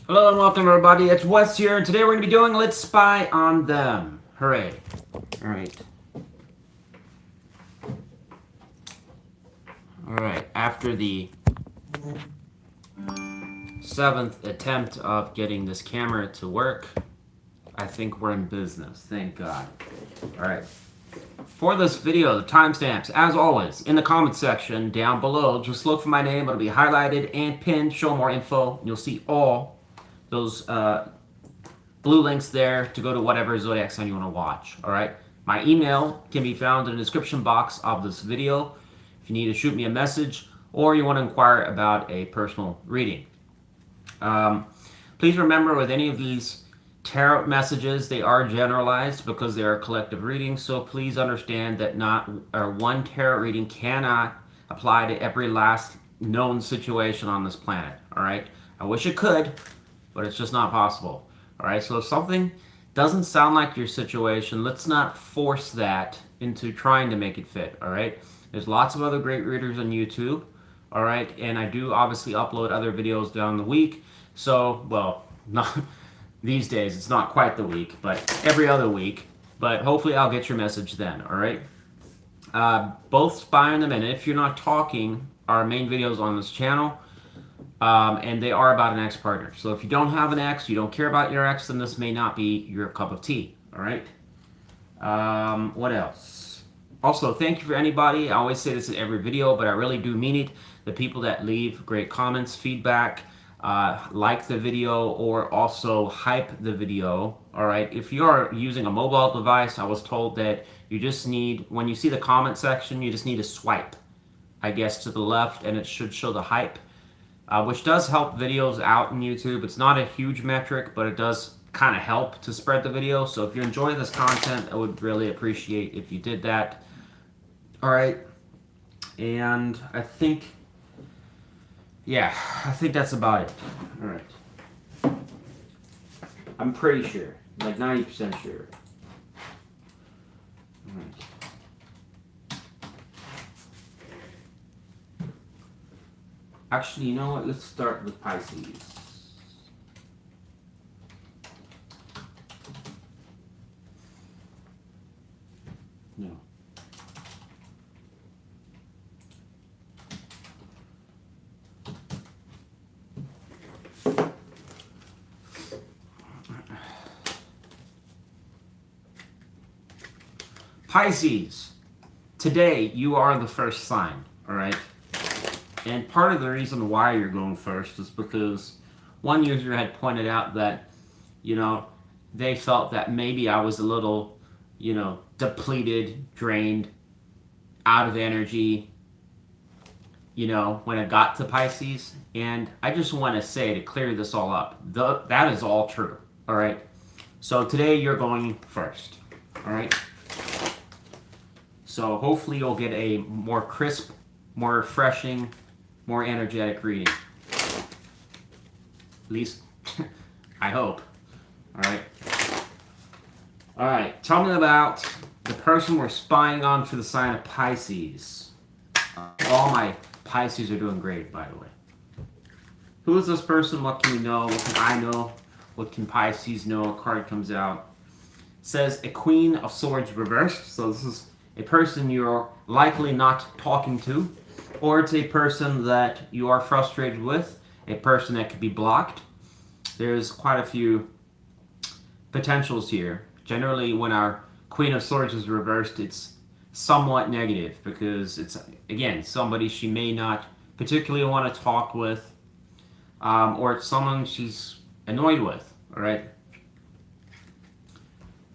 Hello and welcome everybody, it's Wes here, and today we're going to be doing Let's Spy on Them. Hooray. Alright. Alright, after the 7th attempt of getting this camera to work, I think we're in business, thank God. Alright. For this video, the timestamps, as always, in the comment section down below. Just look for my name, it'll be highlighted and pinned, show more info, and you'll see all those blue links there to go to whatever Zodiac sign you want to watch. Alright, my email can be found in the description box of this video if you need to shoot me a message or you want to inquire about a personal reading. Please remember, with any of these tarot messages, they are generalized because they are collective readings, so please understand that one tarot reading cannot apply to every last known situation on this planet. Alright, I wish it could, but it's just not possible. Alright, so if something doesn't sound like your situation, let's not force that into trying to make it fit. Alright, there's lots of other great readers on YouTube. Alright, and I do obviously upload other videos down the week. So, well, not these days, it's not quite the week, but every other week. But hopefully I'll get your message then. Alright, both Spy on Them and If You're Not Talking are main videos on this channel. And they are about an ex-partner. So if you don't have an ex, you don't care about your ex, then this may not be your cup of tea. Alright? What else? Also, thank you for anybody. I always say this in every video, but I really do mean it. The people that leave great comments, feedback, like the video, or also hype the video. Alright? If you are using a mobile device, I was told that you just need, when you see the comment section, you just need to swipe, I guess, to the left, and it should show the hype. Which does help videos out in YouTube. It's not a huge metric, but it does kind of help to spread the video. So if you enjoy this content, I would really appreciate if you did that. Alright, and I think that's about it. Alright. I'm pretty sure, like 90% sure. Alright. Actually, you know what? Let's start with Pisces. No. Pisces, today you are the first sign, all right? And part of the reason why you're going first is because one user had pointed out that, you know, they felt that maybe I was a little, you know, depleted, drained, out of energy, you know, when it got to Pisces. And I just want to say, to clear this all up, that is all true, all right? So today you're going first, all right? So hopefully you'll get a more crisp, more refreshing, more energetic reading. At least, I hope. Alright. Alright, tell me about the person we're spying on for the sign of Pisces. All my Pisces are doing great, by the way. Who is this person? What can we know? What can I know? What can Pisces know? A card comes out. It says a Queen of Swords reversed. So this is a person you're likely not talking to. Or it's a person that you are frustrated with, a person that could be blocked. There's quite a few potentials here. Generally, when our Queen of Swords is reversed, it's somewhat negative because it's, again, somebody she may not particularly want to talk with, or it's someone she's annoyed with, all right?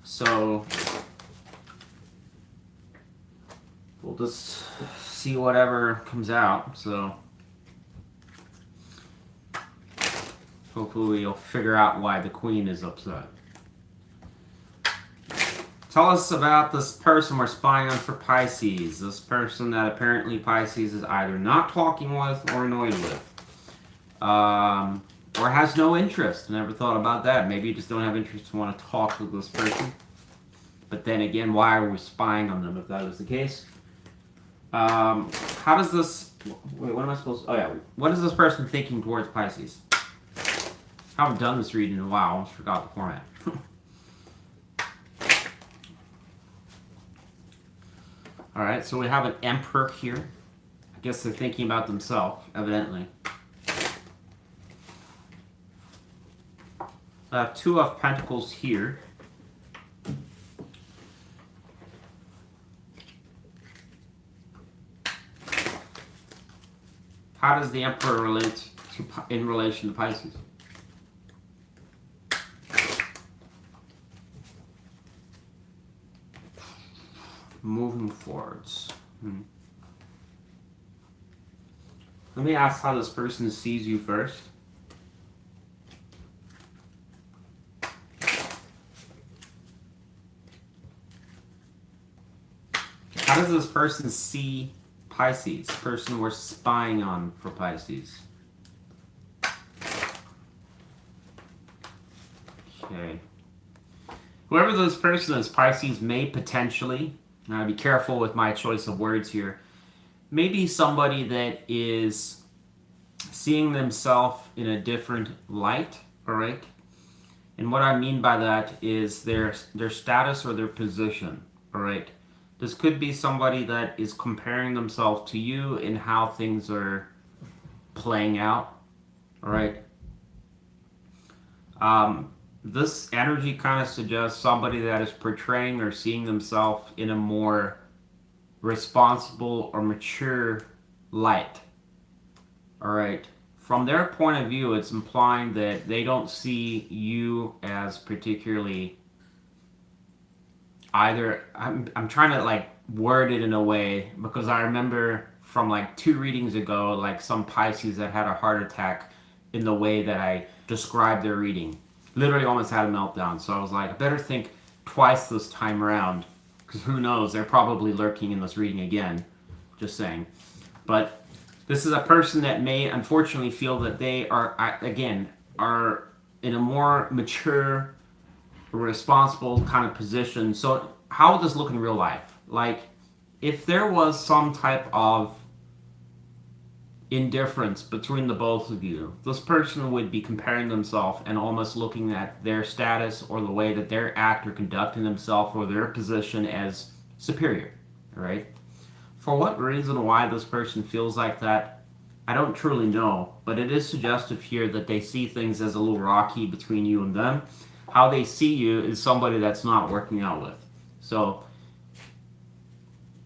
So we'll just see whatever comes out. So hopefully you'll figure out why the Queen is upset. Tell us about this person we're spying on for Pisces. This person that apparently Pisces is either not talking with or annoyed with. Or has no interest. Never thought about that. Maybe you just don't have interest to want to talk with this person. But then again, why are we spying on them if that is the case? How does this... Wait, what am I supposed to... Oh, yeah. What is this person thinking towards Pisces? I haven't done this reading in a while. I almost forgot the format. Alright, so we have an Emperor here. I guess they're thinking about themselves, evidently. I have Two of Pentacles here. How does the Emperor relate in relation to Pisces? Moving forwards. Let me ask how this person sees you first. How does this person see Pisces? Person we're spying on for Pisces. Okay. Whoever this person is, Pisces may potentially, now be careful with my choice of words here, maybe somebody that is seeing themselves in a different light, alright? And what I mean by that is their status or their position, alright? This could be somebody that is comparing themselves to you in how things are playing out, alright? This energy kind of suggests somebody that is portraying or seeing themselves in a more responsible or mature light. Alright, from their point of view, it's implying that they don't see you as particularly either. I'm trying to like word it in a way, because I remember from like 2 readings ago, like some Pisces that had a heart attack in the way that I described their reading. Literally almost had a meltdown. So I was like, I better think twice this time around, because who knows, they're probably lurking in this reading again. Just saying. But this is a person that may unfortunately feel that they are, again, are in a more mature, responsible kind of position. So how would this look in real life? Like, if there was some type of indifference between the both of you, this person would be comparing themselves and almost looking at their status or the way that they're acting or conducting themselves or their position as superior, right? For what reason why this person feels like that, I don't truly know, but it is suggestive here that they see things as a little rocky between you and them. How they see you is somebody that's not working out with. So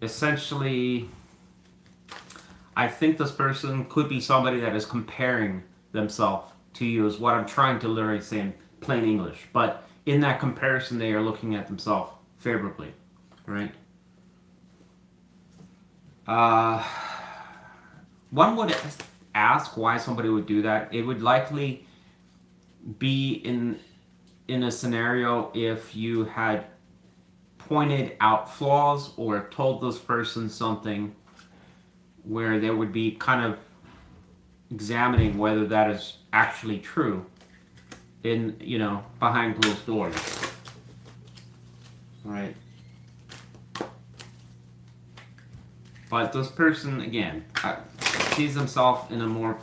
essentially, I think this person could be somebody that is comparing themselves to you, is what I'm trying to literally say in plain English. But in that comparison, they are looking at themselves favorably, right? One would ask why somebody would do that. It would likely be in a scenario if you had pointed out flaws or told this person something where they would be kind of examining whether that is actually true in, you know, behind closed doors. Right. But this person, again, sees himself in a more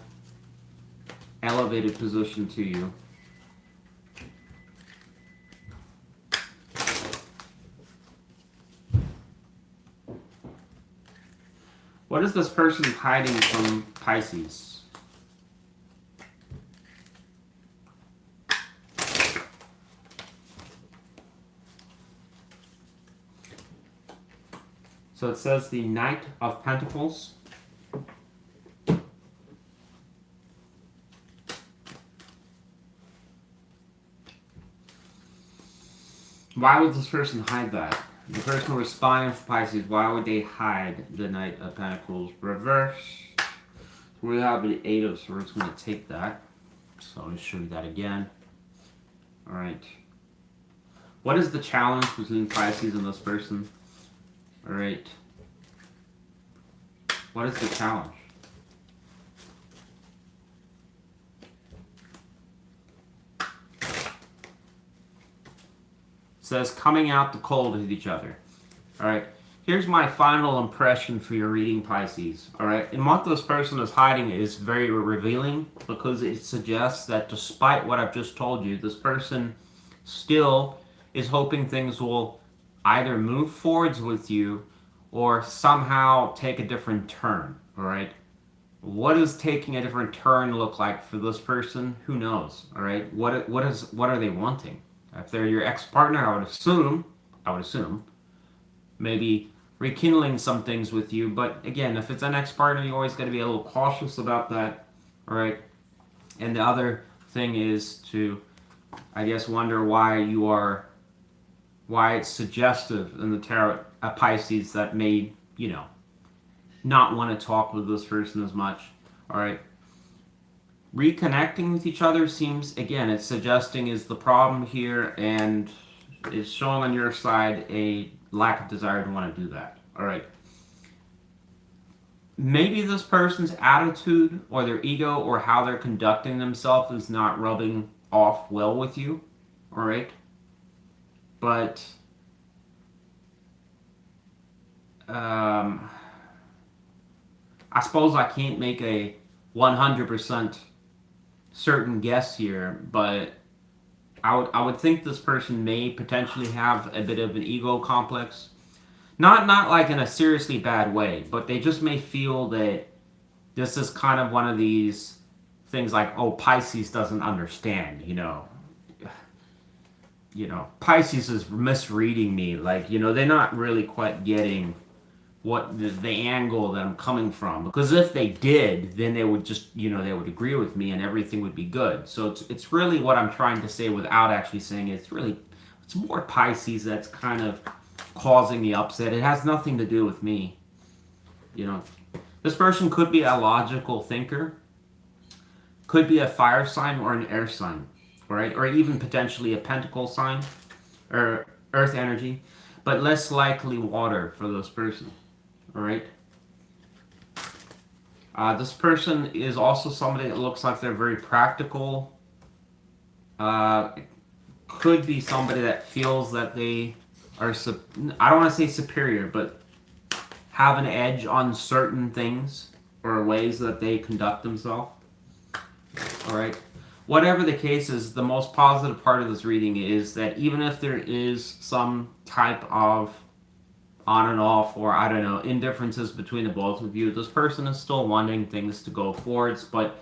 elevated position to you. What is this person hiding from Pisces? So it says the Knight of Pentacles. Why would this person hide that? The person who is spying for Pisces, why would they hide the Knight of Pentacles? Reverse. We have the 8 of Swords. I'm going to take that. So let me show you that again. Alright. What is the challenge between Pisces and this person? Alright. What is the challenge? It says coming out the cold with each other. Alright. Here's my final impression for your reading, Pisces. All right, and what this person is hiding is very revealing, because it suggests that despite what I've just told you, this person still is hoping things will either move forwards with you or somehow take a different turn. All right, what does taking a different turn look like for this person? Who knows? All right, what are they wanting? If they're your ex-partner, I would assume maybe rekindling some things with you. But again, if it's an ex-partner, you always got to be a little cautious about that. All right. And the other thing is to, I guess, wonder why it's suggestive in the tarot Pisces that may, not want to talk with this person as much. All right. Reconnecting with each other seems, again, it's suggesting is the problem here, and it's showing on your side a lack of desire to want to do that. All right. Maybe this person's attitude or their ego or how they're conducting themselves is not rubbing off well with you. All right. But I suppose I can't make a 100% certain guess here, but I would think this person may potentially have a bit of an ego complex. Not like in a seriously bad way, but they just may feel that this is kind of one of these things like, oh, Pisces doesn't understand, Pisces is misreading me. Like, they're not really quite getting what the angle that I'm coming from. Because if they did, then they would just, they would agree with me and everything would be good. So it's really what I'm trying to say without actually saying it. It's more Pisces that's kind of causing the upset. It has nothing to do with me. This person could be a logical thinker, could be a fire sign or an air sign, right? Or even potentially a pentacle sign or earth energy, but less likely water for this person. All right. This person is also somebody that looks like they're very practical. Could be somebody that feels that they are, I don't want to say superior, but have an edge on certain things or ways that they conduct themselves. All right. Whatever the case is, the most positive part of this reading is that even if there is some type of on and off, or I don't know, indifferences between the both of you, this person is still wanting things to go forwards, but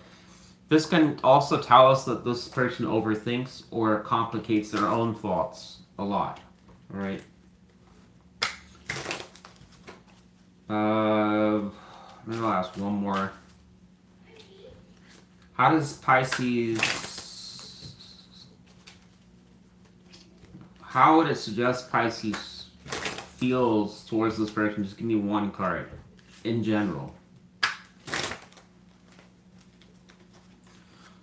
this can also tell us that this person overthinks or complicates their own thoughts a lot. All right. Maybe I'll ask one more. How does Pisces, how would it suggest Pisces feels towards this person? Just give me one card in general.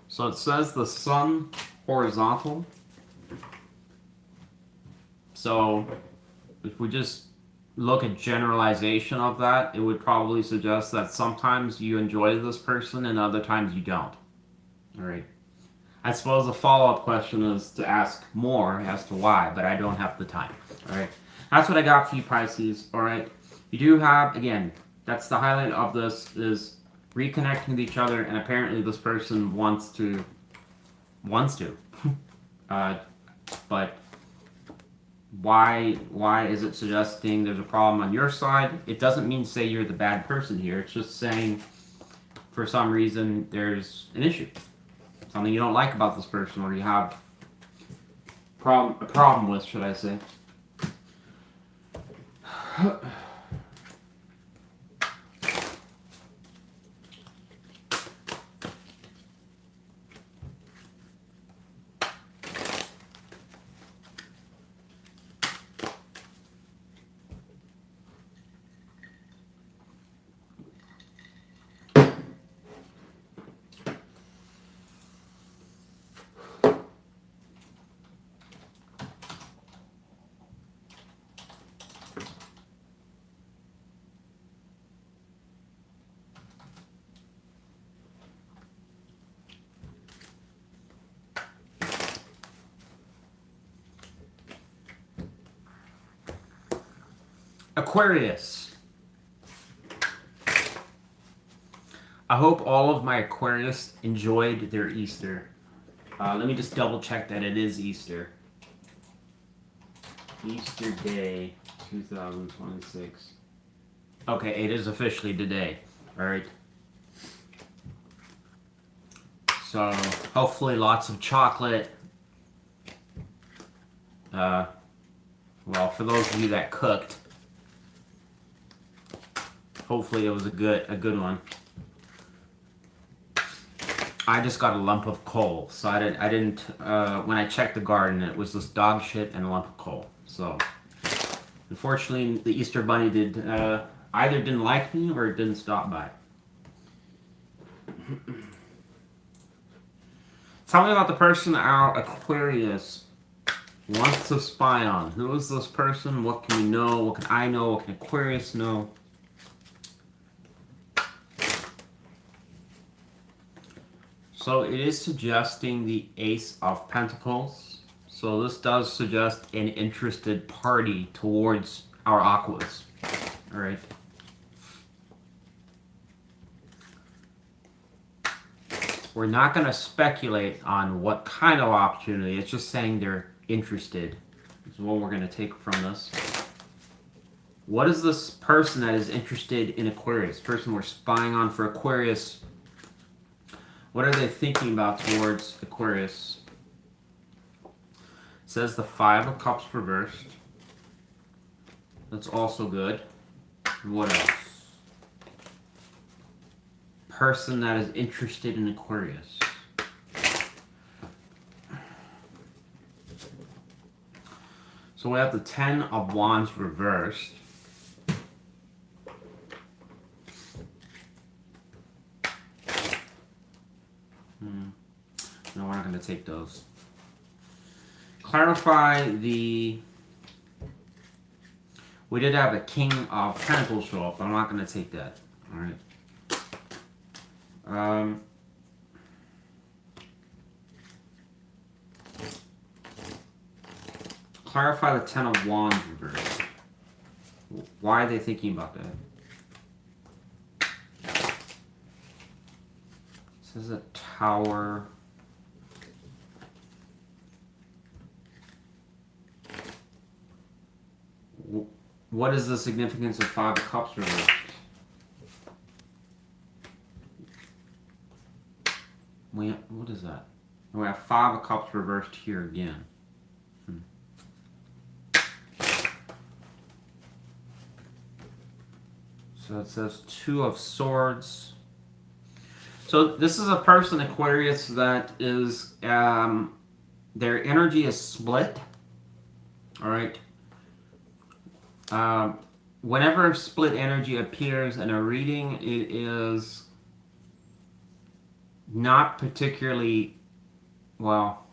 So it says the sun horizontal. So if we just look at generalization of that, it would probably suggest that sometimes you enjoy this person and other times you don't. All right. I suppose the follow-up question is to ask more as to why, but I don't have the time. All right. That's what I got for you, Pisces. All right. You do have, again, that's the highlight of this, is reconnecting with each other, and apparently this person wants to. But why is it suggesting there's a problem on your side? It doesn't mean say you're the bad person here. It's just saying for some reason there's an issue. Something you don't like about this person, or you have a problem with, should I say. Aquarius. I hope all of my Aquarius enjoyed their Easter. Let me just double check that it is Easter. Easter Day 2026. Okay, it is officially today. Alright. So, hopefully lots of chocolate. Well, for those of you that cooked, hopefully it was a good one. I just got a lump of coal, so I didn't when I checked the garden, it was just dog shit and a lump of coal. So, unfortunately, the Easter Bunny either didn't like me or didn't stop by. Tell me about the person our Aquarius wants to spy on. Who is this person? What can we know? What can I know? What can Aquarius know? So it is suggesting the Ace of Pentacles. So this does suggest an interested party towards our Aquas. Alright. We're not going to speculate on what kind of opportunity. It's just saying they're interested. This is what we're going to take from this. What is this person that is interested in Aquarius? Person we're spying on for Aquarius. What are they thinking about towards Aquarius? It says the Five of Cups reversed. That's also good. What else? Person that is interested in Aquarius. So we have the Ten of Wands reversed. No, we're not going to take those. Clarify the... We did have a King of Pentacles show up, but I'm not going to take that. Alright. Clarify the Ten of Wands reverse. Why are they thinking about that? This is a Tower. What is the significance of Five of Cups reversed? What is that? We have Five of Cups reversed here again. So it says Two of Swords. So this is a person, Aquarius, that is, their energy is split. Alright. Whenever split energy appears in a reading, it is not particularly, well,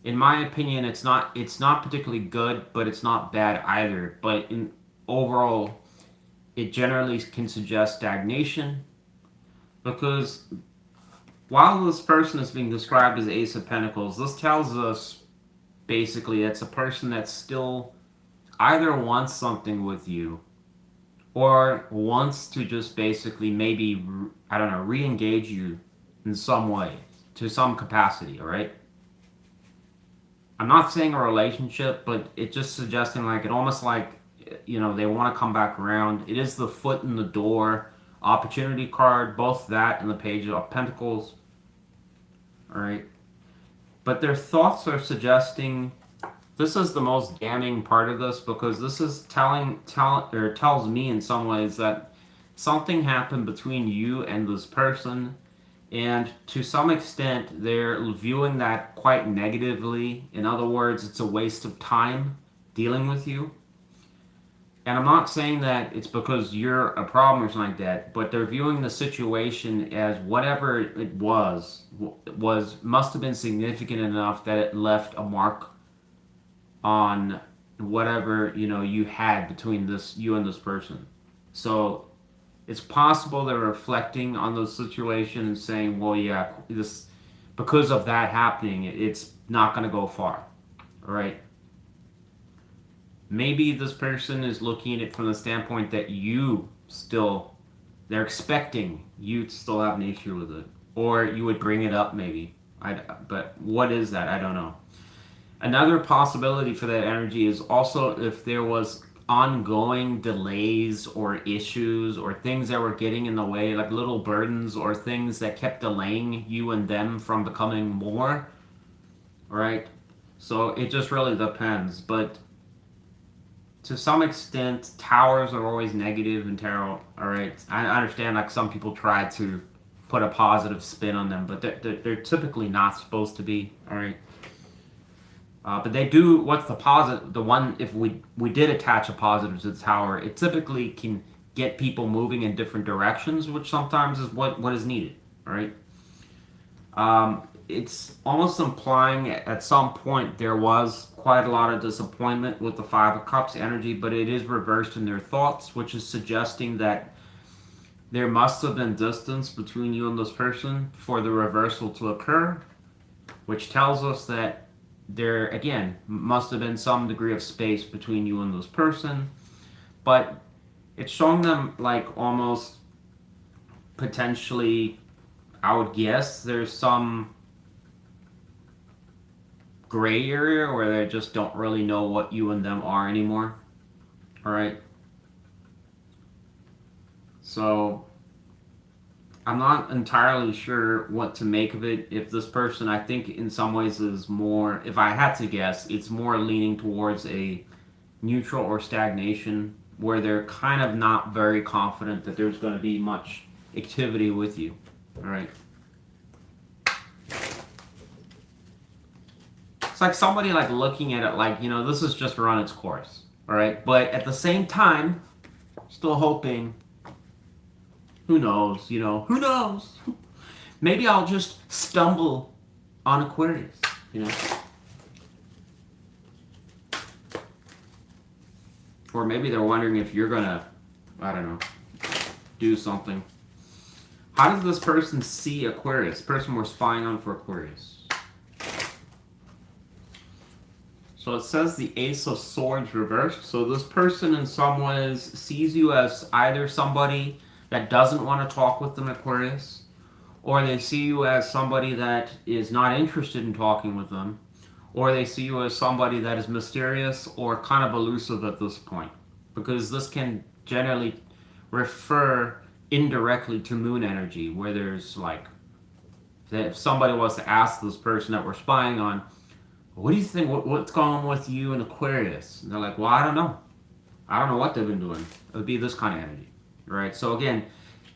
in my opinion, it's not particularly good, but it's not bad either. But in overall, it generally can suggest stagnation, because while this person is being described as Ace of Pentacles, this tells us basically it's a person that still either wants something with you or wants to just basically maybe, I don't know, re-engage you in some way, to some capacity, alright? I'm not saying a relationship, but it's just suggesting like, it almost like, you know, they want to come back around. It is the foot in the door opportunity card, both that and the Page of Pentacles, alright? But their thoughts are suggesting, this is the most damning part of this, because this is tells me in some ways that something happened between you and this person, and to some extent they're viewing that quite negatively. In other words, it's a waste of time dealing with you. And I'm not saying that it's because you're a problem or something like that, but they're viewing the situation as whatever it was must have been significant enough that it left a mark on whatever, you know, you had between you and this person. So it's possible they're reflecting on those situations and saying, well, yeah, because of that happening, it's not going to go far. All right. Maybe this person is looking at it from the standpoint that they're expecting you to still have an issue with it. Or you would bring it up maybe. But what is that? I don't know. Another possibility for that energy is also if there was ongoing delays or issues or things that were getting in the way, like little burdens or things that kept delaying you and them from becoming more, right? So it just really depends. But to some extent, towers are always negative in tarot, all right? I understand like some people try to put a positive spin on them, but they're typically not supposed to be, all right? But they do, what's the positive? The one, if we did attach a positive to the tower, it typically can get people moving in different directions, which sometimes is what is needed, all right? It's almost implying at some point there was quite a lot of disappointment with the Five of Cups energy, but it is reversed in their thoughts, which is suggesting that there must have been distance between you and this person for the reversal to occur, which tells us that there, again, must have been some degree of space between you and this person, but it's showing them like almost potentially, I would guess, there's some gray area where they just don't really know what you and them are anymore. All right. So I'm not entirely sure what to make of it. If this person, I think in some ways is more, if I had to guess, it's more leaning towards a neutral or stagnation where they're kind of not very confident that there's going to be much activity with you. All right. It's like somebody like looking at it like, this has just run its course. All right. But at the same time, still hoping, who knows, who knows? Maybe I'll just stumble on Aquarius, Or maybe they're wondering if you're gonna, I don't know, do something. How does this person see Aquarius? Person we're spying on for Aquarius. So it says the Ace of Swords reversed. So this person in some ways sees you as either somebody that doesn't want to talk with them, Aquarius, or they see you as somebody that is not interested in talking with them, or they see you as somebody that is mysterious or kind of elusive at this point, because this can generally refer indirectly to moon energy, where there's like, if somebody was to ask this person that we're spying on, what do you think, what's going on with you and Aquarius? And they're like, well, I don't know. I don't know what they've been doing. It would be this kind of energy, right? So again,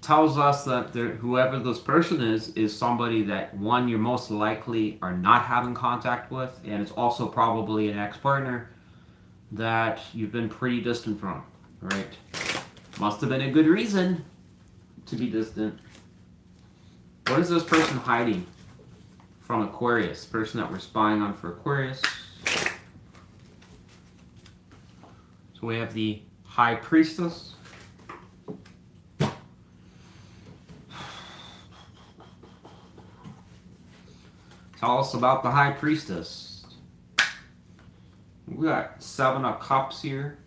tells us that whoever this person is somebody that, one, you're most likely are not having contact with, and it's also probably an ex-partner that you've been pretty distant from, right? Must have been a good reason to be distant. What is this person hiding from Aquarius? Person that we're spying on for Aquarius. So we have the High Priestess. Tell us about the High Priestess. We got 7 of Cups here.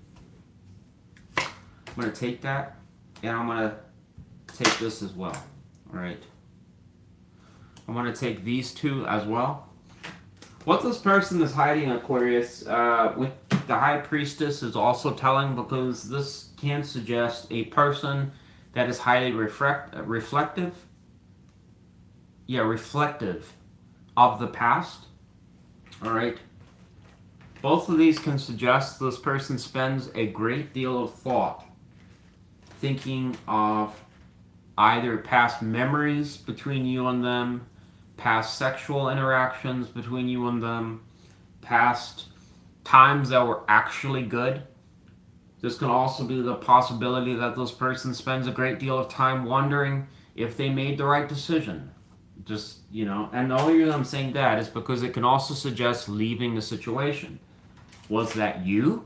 I'm going to take that, and I'm going to take this as well. All right. I'm going to take these two as well. What this person is hiding, Aquarius, with the High Priestess is also telling, because this can suggest a person that is highly reflective. Yeah, reflective of the past. All right. Both of these can suggest this person spends a great deal of thought thinking of either past memories between you and them, past sexual interactions between you and them, past times that were actually good. This can also be the possibility that this person spends a great deal of time wondering if they made the right decision. Just, and the only reason I'm saying that is because it can also suggest leaving the situation. Was that you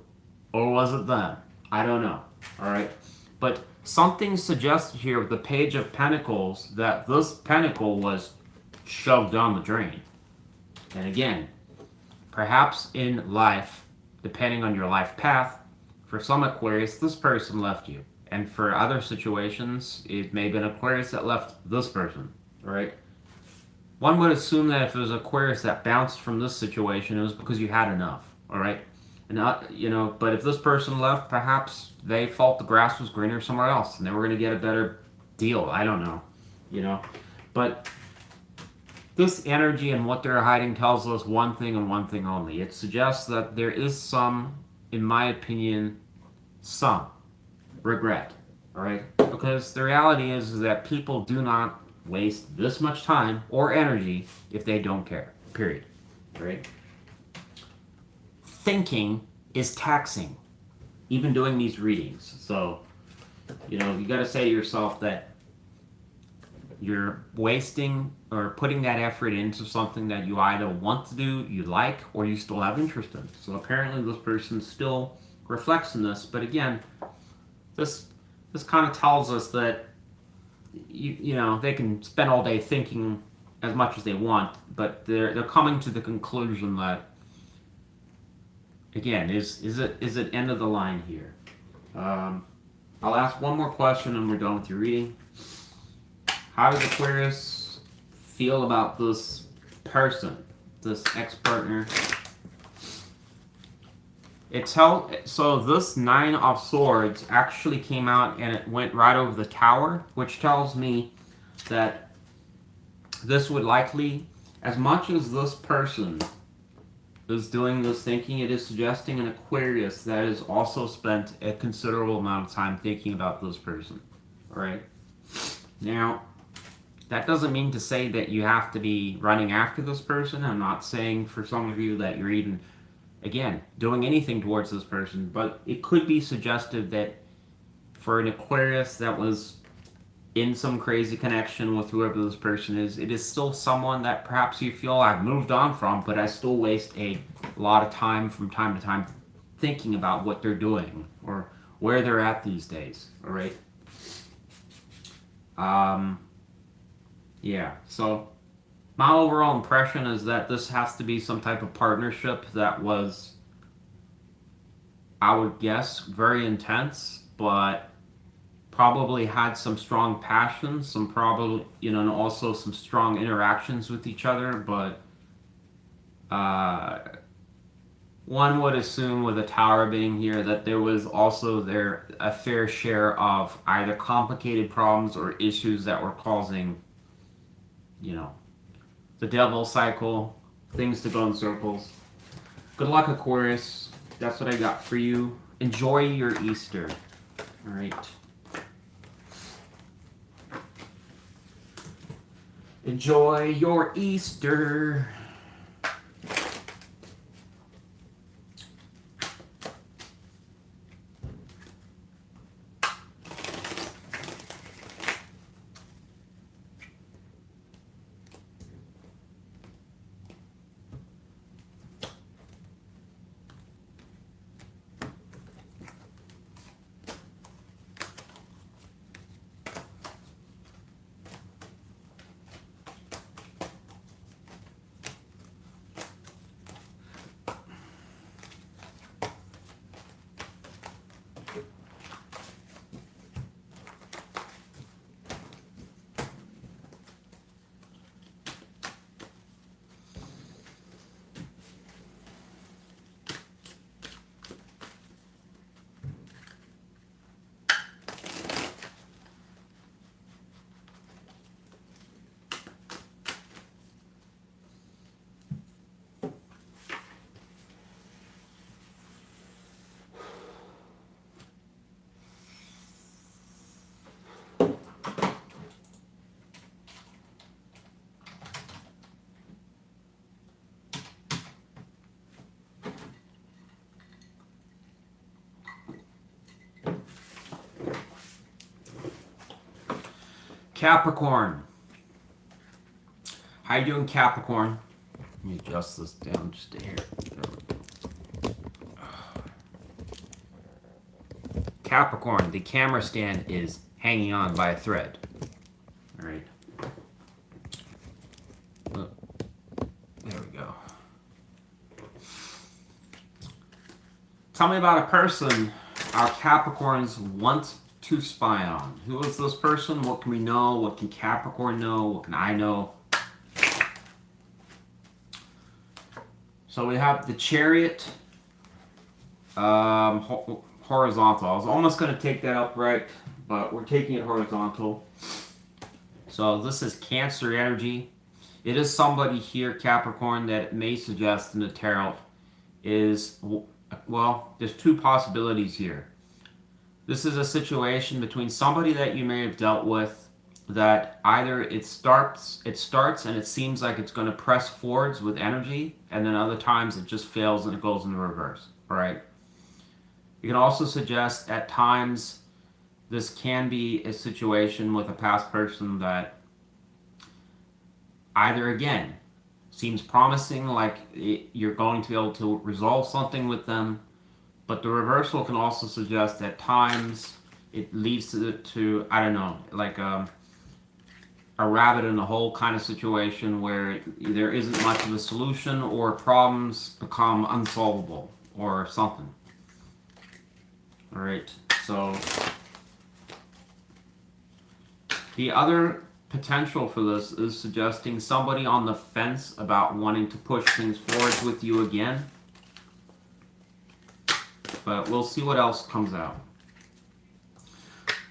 or was it them? I don't know. All right. But something suggested here with the Page of Pentacles that this pentacle was shoved down the drain. And again, perhaps in life, depending on your life path. For some Aquarius, this person left you. And for other situations, it may have been Aquarius that left this person, right? One would assume that if it was Aquarius that bounced from this situation, it was because you had enough, all right? And not, you know, but if this person left, perhaps they felt the grass was greener somewhere else and they were going to get a better deal. I don't know, you know. But this energy and what they're hiding tells us one thing and one thing only. It suggests that there is some, in my opinion, some regret, all right? Because the reality is that people do not waste this much time or energy if they don't care, period, right? Thinking is taxing, even doing these readings. So, you know, you got to say to yourself that you're wasting or putting that effort into something that you either want to do, you like, or you still have interest in. So apparently this person still reflects in this, but again, this kind of tells us that you know, they can spend all day thinking as much as they want, but they're coming to the conclusion that, again, is it end of the line here? I'll ask one more question and we're done with your reading. How does Aquarius feel about this person, this ex-partner? So this Nine of Swords actually came out and it went right over the Tower, which tells me that this would likely, as much as this person is doing this thinking, it is suggesting an Aquarius that has also spent a considerable amount of time thinking about this person. All right? Now, that doesn't mean to say that you have to be running after this person. I'm not saying for some of you that you're even, again, doing anything towards this person, but it could be suggestive that for an Aquarius that was in some crazy connection with whoever this person is, it is still someone that perhaps you feel I've moved on from, but I still waste a lot of time from time to time thinking about what they're doing or where they're at these days, all right? Yeah, so my overall impression is that this has to be some type of partnership that was, I would guess, very intense, but probably had some strong passions, some probably, you know, and also some strong interactions with each other, but one would assume with the Tower being here that there was also a fair share of either complicated problems or issues that were causing, you know, the devil cycle, things to go in circles. Good luck, Aquarius. That's what I got for you. Enjoy your Easter. All right. Enjoy your Easter. Capricorn. How you doing, Capricorn? Let me adjust this down just a hair. Capricorn, the camera stand is hanging on by a thread. All right. There we go. Tell me about a person our Capricorns want to spy on. Who is this person? What can we know? What can Capricorn know? What can I know? So we have the Chariot, horizontal. I was almost going to take that upright, but we're taking it horizontal. So this is Cancer energy. It is somebody here, Capricorn, that it may suggest in the tarot is, well, there's two possibilities here. This is a situation between somebody that you may have dealt with that either it starts and it seems like it's going to press forwards with energy, and then other times it just fails and it goes in the reverse. All right. You can also suggest at times this can be a situation with a past person that either again seems promising, like you're going to be able to resolve something with them, but the reversal can also suggest at times it leads to I don't know, like a rabbit in a hole kind of situation where there isn't much of a solution or problems become unsolvable or something. All right, so the other potential for this is suggesting somebody on the fence about wanting to push things forward with you again. But we'll see what else comes out.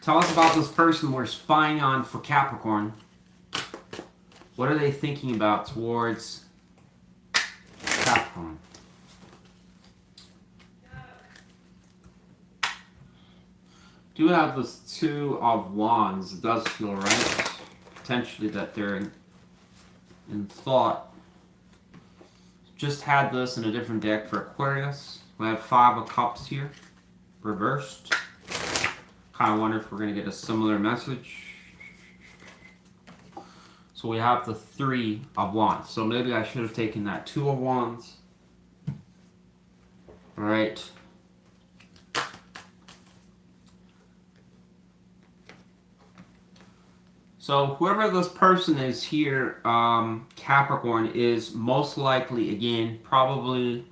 Tell us about this person we're spying on for Capricorn. What are they thinking about towards Capricorn? Do have this Two of Wands. It does feel right. Potentially that they're in thought. Just had this in a different deck for Aquarius. We have Five of Cups here, reversed. Kind of wonder if we're going to get a similar message. So we have the Three of Wands. So maybe I should have taken that Two of Wands. All right. So whoever this person is here, Capricorn, is most likely, again, probably,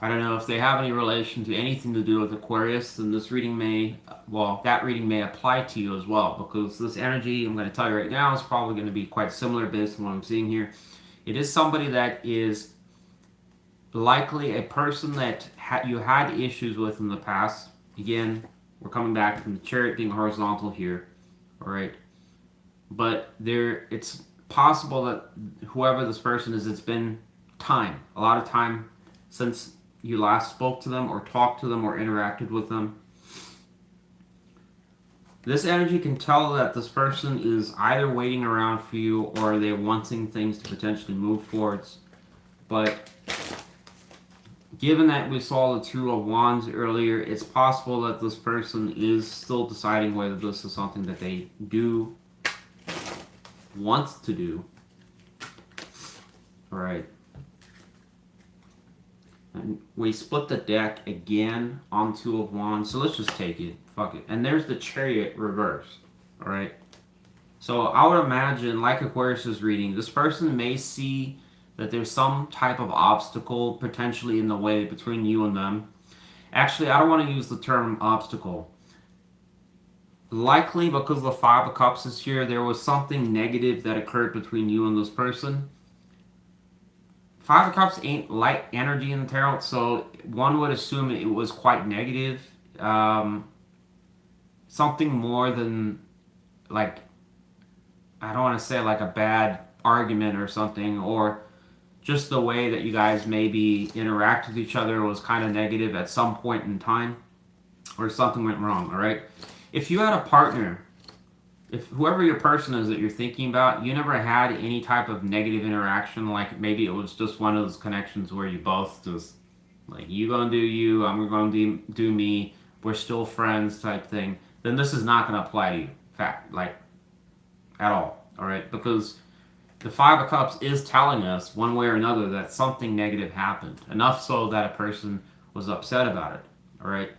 I don't know if they have any relation to anything to do with Aquarius, then this reading may, well, that reading may apply to you as well, because this energy, I'm going to tell you right now, is probably going to be quite similar based on what I'm seeing here. It is somebody that is likely a person that you had issues with in the past. Again, we're coming back from the Chariot being horizontal here. All right, but it's possible that whoever this person is, it's been time, a lot of time since you last spoke to them or talked to them or interacted with them. This energy can tell that this person is either waiting around for you or they're wanting things to potentially move forwards. But given that we saw the Two of Wands earlier, it's possible that this person is still deciding whether this is something that they do want to do. All right. And we split the deck again on Two of Wands, so let's just take it. Fuck it. And there's the Chariot reversed. All right. So I would imagine, like Aquarius' reading, this person may see that there's some type of obstacle potentially in the way between you and them. Actually, I don't want to use the term obstacle. Likely because the Five of Cups is here, there was something negative that occurred between you and this person. Five of Cups ain't light energy in the tarot, so one would assume it was quite negative. Something more than, like, I don't want to say like a bad argument or something, or just the way that you guys maybe interact with each other was kind of negative at some point in time, or something went wrong. All right. If you had a partner, if whoever your person is that you're thinking about, you never had any type of negative interaction, like maybe it was just one of those connections where you both just, like, you gonna do you, I'm gonna do me, we're still friends type thing, then this is not gonna apply to you, fact, like, at all. All right. Because the Five of Cups is telling us one way or another that something negative happened, enough so that a person was upset about it. All right.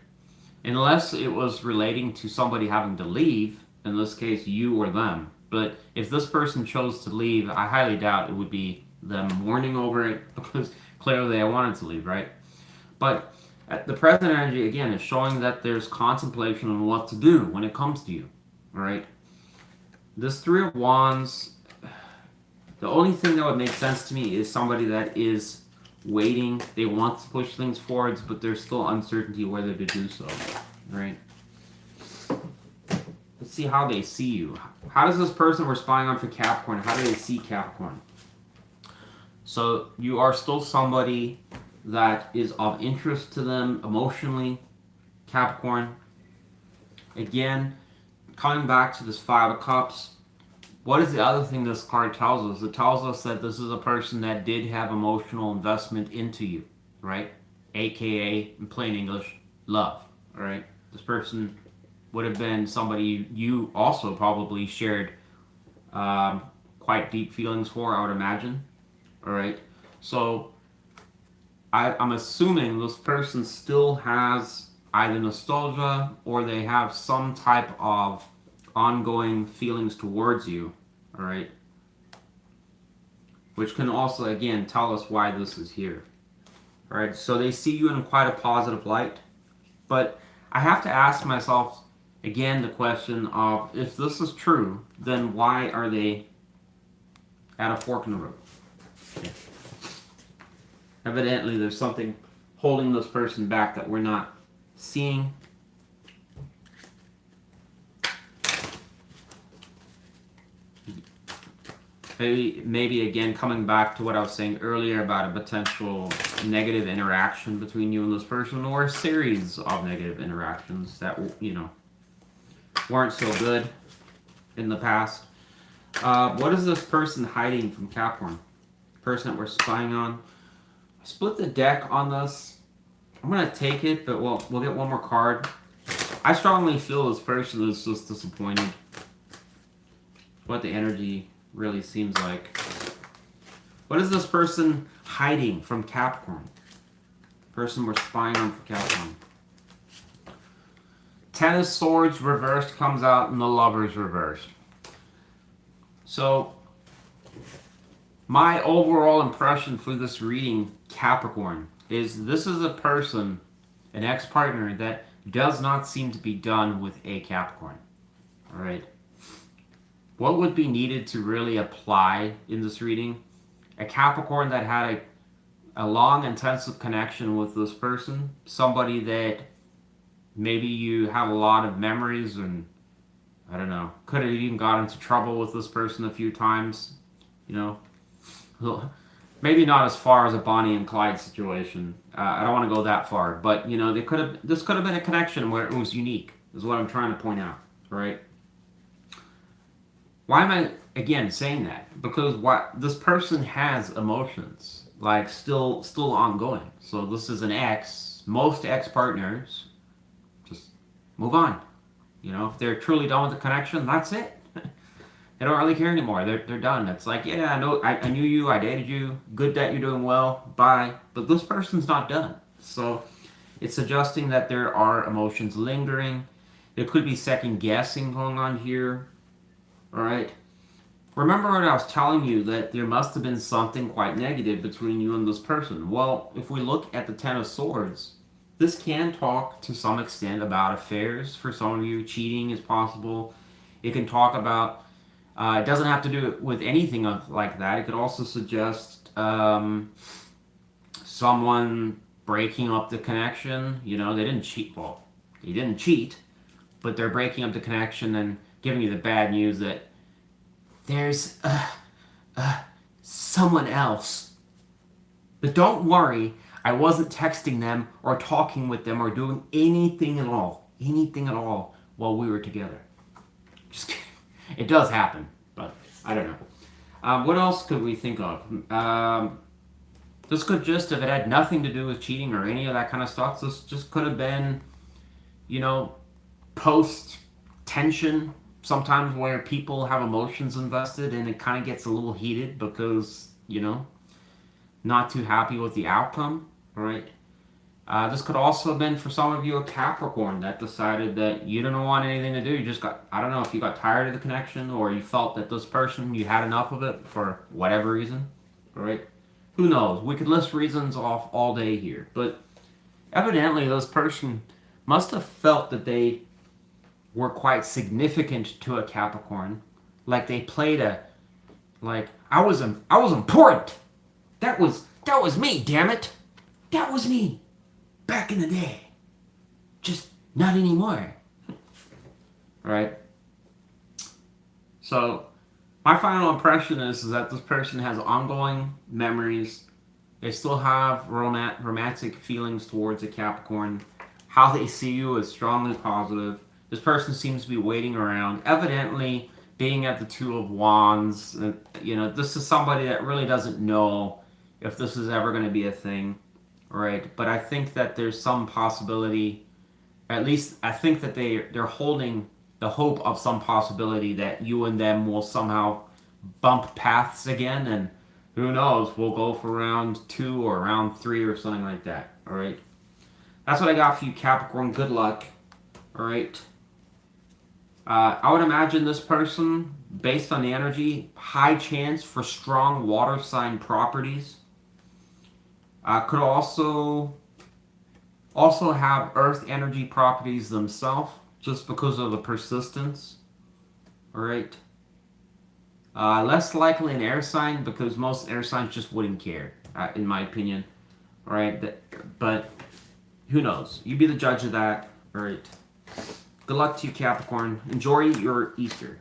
Unless it was relating to somebody having to leave, in this case you or them. But if this person chose to leave, I highly doubt it would be them mourning over it, because clearly they wanted to leave, right? But At the present energy, again, is showing that there's contemplation on what to do when it comes to you. All right? This Three of Wands, the only thing that would make sense to me is somebody that is waiting. They want to push things forwards, but there's still uncertainty whether to do so. All right? Let's see how they see you. How does this person we're spying on for Capricorn, how do they see Capricorn? So you are still somebody that is of interest to them emotionally, Capricorn. Again, coming back to this Five of Cups, what is the other thing this card tells us? It tells us that this is a person that did have emotional investment into you, right? AKA, in plain English, love, all right? This person would have been somebody you also probably shared quite deep feelings for, I would imagine, all right? So I'm assuming this person still has either nostalgia or they have some type of ongoing feelings towards you, all right? Which can also, again, tell us why this is here, all right? So they see you in quite a positive light, but I have to ask myself, again, the question of, if this is true, then why are they at a fork in the road? Okay. Evidently, there's something holding this person back that we're not seeing. Maybe again, coming back to what I was saying earlier about a potential negative interaction between you and this person, or a series of negative interactions that, you know, weren't so good in the past. What is this person hiding from Capricorn? Person that we're spying on. Split the deck on this. I'm gonna take it, but we'll get one more card. I strongly feel this person is just disappointed. What the energy really seems like. What is this person hiding from Capricorn? Person we're spying on for Capricorn. Ten of Swords reversed comes out, and the Lovers reversed. So my overall impression for this reading, Capricorn, is this is a person, an ex-partner, that does not seem to be done with a Capricorn. All right. What would be needed to really apply in this reading? A Capricorn that had a long, intensive connection with this person. Somebody that maybe you have a lot of memories and, I don't know, could have even got into trouble with this person a few times, you know. Maybe not as far as a Bonnie and Clyde situation. I don't want to go that far, but you know, this could have been a connection where it was unique, is what I'm trying to point out, right? Why am I again saying that? Because this person has emotions, like still ongoing. So this is an ex. Most ex-partners just move on. You know, if they're truly done with the connection, that's it. They don't really care anymore. They're done. It's like, yeah, I know, I knew you, I dated you, good that you're doing well, bye. But this person's not done. So it's suggesting that there are emotions lingering. There could be second guessing going on here. All right. Remember when I was telling you that there must have been something quite negative between you and this person? Well, if we look at the Ten of Swords, this can talk to some extent about affairs. For some of you, cheating is possible. It can talk about, it doesn't have to do with anything like that. It could also suggest someone breaking up the connection. You know, they didn't cheat. Well, he didn't cheat, but they're breaking up the connection and giving you the bad news that there's someone else. But don't worry, I wasn't texting them or talking with them or doing anything at all while we were together. Just kidding. It does happen, but I don't know. What else could we think of? This could just, if it had nothing to do with cheating or any of that kind of stuff, this just could have been, you know, post-tension, sometimes where people have emotions invested and it kind of gets a little heated because, you know, not too happy with the outcome, right? This could also have been for some of you a Capricorn that decided that you didn't want anything to do. You just got, I don't know if you got tired of the connection or you felt that this person, you had enough of it for whatever reason, right? Who knows? We could list reasons off all day here, but Evidently, this person must have felt that they were quite significant to a Capricorn. Like they played a, like, I was important. That was me, damn it. That was me. Back in the day. Just not anymore. Right? So, my final impression is that this person has ongoing memories. They still have romantic feelings towards a Capricorn. How they see you is strongly positive. This person seems to be waiting around. Evidently, being at the Two of Wands, this is somebody that really doesn't know if this is ever going to be a thing, right? But I think that there's some possibility, at least I think that they're holding the hope of some possibility that you and them will somehow bump paths again, and who knows, we'll go for round 2 or round 3 or something like that, all right? That's what I got for you, Capricorn. Good luck, all right? I would imagine this person, based on the energy, high chance for strong water sign properties. Could also have earth energy properties themselves, just because of the persistence. All right. Less likely an air sign, because most air signs just wouldn't care, in my opinion. All right. But who knows? You be the judge of that. All right. Good luck to you, Capricorn. Enjoy your Easter.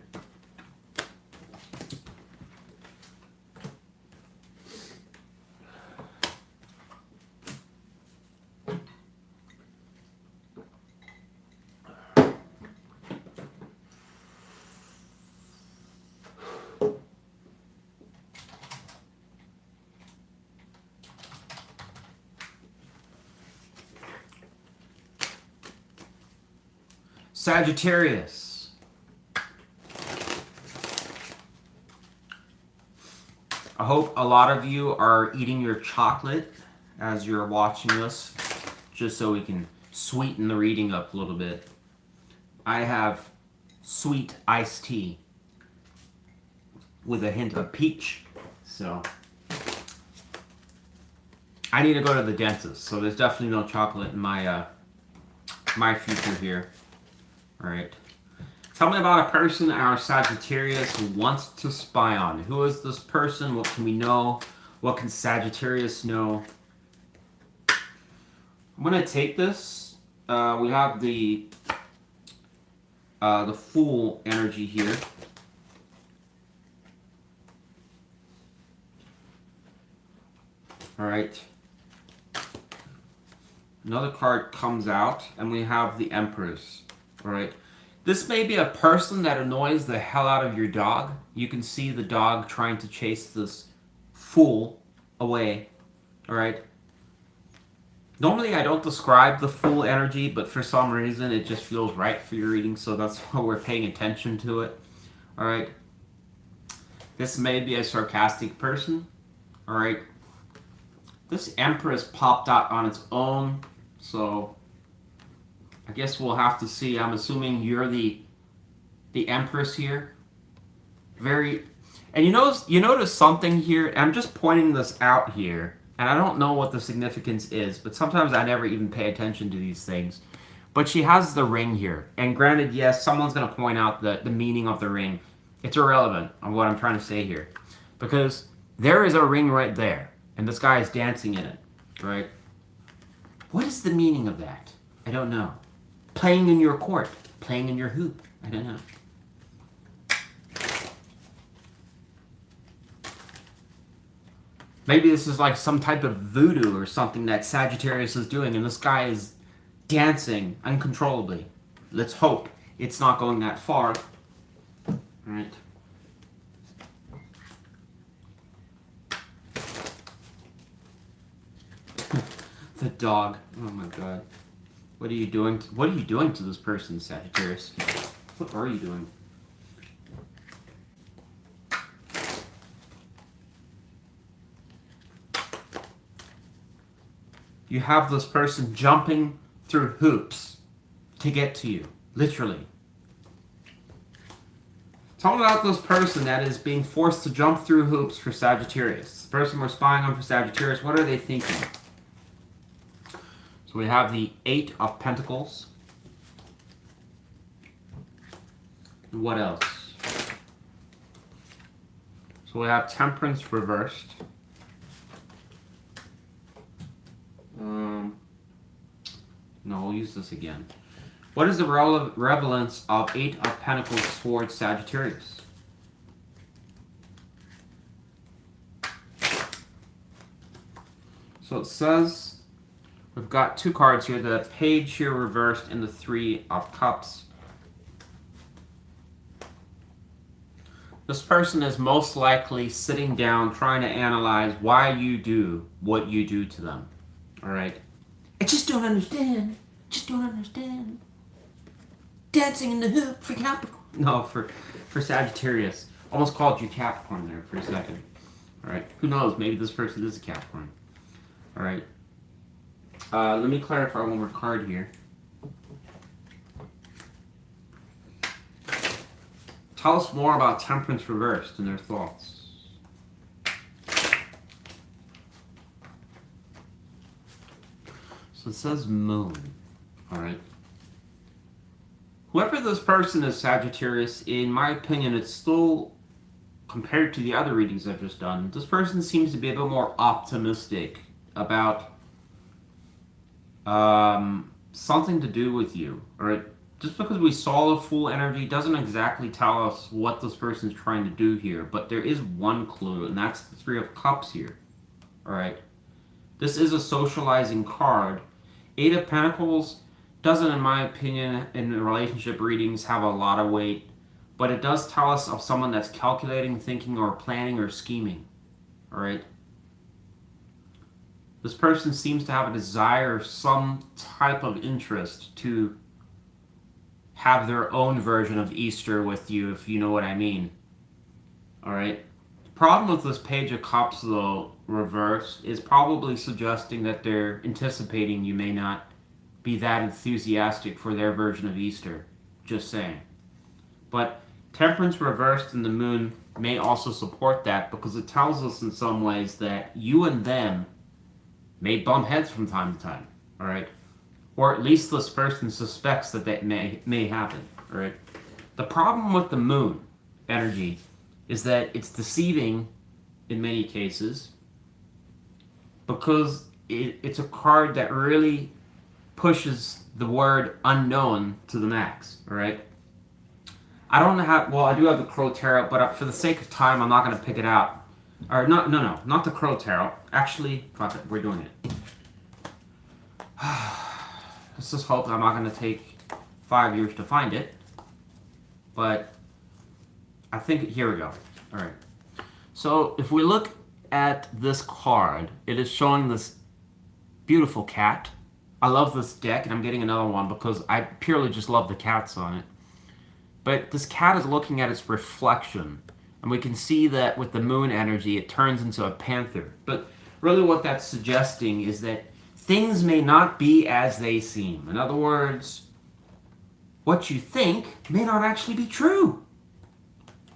Sagittarius. I hope a lot of you are eating your chocolate as you're watching this, just so we can sweeten the reading up a little bit. I have sweet iced tea with a hint of peach, so I need to go to the dentist, so there's definitely no chocolate in my future here. All right. Tell me about a person our Sagittarius wants to spy on. Who is this person? What can we know? What can Sagittarius know? I'm going to take this. We have the Fool energy here. All right. Another card comes out, and we have the Empress. All right. This may be a person that annoys the hell out of your dog. You can see the dog trying to chase this Fool away. All right. Normally, I don't describe the Fool energy, but for some reason, it just feels right for your reading, so that's why we're paying attention to it. All right. This may be a sarcastic person. All right. This Empress popped out on its own, so I guess we'll have to see. I'm assuming you're the Empress here. And you notice something here. I'm just pointing this out here, and I don't know what the significance is, but sometimes I never even pay attention to these things. But she has the ring here, and granted, yes, someone's going to point out the meaning of the ring. It's irrelevant on what I'm trying to say here, because there is a ring right there, and this guy is dancing in it, right? What is the meaning of that? I don't know. Playing in your court, playing in your hoop. I don't know. Maybe this is like some type of voodoo or something that Sagittarius is doing, and this guy is dancing uncontrollably. Let's hope it's not going that far. All right. The dog. Oh my god. What are you doing? What are you doing to this person, Sagittarius? What are you doing? You have this person jumping through hoops to get to you, literally. Tell me about this person that is being forced to jump through hoops for Sagittarius. The person we're spying on for Sagittarius, what are they thinking? So So we have the Eight of Pentacles. What else? So we have Temperance reversed. No, we'll use this again. What is the relevance of Eight of Pentacles towards Sagittarius? So it says, we've got two cards here, the Page here reversed and the Three of Cups. This person is most likely sitting down trying to analyze why you do what you do to them. Alright? I just don't understand. Just don't understand. Dancing in the hoop for Capricorn. No, for Sagittarius. Almost called you Capricorn there for a second. Alright? Who knows? Maybe this person is a Capricorn. Alright? Let me clarify one more card here. Tell us more about Temperance reversed and their thoughts. So it says Moon. Alright. Whoever this person is, Sagittarius, in my opinion, it's still, compared to the other readings I've just done, this person seems to be a bit more optimistic about something to do with you. Alright. Just because we saw the Fool energy doesn't exactly tell us what this person's trying to do here, but there is one clue, and that's the Three of Cups here. Alright. This is a socializing card. Eight of Pentacles doesn't, in my opinion, in the relationship readings, have a lot of weight, but it does tell us of someone that's calculating, thinking, or planning, or scheming. Alright? This person seems to have a desire, some type of interest to have their own version of Easter with you, if you know what I mean. Alright? The problem with this Page of Cups, though, reversed, is probably suggesting that they're anticipating you may not be that enthusiastic for their version of Easter. Just saying. But Temperance reversed in the Moon may also support that, because it tells us in some ways that you and them may bump heads from time to time. Alright? Or at least this person suspects that that may happen. Alright? The problem with the Moon energy is that it's deceiving in many cases, because it's a card that really pushes the word unknown to the max. Alright? I don't know how, well, I do have the Crow Tarot, but for the sake of time, I'm not going to pick it out. Or, no, not the Crow Tarot. Actually, fuck it, we're doing it. Let's just hope I'm not going to take 5 years to find it. But I think, here we go. Alright. So, if we look at this card, it is showing this beautiful cat. I love this deck, and I'm getting another one because I purely just love the cats on it. But this cat is looking at its reflection. And we can see that with the Moon energy, it turns into a panther. But really what that's suggesting is that things may not be as they seem. In other words, what you think may not actually be true.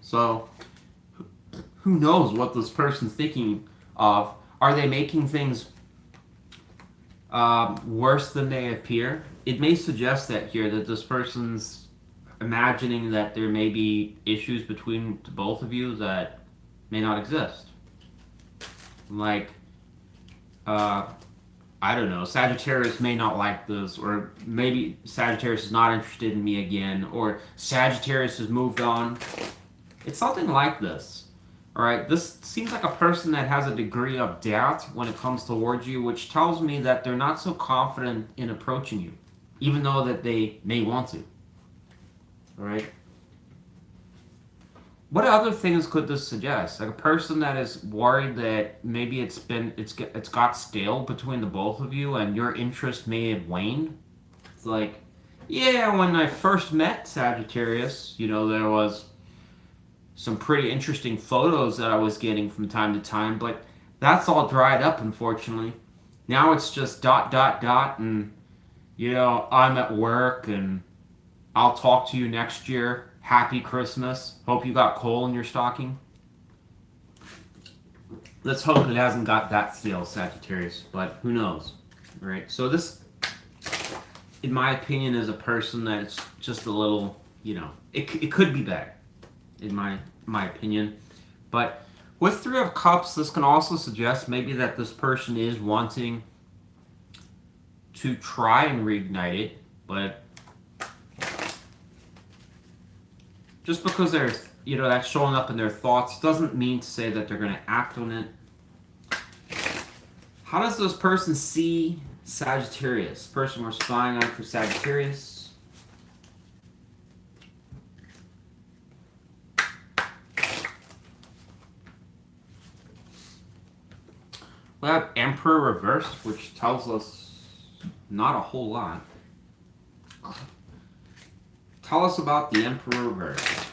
So, who knows what this person's thinking of? Are they making things worse than they appear? It may suggest that here, that this person's imagining that there may be issues between both of you that may not exist. Like, I don't know, Sagittarius may not like this, or maybe Sagittarius is not interested in me again, or Sagittarius has moved on. It's something like this. Alright, this seems like a person that has a degree of doubt when it comes towards you, which tells me that they're not so confident in approaching you, even though that they may want to. Alright? What other things could this suggest? Like a person that is worried that maybe it's got stale between the both of you and your interest may have waned? It's like, yeah, when I first met Sagittarius, you know, there was some pretty interesting photos that I was getting from time to time, but that's all dried up, unfortunately. Now it's just ... and, you know, I'm at work and I'll talk to you next year. Happy Christmas. Hope you got coal in your stocking. Let's hope it hasn't got that stale, Sagittarius, but who knows. Alright, so this in my opinion, is a person that's just a little, you know, it could be bad, in my opinion. But with Three of Cups, this can also suggest maybe that this person is wanting to try and reignite it, but just because they're, you know, that's showing up in their thoughts doesn't mean to say that they're going to act on it. How does this person see Sagittarius? Person we're spying on for Sagittarius. We have Emperor reversed, which tells us not a whole lot. Tell us about the Emperor reversed.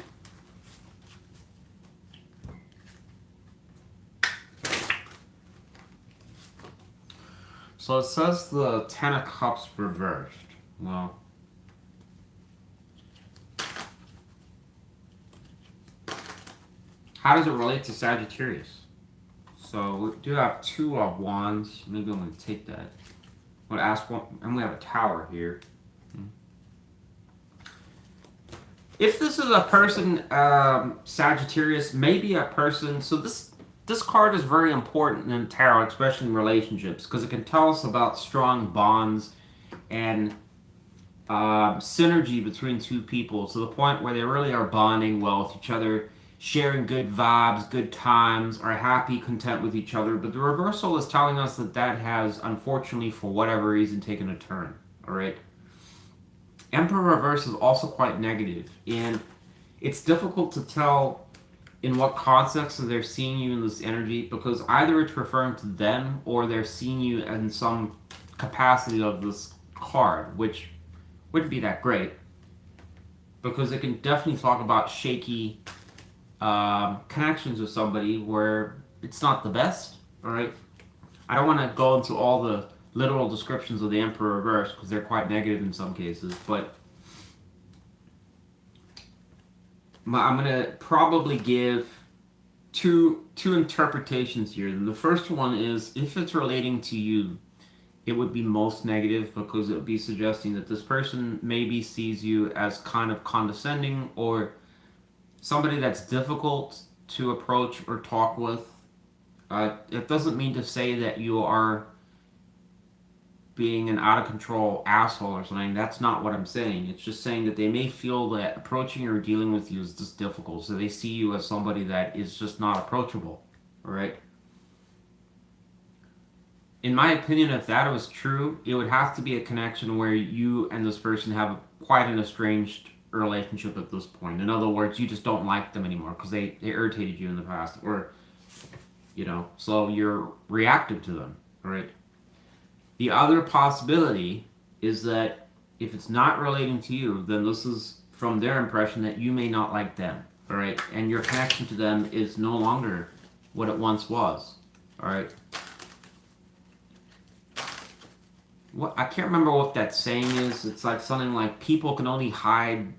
So it says the Ten of Cups reversed. Well, how does it relate to Sagittarius? So we do have Two of Wands. Maybe I'm going to take that. I'm going to ask one, and we have a Tower here. If this is a person, Sagittarius, maybe a person. So this card is very important in tarot, especially in relationships, because it can tell us about strong bonds and synergy between two people, to the point where they really are bonding well with each other, sharing good vibes, good times, are happy, content with each other. But the reversal is telling us that that has, unfortunately, for whatever reason, taken a turn. All right. Emperor reverse is also quite negative, and it's difficult to tell in what context they're seeing you in this energy, because either it's referring to them or they're seeing you in some capacity of this card, which wouldn't be that great, because it can definitely talk about shaky connections with somebody where it's not the best. All right, I don't want to go into all the literal descriptions of the Emperor reverse because they're quite negative in some cases, but I'm going to probably give two interpretations here. And the first one is, if it's relating to you, it would be most negative, because it would be suggesting that this person maybe sees you as kind of condescending or somebody that's difficult to approach or talk with. It doesn't mean to say that you are being an out-of-control asshole or something. That's not what I'm saying. It's just saying that they may feel that approaching or dealing with you is just difficult, so they see you as somebody that is just not approachable. All right? In my opinion, if that was true, it would have to be a connection where you and this person have quite an estranged relationship at this point. In other words, you just don't like them anymore because they irritated you in the past, or, you know, so you're reactive to them. All right? The other possibility is that if it's not relating to you, then this is from their impression that you may not like them, all right? And your connection to them is no longer what it once was, all right? What, I can't remember what that saying is. It's like something like, people can only hide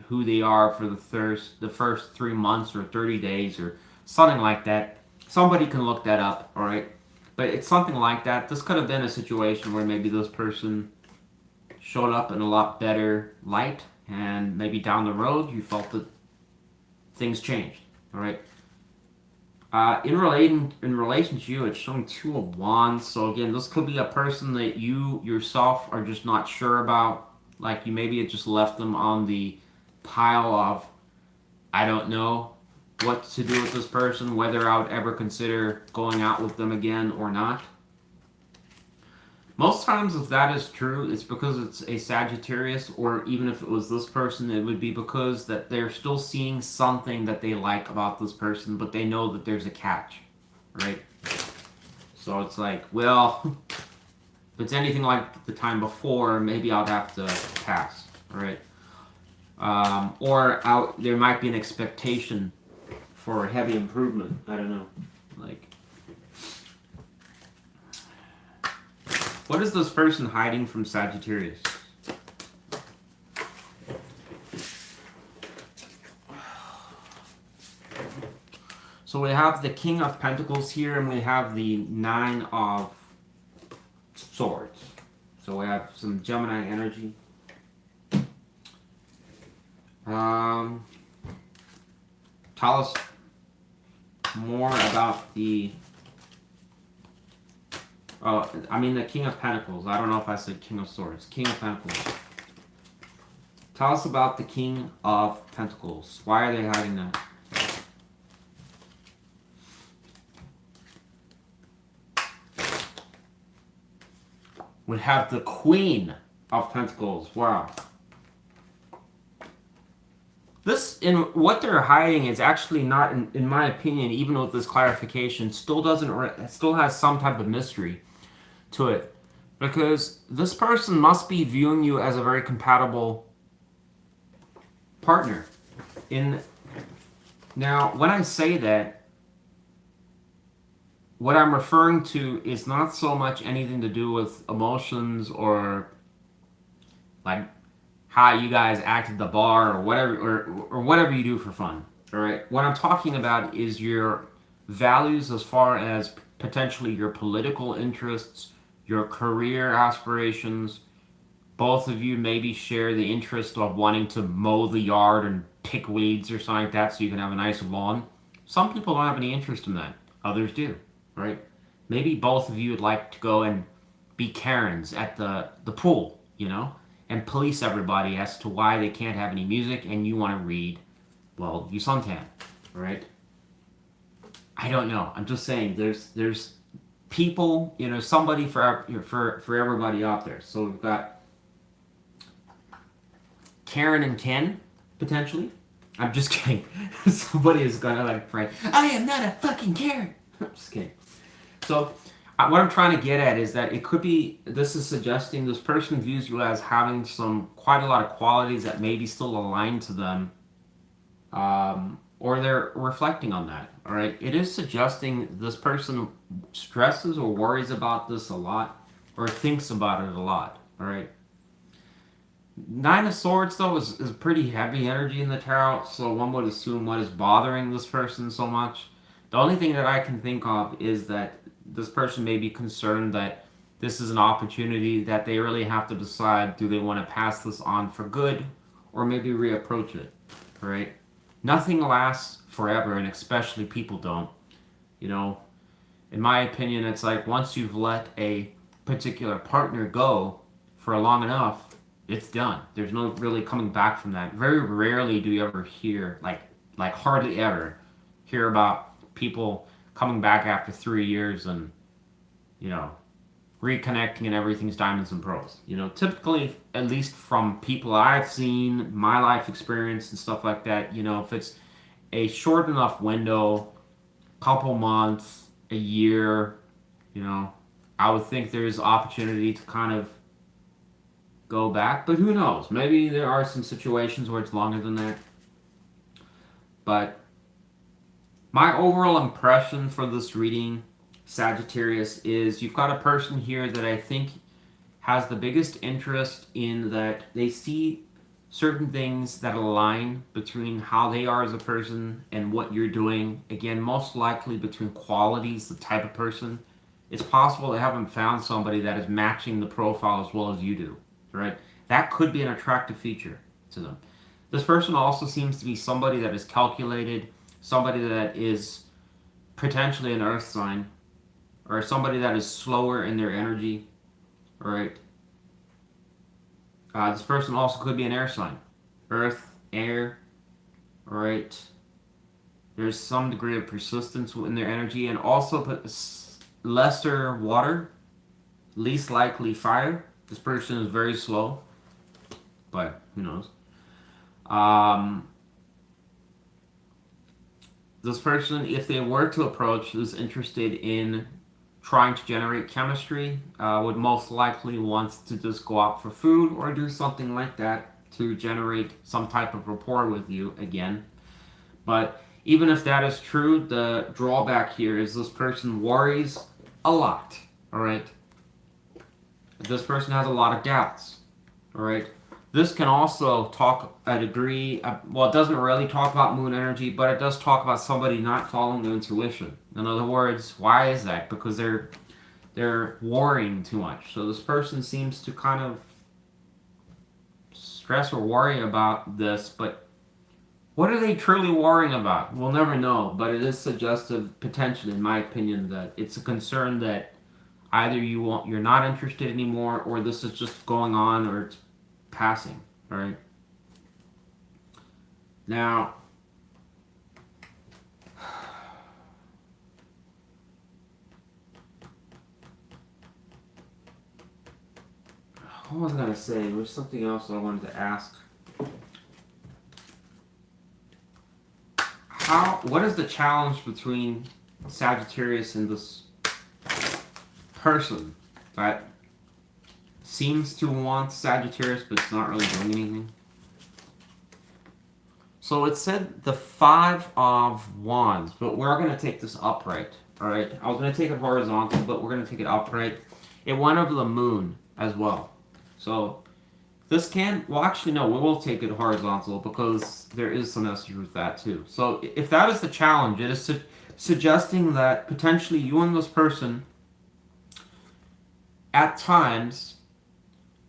who they are for the first 3 months or 30 days or something like that. Somebody can look that up, all right? But it's something like that. This could have been a situation where maybe this person showed up in a lot better light, and maybe down the road you felt that things changed. All right. In relation to you, it's showing Two of Wands. So again, this could be a person that you yourself are just not sure about. Like, you maybe had just left them on the pile of, I don't know what to do with this person, whether I would ever consider going out with them again or not. Most times, if that is true, it's because it's a Sagittarius, or even if it was this person, it would be because that they're still seeing something that they like about this person, but they know that there's a catch, right? So it's like, well, if it's anything like the time before, maybe I'll have to pass, right? Or there might be an expectation for a heavy improvement. I don't know. Like, what is this person hiding from Sagittarius? So we have the King of Pentacles here, and we have the Nine of Swords. So we have some Gemini energy. Um, Tell us more about the... Oh, I mean the King of Pentacles. I don't know if I said King of Swords. King of Pentacles. Tell us about the King of Pentacles. Why are they hiding that? We have the Queen of Pentacles. Wow. This, in what they're hiding, is actually not, in my opinion, even with this clarification, still has some type of mystery to it, because this person must be viewing you as a very compatible partner. Now, when I say that, what I'm referring to is not so much anything to do with emotions or like how you guys act at the bar or whatever you do for fun. All right. What I'm talking about is your values as far as potentially your political interests, your career aspirations. Both of you maybe share the interest of wanting to mow the yard and pick weeds or something like that so you can have a nice lawn. Some people don't have any interest in that. Others do, right? Maybe both of you would like to go and be Karens at the pool, you know, and police everybody as to why they can't have any music, and you want to read, well, you suntan, right? I don't know. I'm just saying there's people, you know, somebody for everybody out there. So we've got Karen and Ken, potentially. I'm just kidding. Somebody is gonna like pray, I am not a fucking Karen. I'm just kidding. So what I'm trying to get at is that it could be, this is suggesting this person views you as having quite a lot of qualities that maybe still align to them, or they're reflecting on that. All right, it is suggesting this person stresses or worries about this a lot, or thinks about it a lot. All right. Nine of Swords, though, is pretty heavy energy in the tarot, so one would assume what is bothering this person so much. The only thing that I can think of is that this person may be concerned that this is an opportunity that they really have to decide, do they want to pass this on for good, or maybe reapproach it, right? Nothing lasts forever, and especially people don't. You know, in my opinion, it's like once you've let a particular partner go for long enough, it's done. There's no really coming back from that. Very rarely do you ever hear, like hardly ever, hear about people coming back after 3 years and, you know, reconnecting and everything's diamonds and pearls. You know, typically, at least from people I've seen, my life experience and stuff like that, you know, if it's a short enough window, couple months, a year, you know, I would think there's opportunity to kind of go back, but who knows? Maybe there are some situations where it's longer than that. But my overall impression for this reading, Sagittarius, is you've got a person here that I think has the biggest interest in that they see certain things that align between how they are as a person and what you're doing. Again, most likely between qualities, the type of person. It's possible they haven't found somebody that is matching the profile as well as you do. Right? That could be an attractive feature to them. This person also seems to be somebody that is calculated, somebody that is potentially an earth sign, or somebody that is slower in their energy. Right? This person also could be an air sign. Earth, air, right? There's some degree of persistence in their energy, and also lesser water, least likely fire. This person is very slow, but who knows? This person, if they were to approach, is interested in trying to generate chemistry, would most likely want to just go out for food or do something like that to generate some type of rapport with you again. But even if that is true, the drawback here is this person worries a lot, all right? This person has a lot of doubts, all right? This can also talk a degree, well, it doesn't really talk about moon energy, but it does talk about somebody not following their intuition. In other words, why is that? Because they're worrying too much. So this person seems to kind of stress or worry about this, but What are they truly worrying about? We'll never know, but it is suggestive, potentially, in my opinion, that it's a concern that either you're not interested anymore, or this is just going on, or it's passing. All right. Now, what was I gonna say? There was something else that I wanted to ask. What is the challenge between Sagittarius and this person that seems to want Sagittarius but it's not really doing anything? So it said the Five of Wands, but we're going to take this upright. Alright, I was going to take it horizontal, but we're going to take it upright. It went over the moon as well. So this can, well actually no, we will take it horizontal because there is some message with that too. So if that is the challenge, it is suggesting that potentially you and this person at times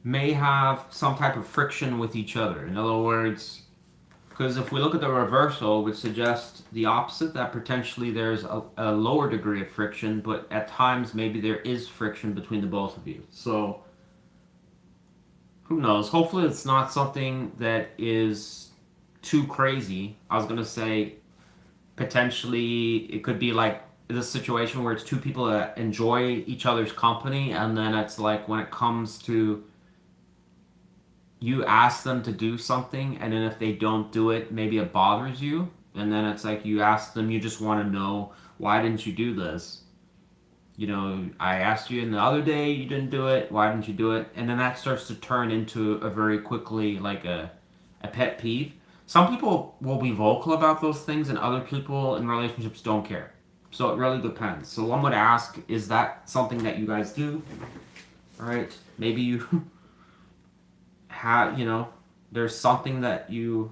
may have some type of friction with each other. In other words, because if we look at the reversal, it would suggest the opposite, that potentially there's a lower degree of friction, but at times maybe there is friction between the both of you. So, who knows? Hopefully it's not something that is too crazy. I was going to say, potentially it could be like this situation where it's two people that enjoy each other's company, and then it's like when it comes to you ask them to do something, and then if they don't do it, maybe it bothers you. And then it's like you ask them, you just want to know, why didn't you do this? You know, I asked you the other day, you didn't do it. Why didn't you do it? And then that starts to turn into a very quickly like a pet peeve. Some people will be vocal about those things, and other people in relationships don't care. So it really depends. So one would ask, is that something that you guys do? All right, maybe you have, there's something that you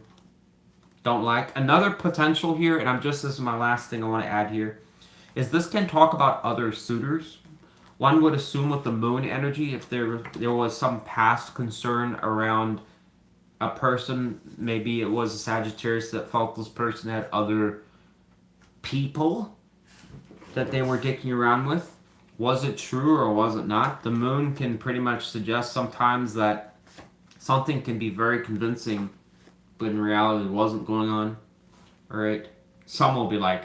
don't like. Another potential here, and this is my last thing I want to add here, is this can talk about other suitors. One would assume with the moon energy, if there was some past concern around a person, maybe it was a Sagittarius that felt this person had other people that they were dicking around with. Was it true or was it not? The moon can pretty much suggest sometimes that something can be very convincing, but in reality it wasn't going on. Alright? Some will be like,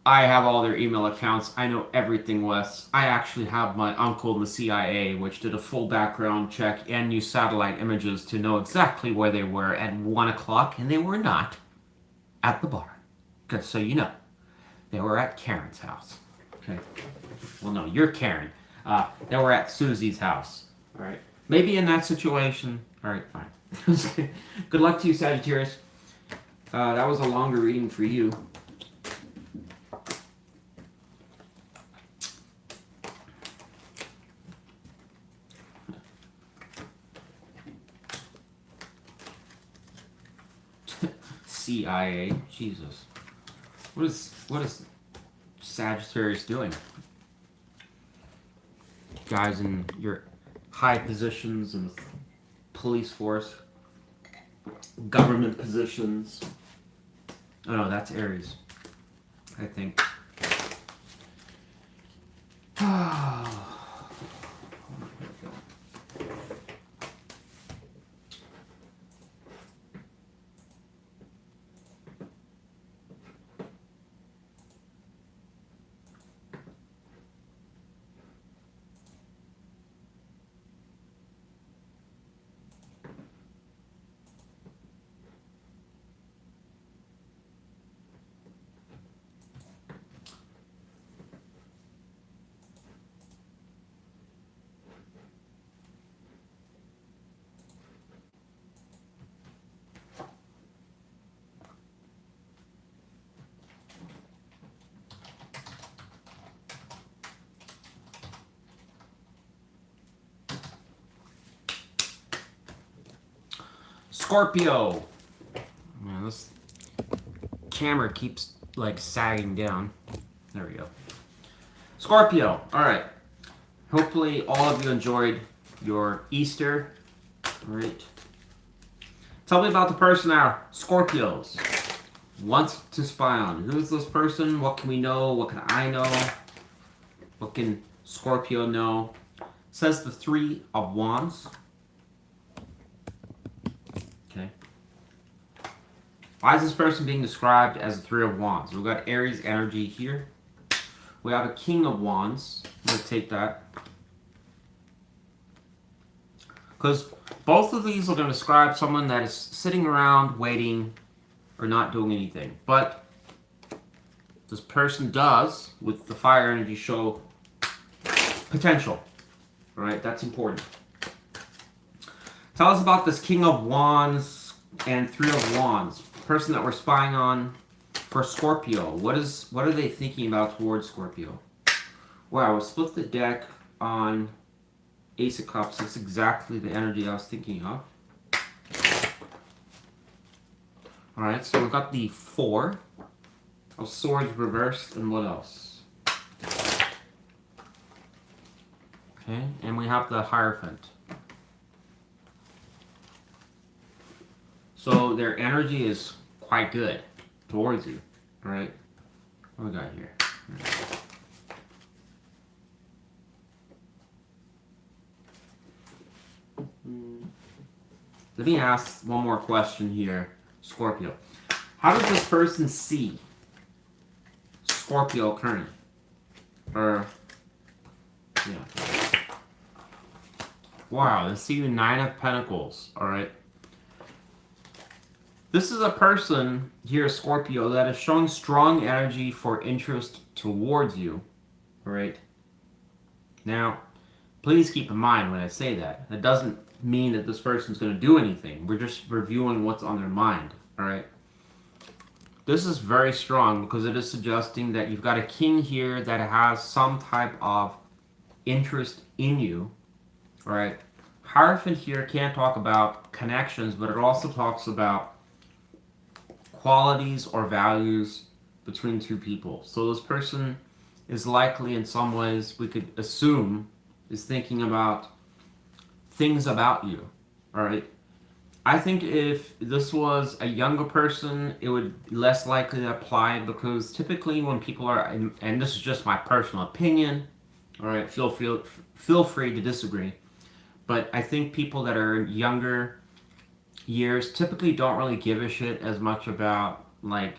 I have all their email accounts. I know everything, Wes. I actually have my uncle in the CIA, which did a full background check and used satellite images to know exactly where they were at 1 o'clock, and they were not at the bar. Just so you know. They were at Karen's house. Okay. Well, no, you're Karen. They were at Susie's house. Alright? Maybe in that situation. Alright, fine. Good luck to you, Sagittarius. That was a longer reading for you. CIA. Jesus. What is Sagittarius doing? Guys in your high positions in the police force, government positions. Oh no, that's Aries, I think. Scorpio. Man, this camera keeps like sagging down. There we go. Scorpio. All right. Hopefully all of you enjoyed your Easter. All right. Tell me about the person our Scorpios wants to spy on. Who's this person? What can we know? What can I know? What can Scorpio know? Says the Three of Wands. Okay. Why is this person being described as the Three of Wands? We've got Aries energy here. We have a King of Wands. I'm going to take that. Because both of these are going to describe someone that is sitting around waiting or not doing anything. But this person does, with the fire energy, show potential. All right, that's important. Tell us about this King of Wands and Three of Wands. Person that we're spying on for Scorpio. What are they thinking about towards Scorpio? Wow, we split the deck on Ace of Cups. That's exactly the energy I was thinking of. Alright, so we've got the Four of Swords reversed, and what else? Okay, and we have the Hierophant. So their energy is quite good towards you. Alright, what we got here? Let me ask one more question here, Scorpio. How does this person see Scorpio currently? Or, yeah. Wow, they see the Nine of Pentacles, alright? This is a person here, Scorpio, that is showing strong energy for interest towards you, alright? Now, please keep in mind when I say that, it doesn't mean that this person's going to do anything. We're just reviewing what's on their mind, alright? This is very strong because it is suggesting that you've got a king here that has some type of interest in you, alright? Hierophant here can't talk about connections, but it also talks about qualities or values between two people. So this person is likely, in some ways, we could assume, is thinking about things about you, all right? I think if this was a younger person, it would less likely to apply because typically when people are, and this is just my personal opinion, all right, feel free to disagree, but I think people that are younger years typically don't really give a shit as much about, like,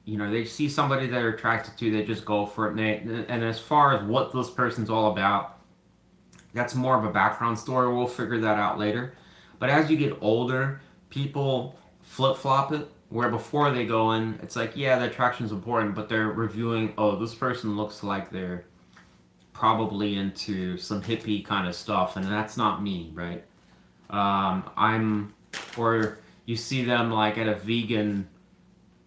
you know, they see somebody that they're attracted to, they just go for it, and as far as what this person's all about, that's more of a background story. We'll figure that out later. But as you get older, people flip-flop it, where before they go in, it's like, yeah, the attraction is important, but they're reviewing, oh, this person looks like they're probably into some hippie kind of stuff, and that's not me, right? Or you see them like at a vegan,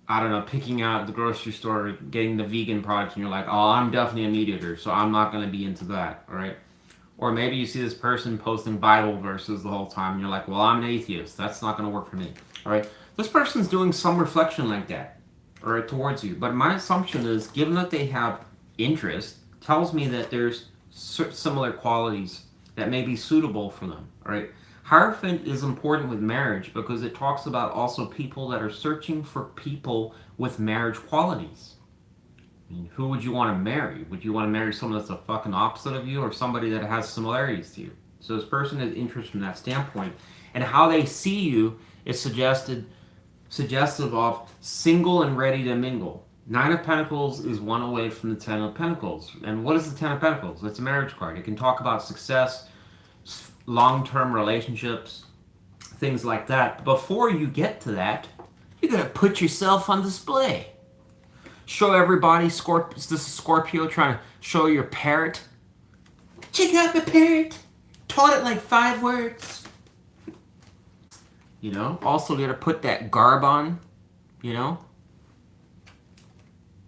I don't know, picking out at the grocery store, getting the vegan product, and you're like, oh, I'm definitely a meat eater, so I'm not going to be into that, all right? Or maybe you see this person posting Bible verses the whole time, and you're like, well, I'm an atheist. That's not going to work for me. All right? This person's doing some reflection like that, all right, towards you. But my assumption is, given that they have interest, tells me that there's similar qualities that may be suitable for them, all right? Hierophant is important with marriage because it talks about also people that are searching for people with marriage qualities. Who would you want to marry? Would you want to marry someone that's the fucking opposite of you or somebody that has similarities to you? So this person has interest from that standpoint. And how they see you is suggestive of single and ready to mingle. Nine of Pentacles is one away from the Ten of Pentacles. And what is the Ten of Pentacles? It's a marriage card. It can talk about success, long-term relationships, things like that. Before you get to that, you gotta put yourself on display. Show everybody, this is Scorpio trying to show your parrot. Check out my parrot. Taught it like 5 words. You know, also you gotta put that garb on, you know.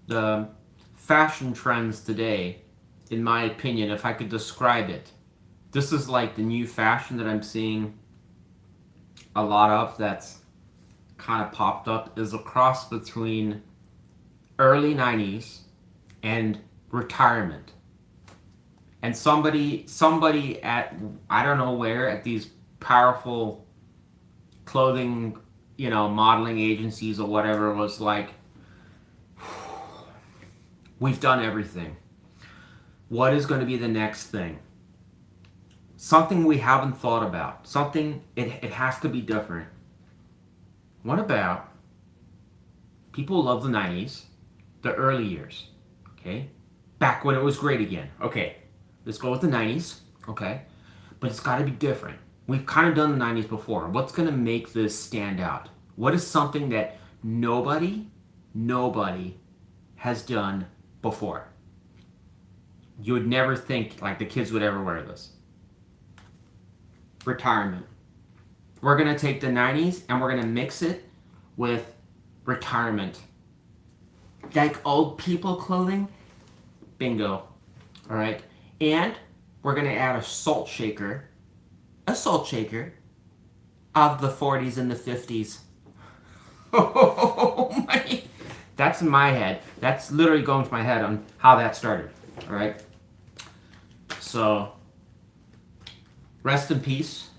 The fashion trends today, in my opinion, if I could describe it, this is like the new fashion that I'm seeing a lot of that's kind of popped up, is a cross between early 90s and retirement. And somebody at, I don't know where, at these powerful clothing you know, modeling agencies or whatever was like, we've done everything. What is going to be the next thing? Something we haven't thought about. Something, it has to be different. What about people love the 90s, the early years, okay? Back when it was great again. Okay, let's go with the 90s, okay? But it's got to be different. We've kind of done the 90s before. What's going to make this stand out? What is something that nobody has done before? You would never think like the kids would ever wear this. Retirement. We're going to take the 90s and we're going to mix it with retirement. Like old people clothing. Bingo. All right. And we're going to add a salt shaker of the 40s and the 50s. Oh my. That's in my head. That's literally going to my head on how that started. All right. So, rest in peace.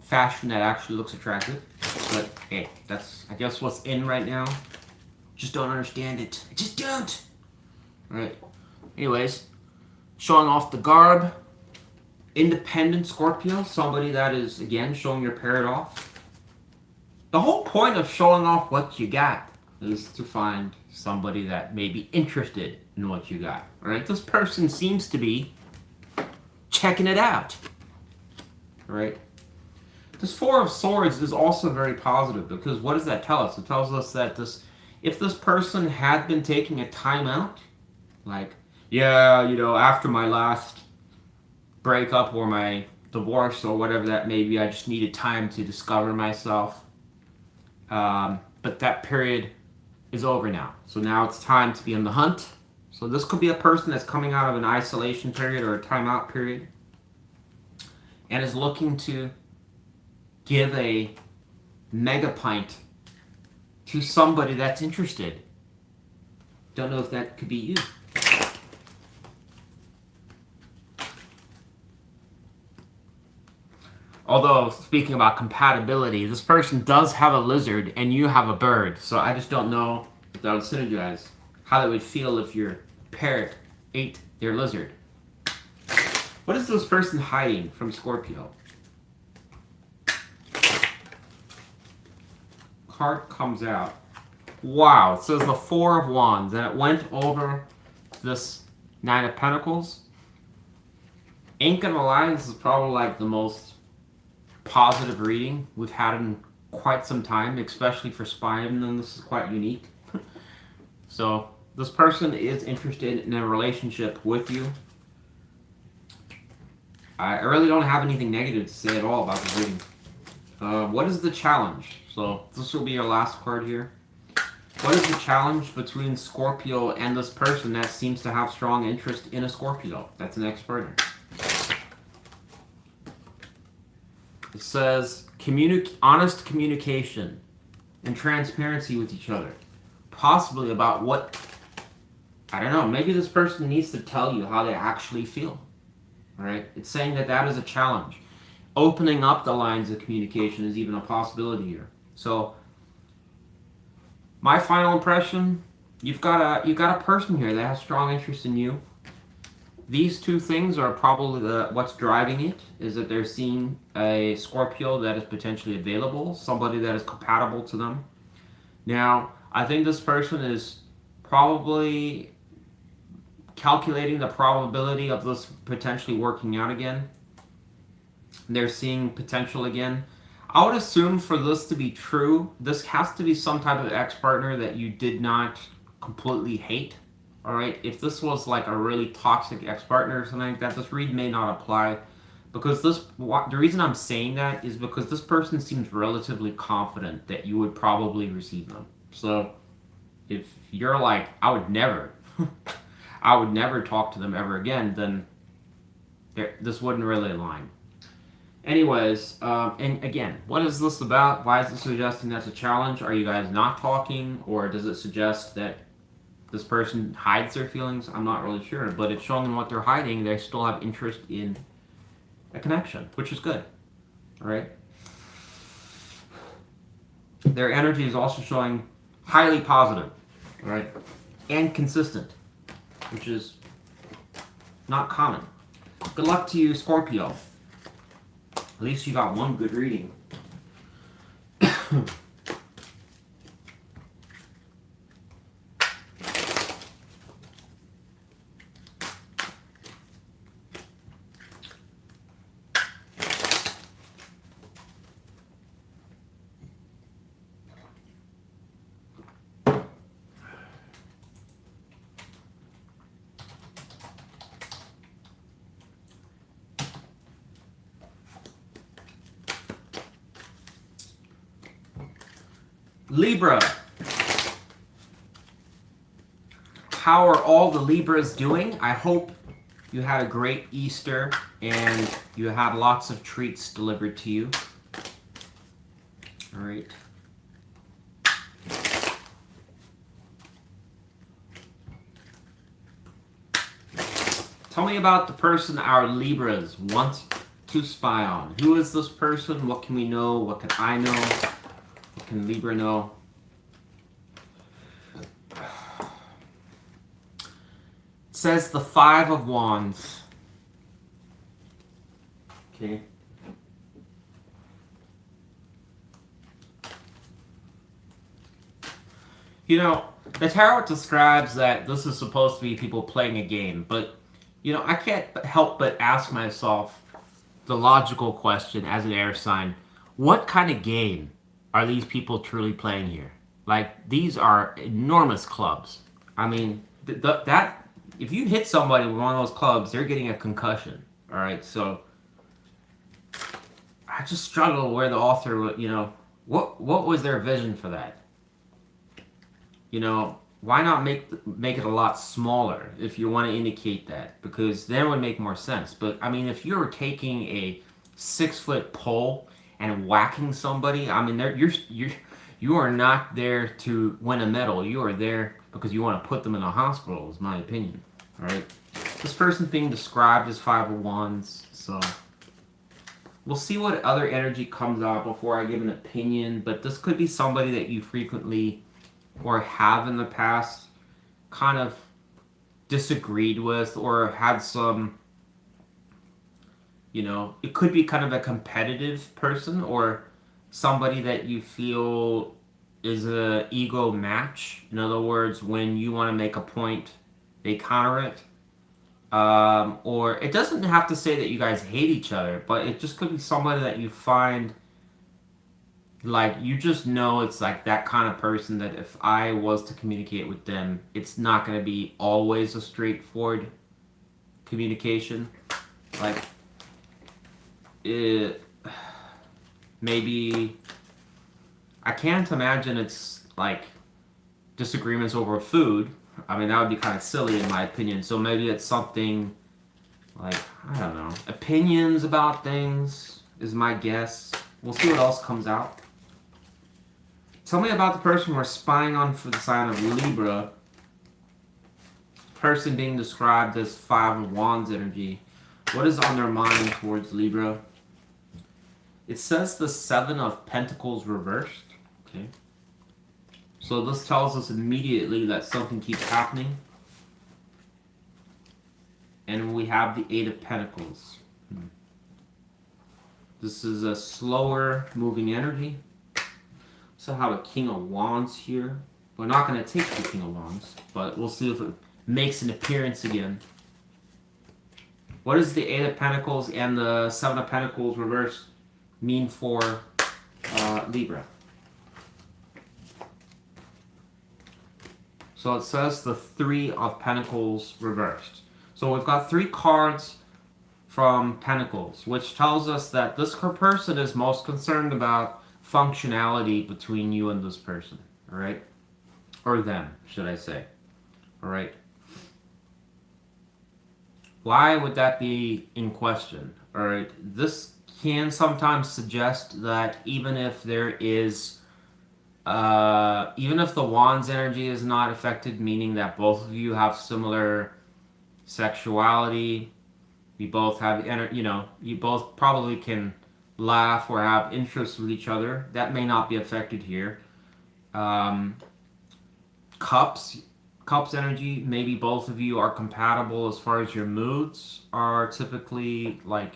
Fashion that actually looks attractive. But hey, that's, I guess, what's in right now. Just don't understand it. I just don't. All right. Anyways, showing off the garb. Independent Scorpio. Somebody that is, again, showing your parrot off. The whole point of showing off what you got is to find somebody that may be interested in what you got. All right. This person seems to be checking it out. All right. This Four of Swords is also very positive because what does that tell us? It tells us that if this person had been taking a time out, like, yeah, you know, after my last breakup or my divorce or whatever that may be, I just needed time to discover myself. But that period is over now. So now it's time to be on the hunt. So this could be a person that's coming out of an isolation period or a timeout period and is looking to give a mega pint to somebody that's interested. Don't know if that could be you. Although, speaking about compatibility, this person does have a lizard and you have a bird. So I just don't know if that would synergize. How that would feel if your parrot ate their lizard. What is this person hiding from Scorpio? Card comes out. Wow, it says the Four of Wands, and it went over this Nine of Pentacles. Ain't gonna lie, this is probably like the most positive reading we've had in quite some time, especially for spying, and this is quite unique. So, this person is interested in a relationship with you. I really don't have anything negative to say at all about this reading. What is the challenge? So this will be your last card here. What is the challenge between Scorpio and this person that seems to have strong interest in a Scorpio? That's an ex-partner. It says honest communication and transparency with each other. Possibly about what, I don't know, maybe this person needs to tell you how they actually feel. All right? It's saying that that is a challenge. Opening up the lines of communication is even a possibility here. So, my final impression, you've got a person here that has strong interest in you. These two things are probably what's driving it, is that they're seeing a Scorpio that is potentially available, somebody that is compatible to them. Now, I think this person is probably calculating the probability of this potentially working out again. They're seeing potential again. I would assume for this to be true, this has to be some type of ex-partner that you did not completely hate. Alright, if this was like a really toxic ex-partner or something like that, this read may not apply. Because the reason I'm saying that is because this person seems relatively confident that you would probably receive them. So, if you're like, I would never talk to them ever again, then this wouldn't really align. Anyways, and again, what is this about? Why is this suggesting that's a challenge? Are you guys not talking, or does it suggest that this person hides their feelings? I'm not really sure, but it's showing them what they're hiding. They still have interest in a connection, which is good. All right. Their energy is also showing highly positive, right? And consistent, which is not common. Good luck to you, Scorpio. At least you got one good reading. Libra. How are all the Libras doing? I hope you had a great Easter and you had lots of treats delivered to you. All right. Tell me about the person our Libras want to spy on. Who is this person? What can we know? What can I know? What can Libra know? It says the Five of Wands. Okay. You know, the tarot describes that this is supposed to be people playing a game, but, you know, I can't help but ask myself the logical question as an air sign. What kind of game are these people truly playing here? Like, these are enormous clubs. I mean, that if you hit somebody with one of those clubs, they're getting a concussion. All right, so I just struggle where the author would, you know, what was their vision for that? You know, why not make it a lot smaller if you want to indicate that? Because then it would make more sense. But I mean, if you're taking a 6-foot pole and whacking somebody, I mean, you are not there to win a medal. You are there because you want to put them in a hospital, is my opinion. All right. This person's being described as Five of Wands, so we'll see what other energy comes out before I give an opinion. But this could be somebody that you frequently or have in the past kind of disagreed with or had some, you know, it could be kind of a competitive person or somebody that you feel is a ego match. In other words, when you want to make a point, they counter it. Or it doesn't have to say that you guys hate each other, but it just could be somebody that you find like you just know it's like that kind of person that if I was to communicate with them, it's not going to be always a straightforward communication. Like, it maybe, I can't imagine it's like disagreements over food. I mean, that would be kind of silly in my opinion. So maybe it's something like, I don't know, opinions about things is my guess. We'll see what else comes out. Tell me about the person we're spying on for the sign of Libra. Person being described as Five of Wands energy. What is on their mind towards Libra? It says the Seven of Pentacles reversed. Okay. So this tells us immediately that something keeps happening. And we have the Eight of Pentacles. This is a slower moving energy. So I have a King of Wands here. We're not going to take the King of Wands, but we'll see if it makes an appearance again. What does the Eight of Pentacles and the Seven of Pentacles reversed mean for Libra? So it says the Three of Pentacles reversed. So we've got 3 cards from Pentacles, which tells us that this person is most concerned about functionality between you and this person, all right? Or them, should I say, all right? Why would that be in question, all right? This can sometimes suggest that even if there is, even if the Wands energy is not affected, meaning that both of you have similar sexuality, you both have, you know, you both probably can laugh or have interests with each other. That may not be affected here. Um, Cups, Cups energy, maybe both of you are compatible as far as your moods are typically like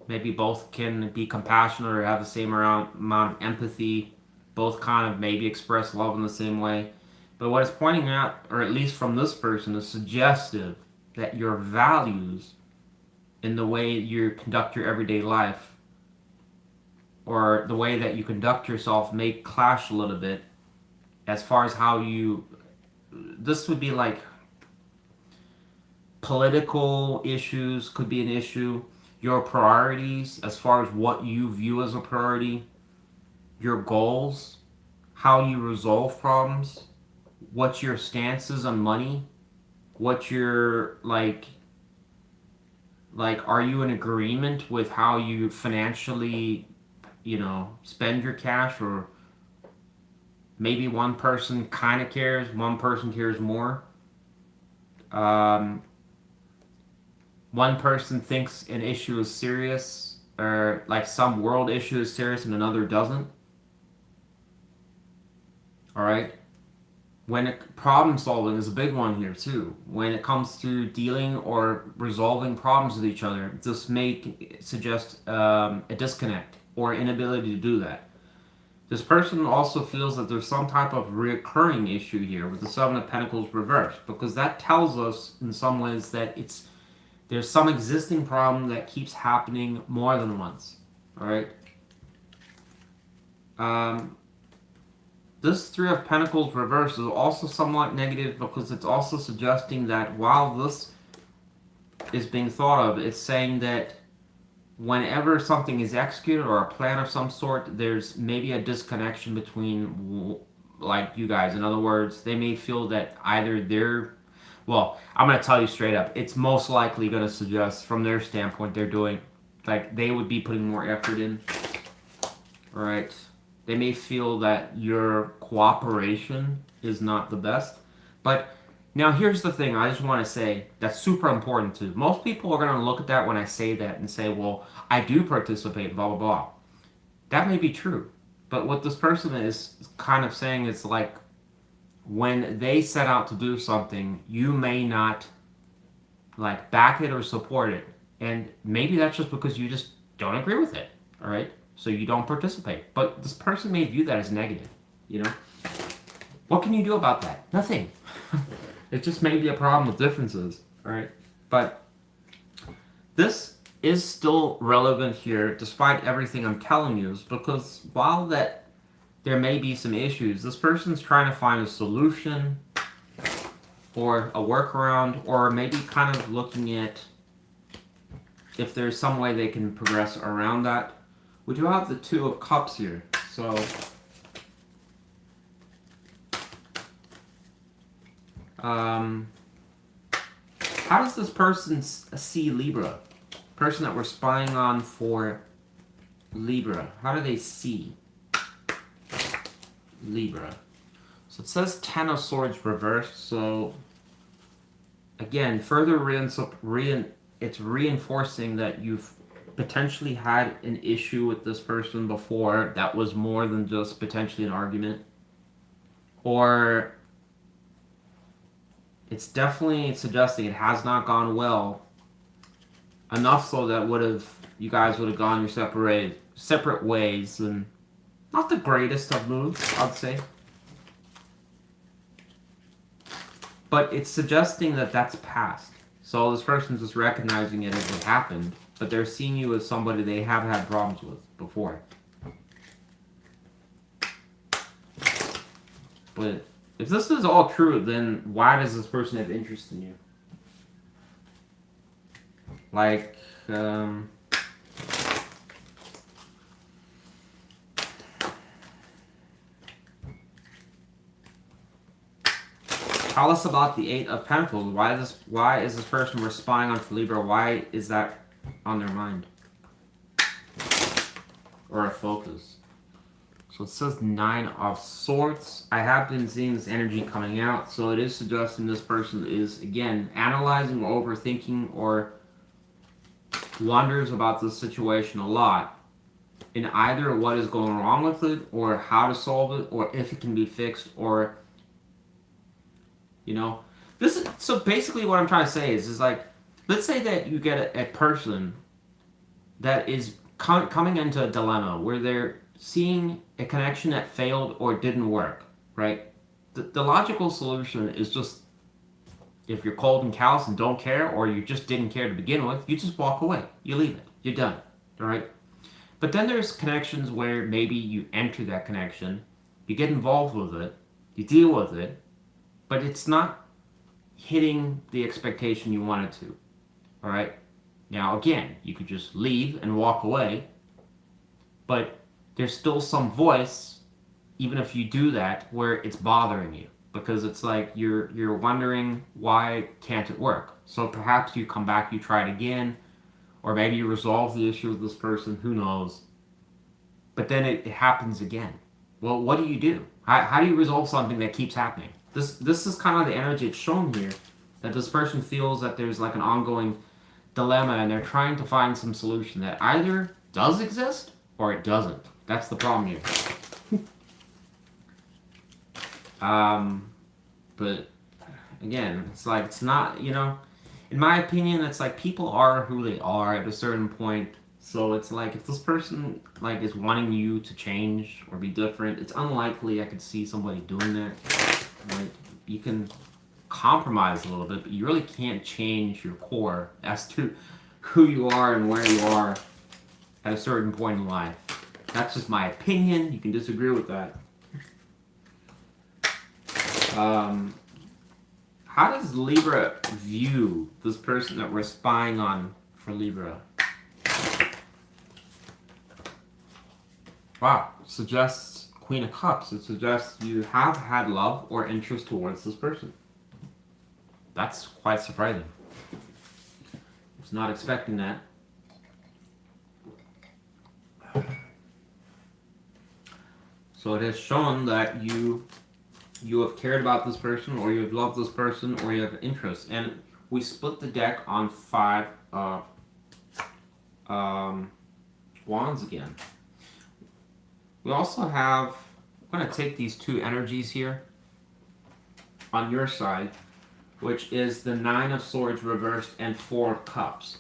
maybe both can be compassionate or have the same amount of empathy. Both kind of maybe express love in the same way. But what it's pointing out, or at least from this person, is suggestive that your values in the way you conduct your everyday life or the way that you conduct yourself may clash a little bit as far as how you. This would be like political issues could be an issue. Your priorities, as far as what you view as a priority, your goals, how you resolve problems, what your stance is on money, what your like are you in agreement with how you financially, spend your cash, or maybe one person kind of cares, one person cares more. Um, One person thinks an issue is serious, or like some world issue is serious and another doesn't. All right. Problem solving is a big one here too. When it comes to dealing or resolving problems with each other, this may suggest a disconnect or inability to do that. This person also feels that there's some type of recurring issue here with the Seven of Pentacles reversed, because that tells us in some ways that there's some existing problem that keeps happening more than once. All right. This Three of Pentacles reverse is also somewhat negative because it's also suggesting that while this is being thought of, it's saying that whenever something is executed or a plan of some sort, there's maybe a disconnection between like you guys. In other words, they may feel that either well, I'm going to tell you straight up, it's most likely going to suggest from their standpoint they're doing, like they would be putting more effort in. All right. They may feel that your cooperation is not the best. But now here's the thing I just want to say that's super important too. Most people are going to look at that when I say that and say, well, I do participate, blah, blah, blah. That may be true. But what this person is kind of saying is like, when they set out to do something, you may not like back it or support it. And maybe that's just because you just don't agree with it. All right. So you don't participate. But this person may view that as negative, What can you do about that? Nothing. It just may be a problem with differences, all right? But this is still relevant here, despite everything I'm telling you, because while that there may be some issues, this person's trying to find a solution or a workaround, or maybe kind of looking at if there's some way they can progress around that. We do have the Two of Cups here, so how does this person see Libra? Person that we're spying on for Libra. How do they see Libra? So it says Ten of Swords reversed, so again, further it's reinforcing that you've potentially had an issue with this person before that was more than just potentially an argument, or it's definitely suggesting it has not gone well enough so that you guys would have gone your separate ways, and not the greatest of moves, I'd say, but it's suggesting that that's past. So this person's just recognizing it as it happened, but they're seeing you as somebody they have had problems with before. But if this is all true, then why does this person have interest in you? Like, tell us about the Eight of Pentacles. Why is this person we're spying on for Libra? Why is that on their mind? Or a focus? So it says Nine of Swords. I have been seeing this energy coming out, so it is suggesting this person is, again, analyzing or overthinking or wonders about this situation a lot. in either what is going wrong with it, or how to solve it, or if it can be fixed, or, you know. This is, so basically what I'm trying to say is like, let's say that you get a person that is coming into a dilemma where they're seeing a connection that failed or didn't work, right? The logical solution is just, if you're cold and callous and don't care, or you just didn't care to begin with, you just walk away. You leave it. You're done. All right? But then there's connections where maybe you enter that connection, you get involved with it, you deal with it, but it's not hitting the expectation you want it to. All right? Now, again, you could just leave and walk away, but there's still some voice, even if you do that, where it's bothering you. Because it's like you're wondering, why can't it work? So perhaps you come back, you try it again, or maybe you resolve the issue with this person, who knows. But then it happens again. Well, what do? How do you resolve something that keeps happening? This is kind of the energy it's shown here, that this person feels that there's like an ongoing dilemma and they're trying to find some solution that either does exist or it doesn't. That's the problem here. But again, it's like, it's not, you know, in my opinion, it's like people are who they are at a certain point. So it's like, if this person like is wanting you to change or be different, it's unlikely I could see somebody doing that. Like, you can compromise a little bit, but you really can't change your core as to who you are and where you are at a certain point in life. That's just my opinion. You can disagree with that. How does Libra view this person that we're spying on for Libra? Wow, suggests Queen of Cups. It suggests you have had love or interest towards this person. That's quite surprising. I was not expecting that. So it has shown that you have cared about this person, or you have loved this person, or you have interest. And we split the deck on 5 wands again. We also have, I'm going to take these 2 energies here on your side, which is the 9 of Swords reversed and 4 of Cups.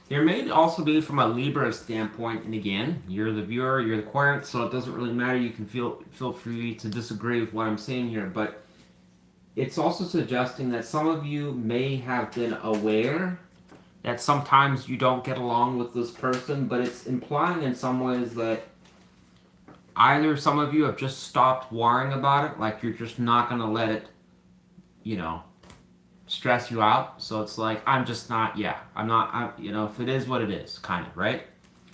There may also be from a Libra standpoint, and again, you're the viewer, you're the querent, so it doesn't really matter. You can feel free to disagree with what I'm saying here, but it's also suggesting that some of you may have been aware that sometimes you don't get along with this person, but it's implying in some ways that either some of you have just stopped worrying about it, like you're just not going to let it, you know, stress you out. So it's like, I'm not, you know, if it is what it is, kind of, right?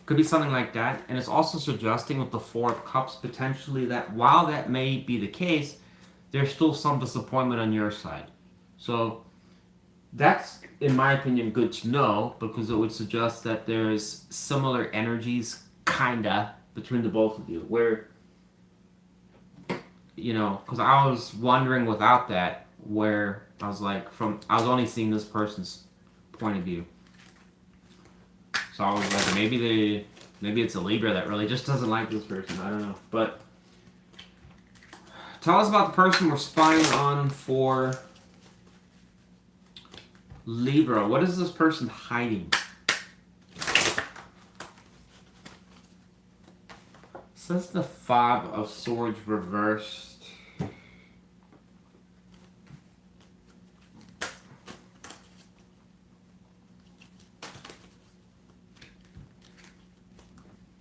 Could be something like that. And it's also suggesting with the 4 of Cups potentially that while that may be the case, there's still some disappointment on your side. So that's, in my opinion, good to know, because it would suggest that there's similar energies, kinda, between the both of you, where, you know, because I was wondering without that, where I was like, I was only seeing this person's point of view. So I was like, maybe it's a Libra that really just doesn't like this person. I don't know. But tell us about the person we're spying on for Libra. What is this person hiding? Says the 5 of Swords reversed.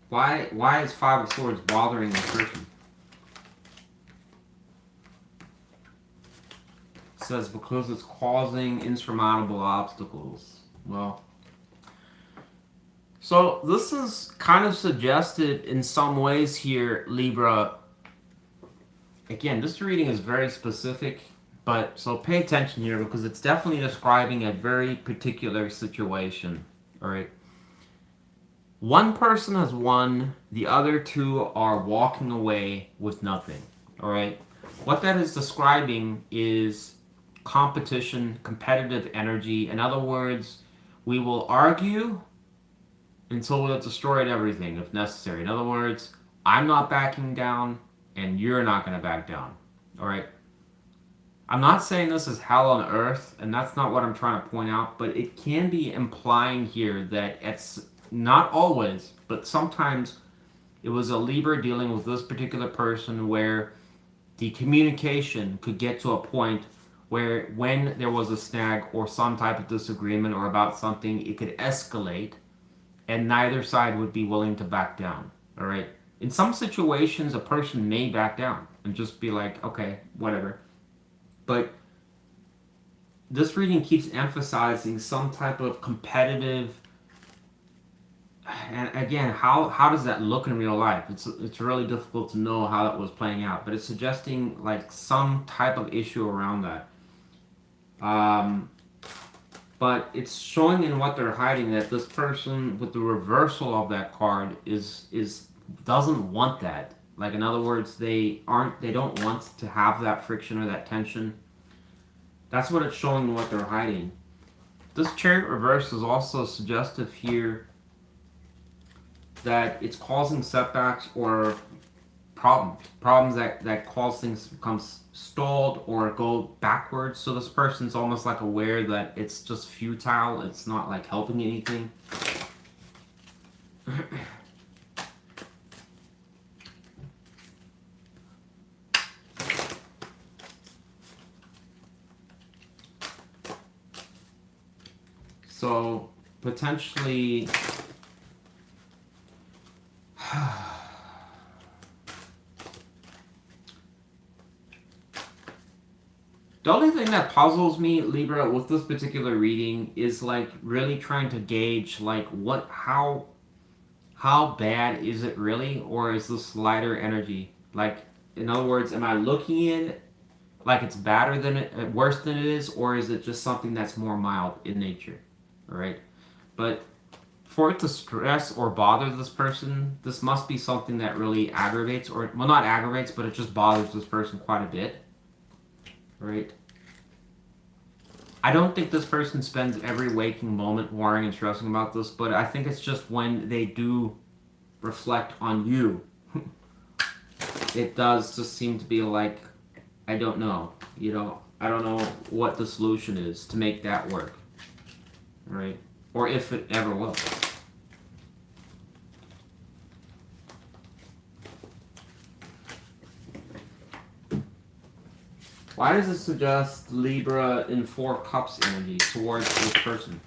Why is 5 of Swords bothering this person? It says because it's causing insurmountable obstacles. Well, so this is kind of suggested in some ways here, Libra. Again, this reading is very specific, but so pay attention here, because it's definitely describing a very particular situation. All right. One person has won, the other 2 are walking away with nothing. All right. What that is describing is competition, competitive energy. In other words, we will argue until we have destroyed everything if necessary. In other words, I'm not backing down and you're not going to back down. All right? I'm not saying this is hell on earth, and that's not what I'm trying to point out, but it can be implying here that it's not always, but sometimes it was a Libra dealing with this particular person where the communication could get to a point where when there was a snag or some type of disagreement or about something, it could escalate and neither side would be willing to back down. All right? In some situations, a person may back down and just be like, okay, whatever. But this reading keeps emphasizing some type of competitive, and again, how does that look in real life? It's really difficult to know how that was playing out, but it's suggesting like some type of issue around that. But it's showing in what they're hiding that this person with the reversal of that card is doesn't want that. Like, in other words, they don't want to have that friction or that tension. That's what it's showing in what they're hiding. This Chariot reverse is also suggestive here that it's causing setbacks or problems that cause things to become stalled or go backwards. So this person's almost like aware that it's just futile. It's not like helping anything. So potentially the only thing that puzzles me, Libra, with this particular reading is like really trying to gauge like how bad is it really, or is this lighter energy? Like, in other words, am I looking at it like it's worse than it is, or is it just something that's more mild in nature? All right, but for it to stress or bother this person, this must be something that really aggravates, or well, not aggravates, but it just bothers this person quite a bit. Right? I don't think this person spends every waking moment worrying and stressing about this, but I think it's just when they do reflect on you, it does just seem to be like, I don't know, I don't know what the solution is to make that work, right? Or if it ever will. Why does it suggest Libra in Four Cups energy towards this person?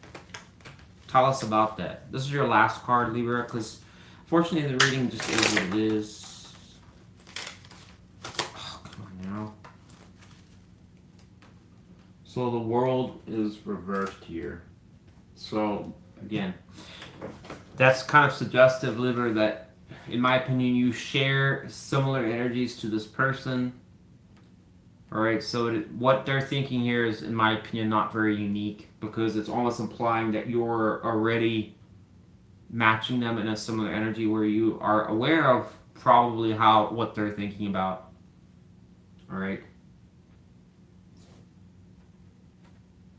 Tell us about that. This is your last card, Libra, because fortunately the reading just is what it is. Oh, come on now. So the world is reversed here. So, again, that's kind of suggestive, Libra, that, in my opinion, you share similar energies to this person. Alright, so what they're thinking here is, in my opinion, not very unique, because it's almost implying that you're already matching them in a similar energy where you are aware of probably what they're thinking about. Alright.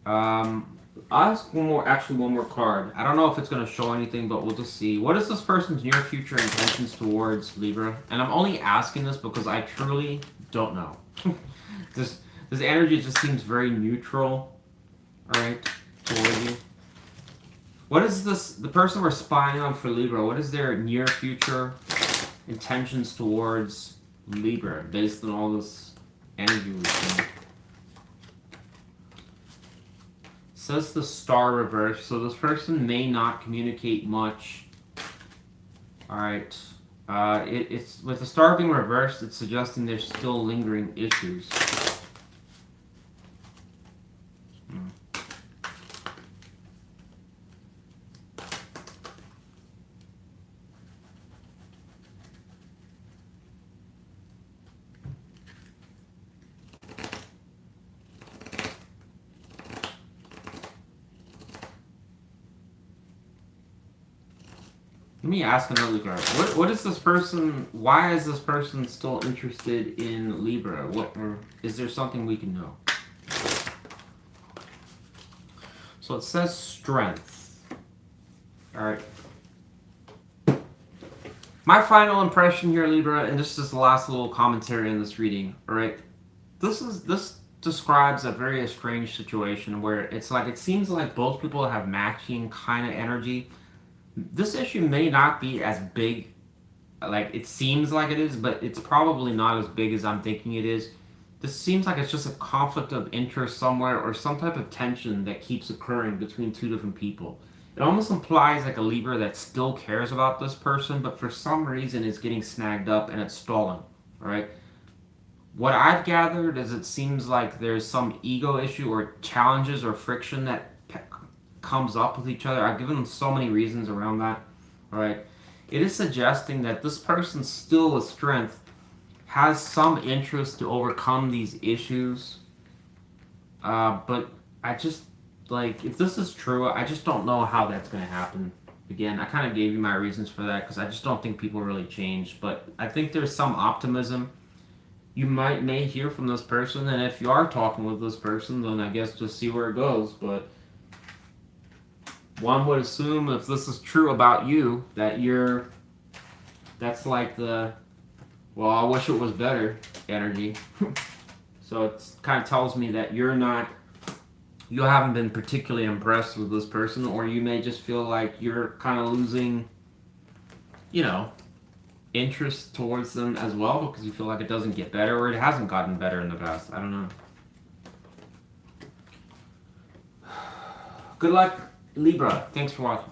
I'll ask one more card. I don't know if it's going to show anything, but we'll just see. What is this person's near future intentions towards Libra? And I'm only asking this because I truly don't know. This energy just seems very neutral, alright, toward you. What is the person we're spying on for Libra, what is their near future intentions towards Libra based on all this energy we've seen? Says the Star reverse, so this person may not communicate much. Alright. It's with the Star being reversed, it's suggesting there's still lingering issues. Let me ask another card. What is this person? Why is this person still interested in Libra? Or is there something we can know? So it says strength. All right. My final impression here, Libra, and this is the last little commentary in this reading, all right? This describes a very strange situation where it's like it seems like both people have matching kind of energy. This issue may not be as big like it seems like it is, but it's probably not as big as I'm thinking it is. This seems like it's just a conflict of interest somewhere or some type of tension that keeps occurring between two different people. It almost implies like a Libra that still cares about this person, but for some reason is getting snagged up and it's stalling. All right. What I've gathered is it seems like there's some ego issue or challenges or friction that comes up with each other. I've given them so many reasons around that. All right. It is suggesting that this person still with strength has some interest to overcome these issues. But I just, like, if this is true, I just don't know how that's going to happen. Again, I kind of gave you my reasons for that because I just don't think people really change. But I think there's some optimism. You may hear from this person, and if you are talking with this person, then I guess just see where it goes. But one would assume if this is true about you, that that's like the, well, I wish it was better energy. So it kind of tells me that you haven't been particularly impressed with this person, or you may just feel like you're kind of losing, interest towards them as well because you feel like it doesn't get better or it hasn't gotten better in the past. I don't know. Good luck, Libra. Thanks for watching.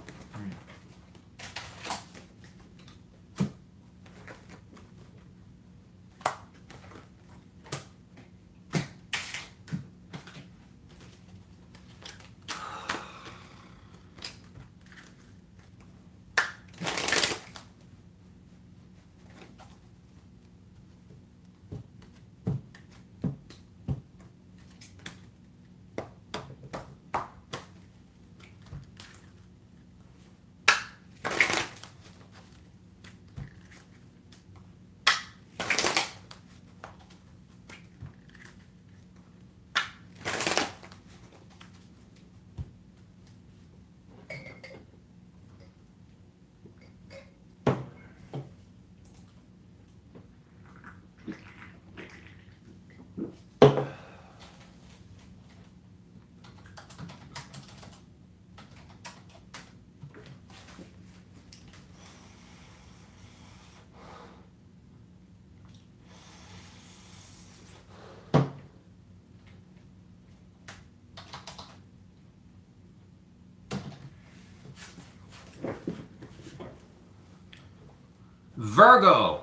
Virgo.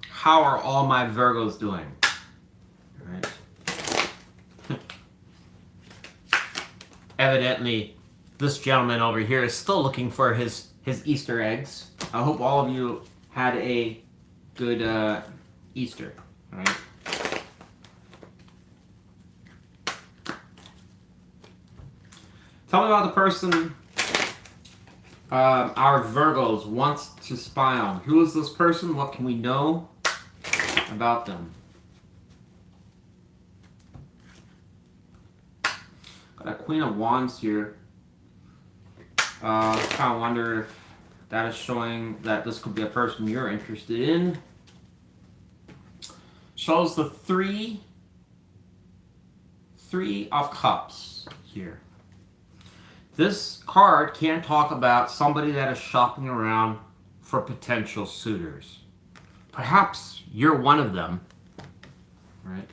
How are all my Virgos doing? All right. Evidently, this gentleman over here is still looking for his Easter eggs. I hope all of you had a good Easter. All right. Tell me about the person our Virgos wants to spy on. Who is this person? What can we know about them? Got a Queen of Wands here. Kind of wonder if that is showing that this could be a person you're interested in. Shows the three of Cups here. This card can talk about somebody that is shopping around for potential suitors. Perhaps you're one of them, right?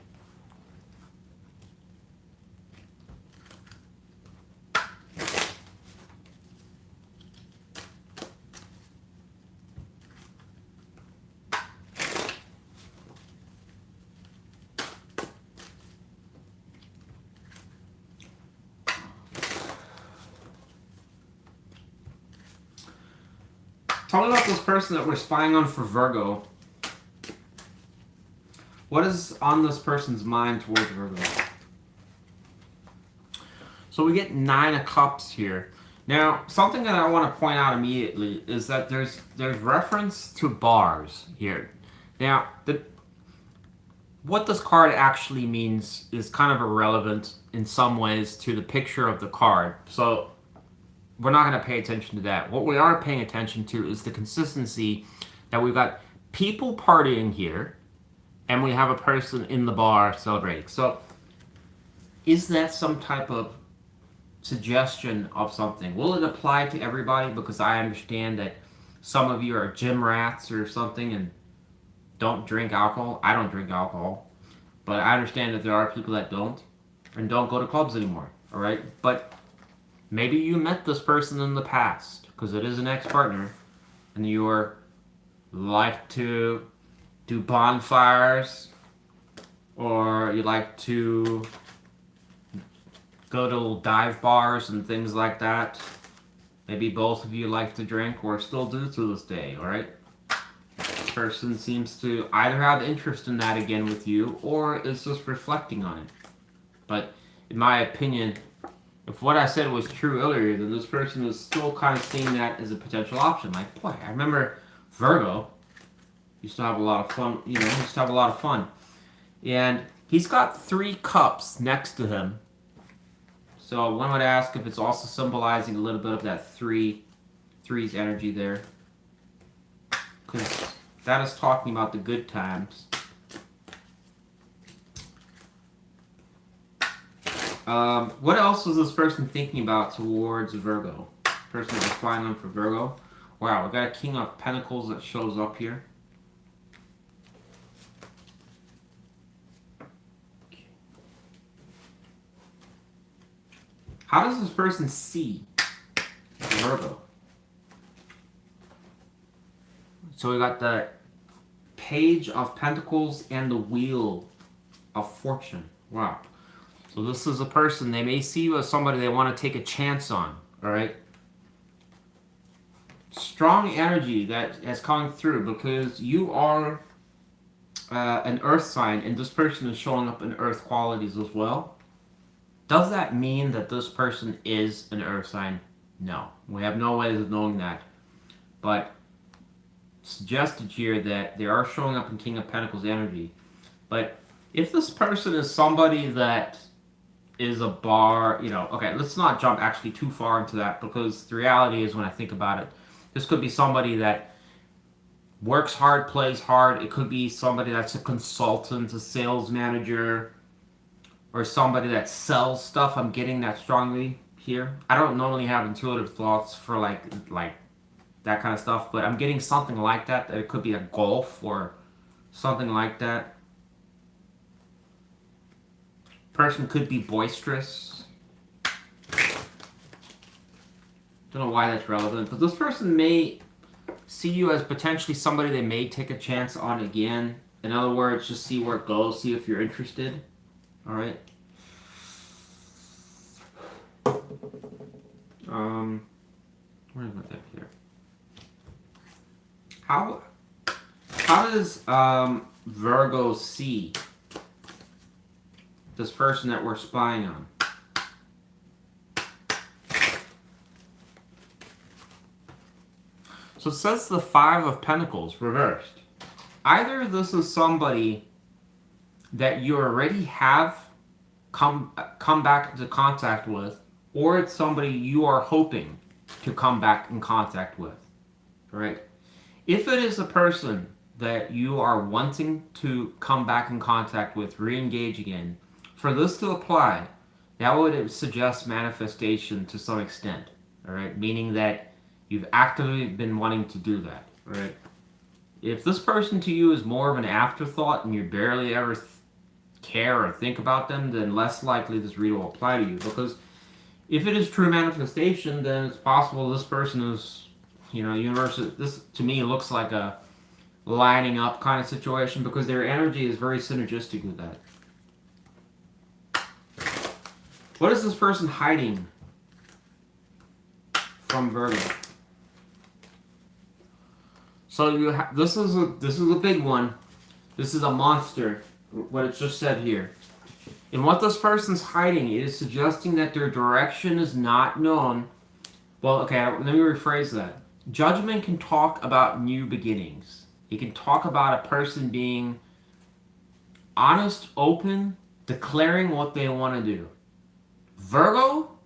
Tell me about this person that we're spying on for Virgo. What is on this person's mind towards Virgo? So we get 9 of Cups here. Now, something that I want to point out immediately is that there's reference to bars here. Now, what this card actually means is kind of irrelevant in some ways to the picture of the card. So we're not going to pay attention to that. What we are paying attention to is the consistency that we've got people partying here, and we have a person in the bar celebrating. So, is that some type of suggestion of something? Will it apply to everybody? Because I understand that some of you are gym rats or something and don't drink alcohol. I don't drink alcohol. But I understand that there are people that don't and don't go to clubs anymore. All right? But maybe you met this person in the past because it is an ex-partner and you like to do bonfires or you like to go to dive bars and things like that. Maybe both of you like to drink or still do to this day, alright? This person seems to either have interest in that again with you or is just reflecting on it. But in my opinion, if what I said was true earlier, then this person is still kind of seeing that as a potential option. Like, boy, I remember Virgo used to have a lot of fun, used to have a lot of fun. And he's got 3 cups next to him. So one would ask if it's also symbolizing a little bit of that three's energy there. Because that is talking about the good times. What else was this person thinking about towards Virgo? Person that was flying on for Virgo. Wow, we got a King of Pentacles that shows up here. How does this person see Virgo? So we got the Page of Pentacles and the Wheel of Fortune. Wow. So this is a person, they may see you as somebody they want to take a chance on. Alright? Strong energy that is coming through because you are an earth sign and this person is showing up in earth qualities as well. Does that mean that this person is an earth sign? No. We have no ways of knowing that. But suggested here that they are showing up in King of Pentacles energy. But if this person is somebody that is a bar, okay, let's not jump actually too far into that because the reality is when I think about it, this could be somebody that works hard, plays hard. It could be somebody that's a consultant, a sales manager, or somebody that sells stuff. I'm getting that strongly here. I don't normally have intuitive thoughts for like that kind of stuff, but I'm getting something like that. It could be a golf or something like that. Person could be boisterous. Don't know why that's relevant, but this person may see you as potentially somebody they may take a chance on again. In other words, just see where it goes, see if you're interested. Alright. Where is my deck here? How does Virgo see this person that we're spying on? So it says the 5 of Pentacles reversed. Either this is somebody that you already have come back into contact with, or it's somebody you are hoping to come back in contact with, right? If it is a person that you are wanting to come back in contact with, re-engage again, for this to apply, that would suggest manifestation to some extent, all right? Meaning that you've actively been wanting to do that, right? If this person to you is more of an afterthought and you barely ever care or think about them, then less likely this read will apply to you. Because if it is true manifestation, then it's possible this person is, universe. This to me looks like a lining up kind of situation because their energy is very synergistic with that. What is this person hiding from Virgo? So this is a big one. This is a monster. What it just said here. And what this person's hiding is suggesting that their direction is not known. Well, okay, let me rephrase that. Judgment can talk about new beginnings. It can talk about a person being honest, open, declaring what they want to do. Virgo,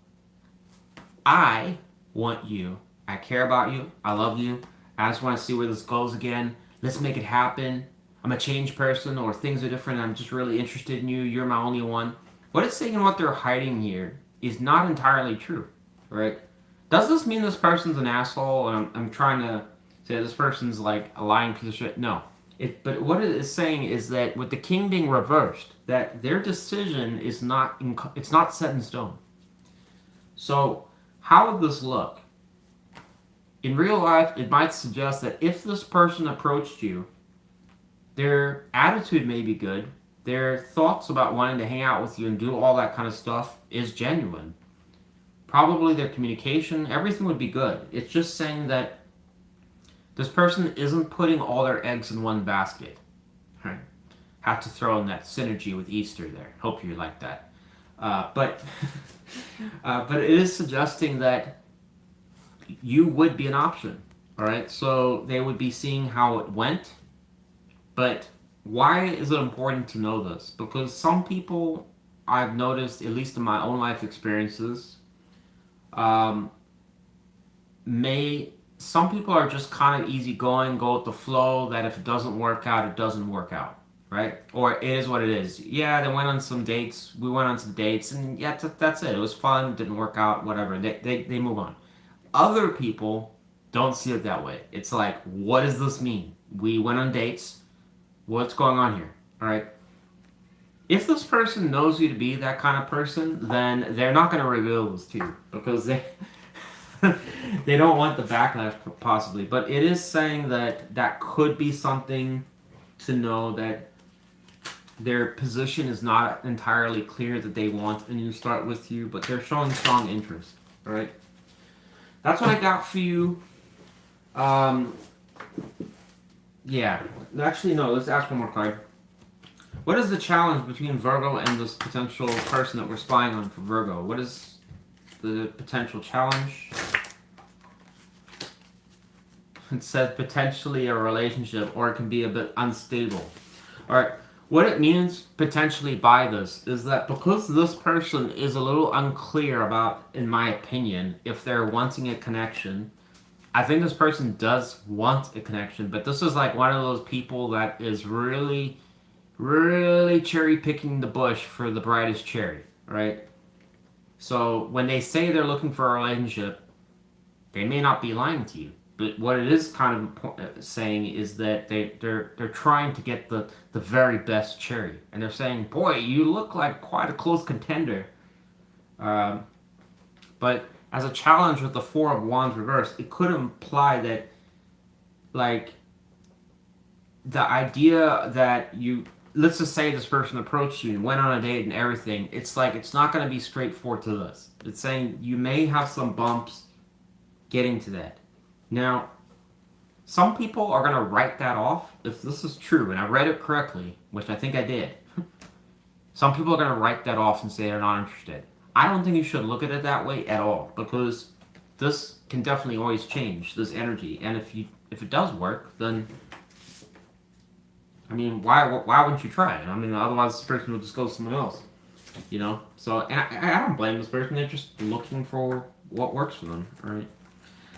I want you. I care about you. I love you. I just want to see where this goes again. Let's make it happen. I'm a changed person, or things are different. I'm just really interested in you. You're my only one. What it's saying and what they're hiding here is not entirely true, right? Does this mean this person's an asshole? And I'm trying to say this person's like a lying piece of shit. No. But what it is saying is that with the king being reversed, that their decision is it's not set in stone. So how would this look? In real life, it might suggest that if this person approached you, their attitude may be good, their thoughts about wanting to hang out with you and do all that kind of stuff is genuine. Probably their communication, everything would be good. It's just saying that this person isn't putting all their eggs in one basket. Right? Have to throw in that synergy with Easter there. Hope you like that. But it is suggesting that you would be an option. All right, so they would be seeing how it went. But why is it important to know this? Because some people I've noticed, at least in my own life experiences, some people are just kind of easygoing, go with the flow, that if it doesn't work out, it doesn't work out, right? Or it is what it is. Yeah, they went on some dates, we went on some dates, and yeah, that's it. It was fun, didn't work out, whatever. They move on. Other people don't see it that way. It's like, what does this mean? We went on dates. What's going on here? All right. If this person knows you to be that kind of person, then they're not going to reveal this to you because they they don't want the backlash possibly. But it is saying that could be something to know, that their position is not entirely clear, that they want a new start with you, but they're showing strong interest. All right. That's what I got for you. Yeah. Actually, no. Let's ask one more card. What is the challenge between Virgo and this potential person that we're spying on for Virgo? What is the potential challenge? It says potentially a relationship, or it can be a bit unstable. All right. What it means potentially by this is that because this person is a little unclear about, in my opinion, if they're wanting a connection. I think this person does want a connection, but this is like one of those people that is really, really cherry picking the bush for the brightest cherry, right? So when they say they're looking for a relationship, they may not be lying to you. But what it is kind of saying is that they're trying to get the very best cherry. And they're saying, boy, you look like quite a close contender. But as a challenge with the Four of Wands reversed, it could imply that, like, the idea that you, let's just say this person approached you and went on a date and everything, it's like, it's not going to be straightforward to this. It's saying you may have some bumps getting to that. Now, some people are going to write that off if this is true, and I read it correctly, which I think I did. Some people are going to write that off and say they're not interested. I don't think you should look at it that way at all, because this can definitely always change, this energy. And if it does work, then, I mean, why wouldn't you try it? I mean, otherwise this person will just go to someone else, you know? So, and I don't blame this person. They're just looking for what works for them, all right?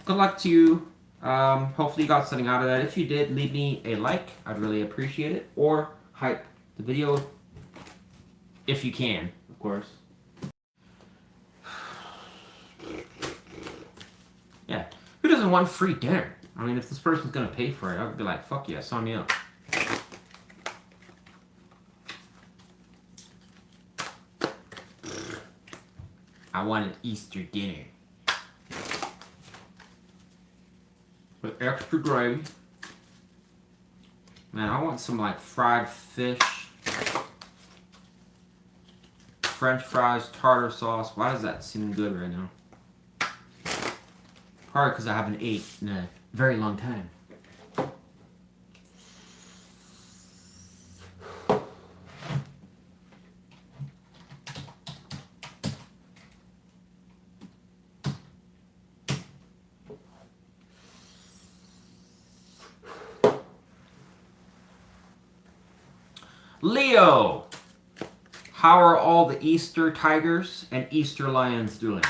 Good luck to you. Hopefully you got something out of that. If you did, leave me a like. I'd really appreciate it. Or hype the video if you can, of course. Yeah. Who doesn't want free dinner? I mean, if this person's going to pay for it, I would be like, fuck yeah, sign me up. I want an Easter dinner. With extra gravy. Man, I want some like fried fish, French fries, tartar sauce. Why does that seem good right now? Probably because I haven't ate in a very long time. Leo, how are all the Easter tigers and Easter lions doing?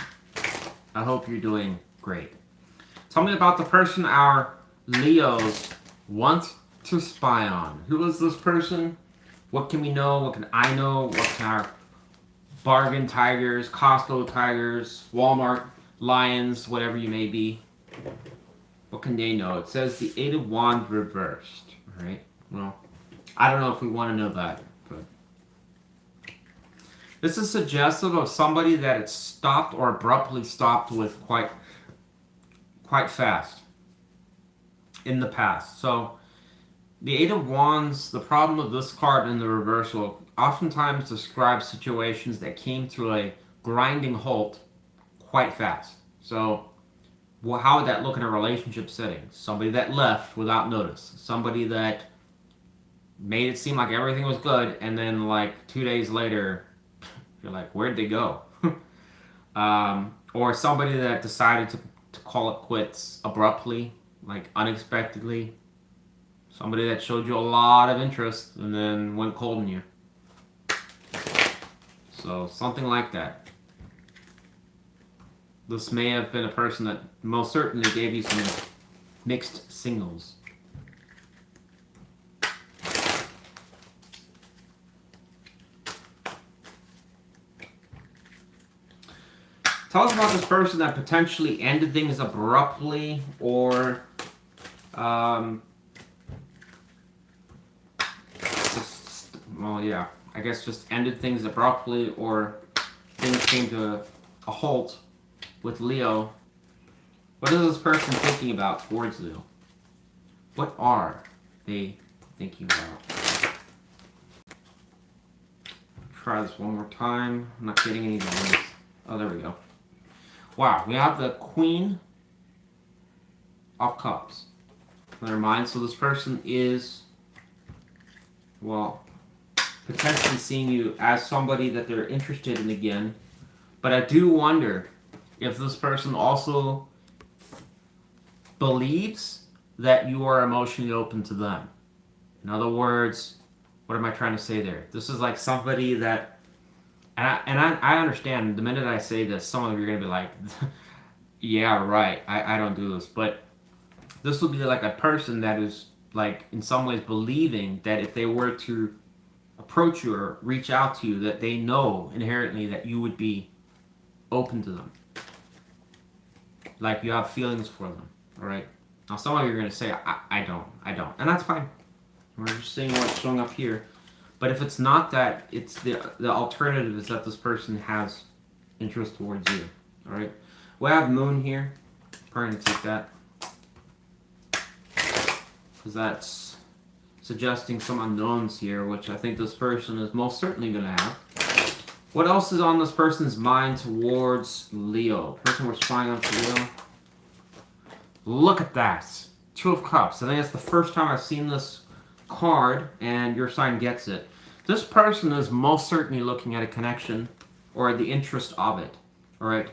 I hope you're doing great. Great. Tell me about the person our Leos want to spy on. Who is this person? What can we know? What can I know? What can our bargain tigers, Costco tigers, Walmart lions, whatever you may be, what can they know? It says the Eight of Wands reversed. All right. Well, I don't know if we want to know that, but this is suggestive of somebody that it stopped or abruptly stopped with quite fast in the past. So the Eight of Wands, the problem with this card in the reversal, oftentimes describes situations that came to a grinding halt quite fast. So how would that look in a relationship setting? Somebody that left without notice. Somebody that made it seem like everything was good, and then like 2 days later, you're like, where'd they go? Or somebody that decided to call it quits abruptly, like unexpectedly. Somebody that showed you a lot of interest and then went cold on you. So something like that. This may have been a person that most certainly gave you some mixed signals. Tell us about this person that potentially ended things abruptly or well, yeah, I guess just ended things abruptly, or things came to a halt with Leo. What is this person thinking about towards Leo? What are they thinking about? Try this one more time. I'm not getting any noise. Oh, there we go. Wow, we have the Queen of Cups. Never mind. So this person is, well, potentially seeing you as somebody that they're interested in again. But I do wonder if this person also believes that you are emotionally open to them. In other words, what am I trying to say there? This is like somebody that, and I understand the minute I say this, some of you are going to be like, yeah, right, I don't do this. But this would be like a person that is like in some ways believing that if they were to approach you or reach out to you, that they know inherently that you would be open to them. Like you have feelings for them, all right? Now some of you are going to say, I don't. And that's fine. We're just seeing what's showing up here. But if it's not that, it's the alternative is that this person has interest towards you, all right? We have Moon here. Probably going to take that. Because that's suggesting some unknowns here, which I think this person is most certainly going to have. What else is on this person's mind towards Leo? Person we're spying on for Leo. Look at that. Two of Cups. I think it's the first time I've seen this card, and your sign gets it. This person is most certainly looking at a connection or the interest of it. All right.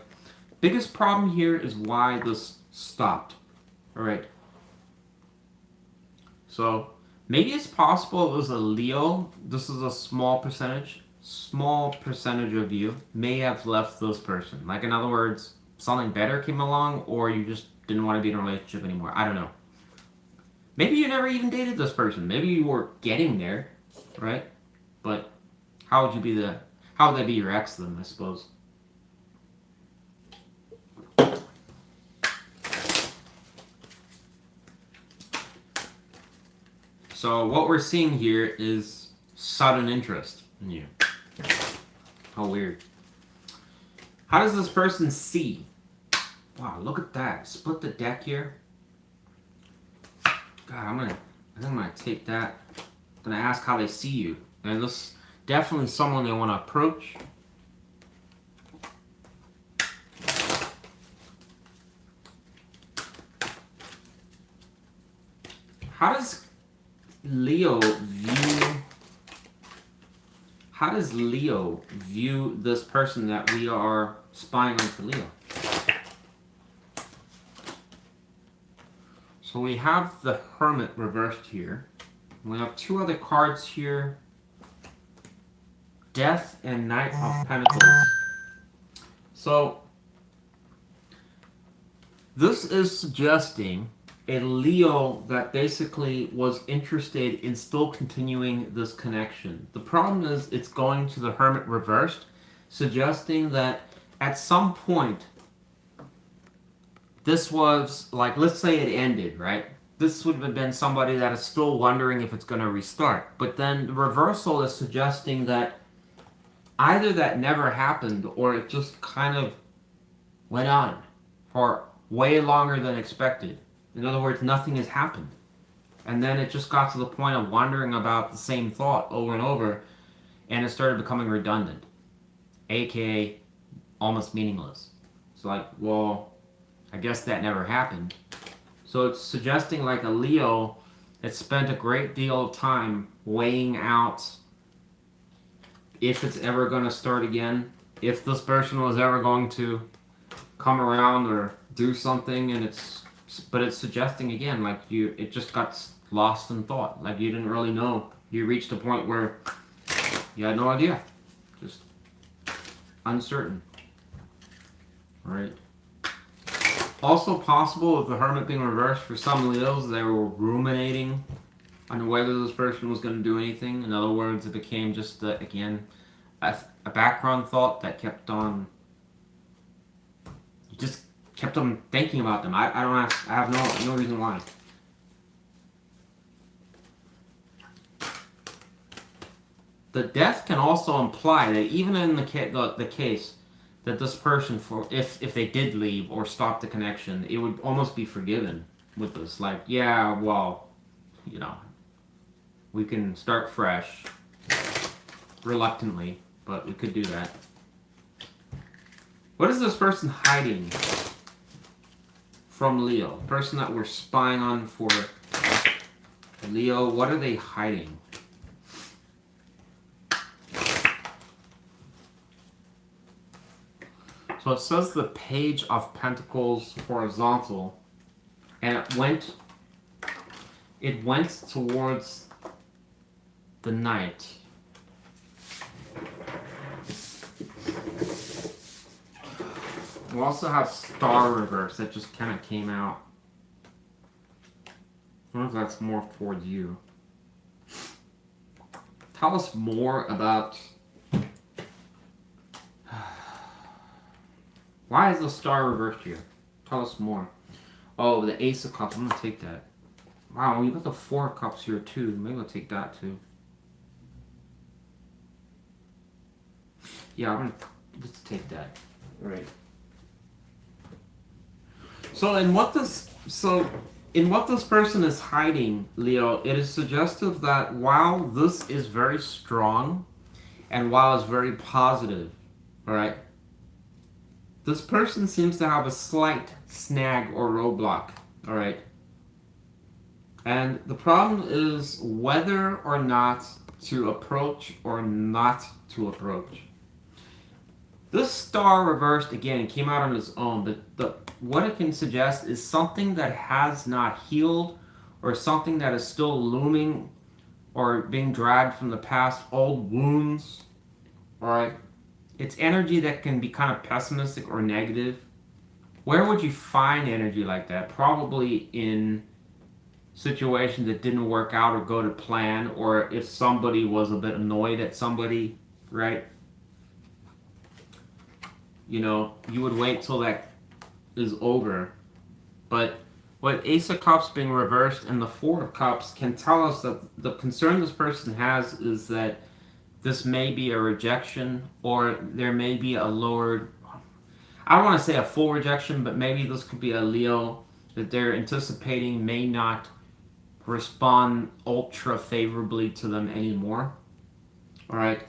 Biggest problem here is why this stopped. All right. So maybe it's possible it was a Leo. This is a small percentage of you may have left this person. Like, in other words, something better came along, or you just didn't want to be in a relationship anymore. I don't know. Maybe you never even dated this person. Maybe you were getting there, right? But how would they be your ex then, I suppose? So what we're seeing here is sudden interest in you. How weird. How does this person see? Wow, look at that. Split the deck here. God, I think I'm gonna take that. I'm gonna ask how they see you. And this definitely someone they want to approach. How does Leo view this person that we are spying on for Leo? So we have the Hermit reversed here. We have two other cards here. Death and Knight of Pentacles. So This is suggesting a Leo that basically was interested in still continuing this connection. The problem is it's going to the Hermit reversed, suggesting that at some point this was like, let's say it ended, right? This would have been somebody that is still wondering if it's going to restart. But then the reversal is suggesting that either that never happened or it just kind of went on for way longer than expected. In other words, nothing has happened. And then it just got to the point of wondering about the same thought over and over, and it started becoming redundant, aka almost meaningless. It's like, well, I guess that never happened. So it's suggesting like a Leo that spent a great deal of time weighing out if it's ever going to start again, if this person was ever going to come around or do something, and but it's suggesting again like it just got lost in thought, like you didn't really know. You reached a point where you had no idea, just uncertain. Right. Also possible with the Hermit being reversed for some Leos, they were ruminating on whether this person was going to do anything. In other words, it became just again a background thought that kept on. You just kept on thinking about them. I have no reason why. The death can also imply that even in the case that this person, for if they did leave or stop the connection, it would almost be forgiven with this. Like, yeah, well, you know, we can start fresh, reluctantly, but we could do that. What is this person hiding from Leo? The person that we're spying on for Leo, what are they hiding? So it says the Page of Pentacles horizontal, and it went towards the Knight. We also have Star reverse that just kind of came out. I wonder if that's more towards you. Tell us more about... Why is the Star reversed here? Tell us more. Oh, the Ace of Cups. I'm going to take that. Wow, you got the Four of Cups here too. Maybe I'll take that too. Yeah, I'm going to... Let's take that. Right. So in what this person is hiding, Leo, it is suggestive that while this is very strong and while it's very positive, all right, this person seems to have a slight snag or roadblock, all right? And the problem is whether or not to approach or not to approach. This Star reversed, again, came out on its own, but what it can suggest is something that has not healed or something that is still looming or being dragged from the past, old wounds, all right? It's energy that can be kind of pessimistic or negative. Where would you find energy like that? Probably in situations that didn't work out or go to plan, or if somebody was a bit annoyed at somebody, right? You know, you would wait till that is over. But what Ace of Cups being reversed and the Four of Cups can tell us that the concern this person has is that this may be a rejection, or there may be a lowered, I don't want to say a full rejection, but maybe this could be a Leo that they're anticipating may not respond ultra favorably to them anymore. All right.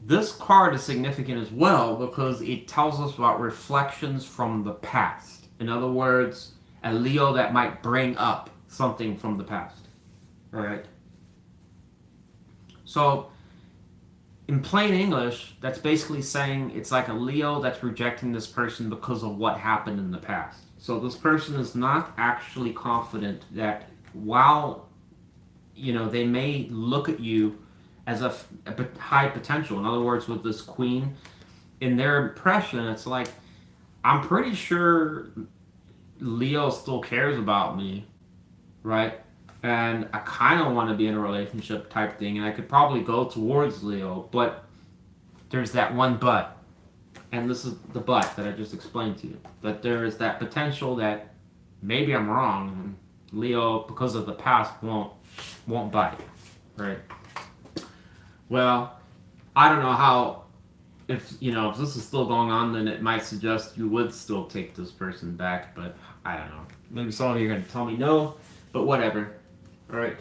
This card is significant as well because it tells us about reflections from the past. In other words, a Leo that might bring up something from the past. All right. So, in plain English, that's basically saying it's like a Leo that's rejecting this person because of what happened in the past. So this person is not actually confident that while, you know, they may look at you as a high potential. In other words, with this Queen, in their impression, it's like, I'm pretty sure Leo still cares about me, right? And I kind of want to be in a relationship type thing, and I could probably go towards Leo, but there's that one but. And this is the but that I just explained to you. That there is that potential that maybe I'm wrong, and Leo, because of the past, won't bite, right? Well, I don't know how. If if this is still going on, then it might suggest you would still take this person back, but I don't know. Maybe some of you are gonna tell me no, but whatever. All right.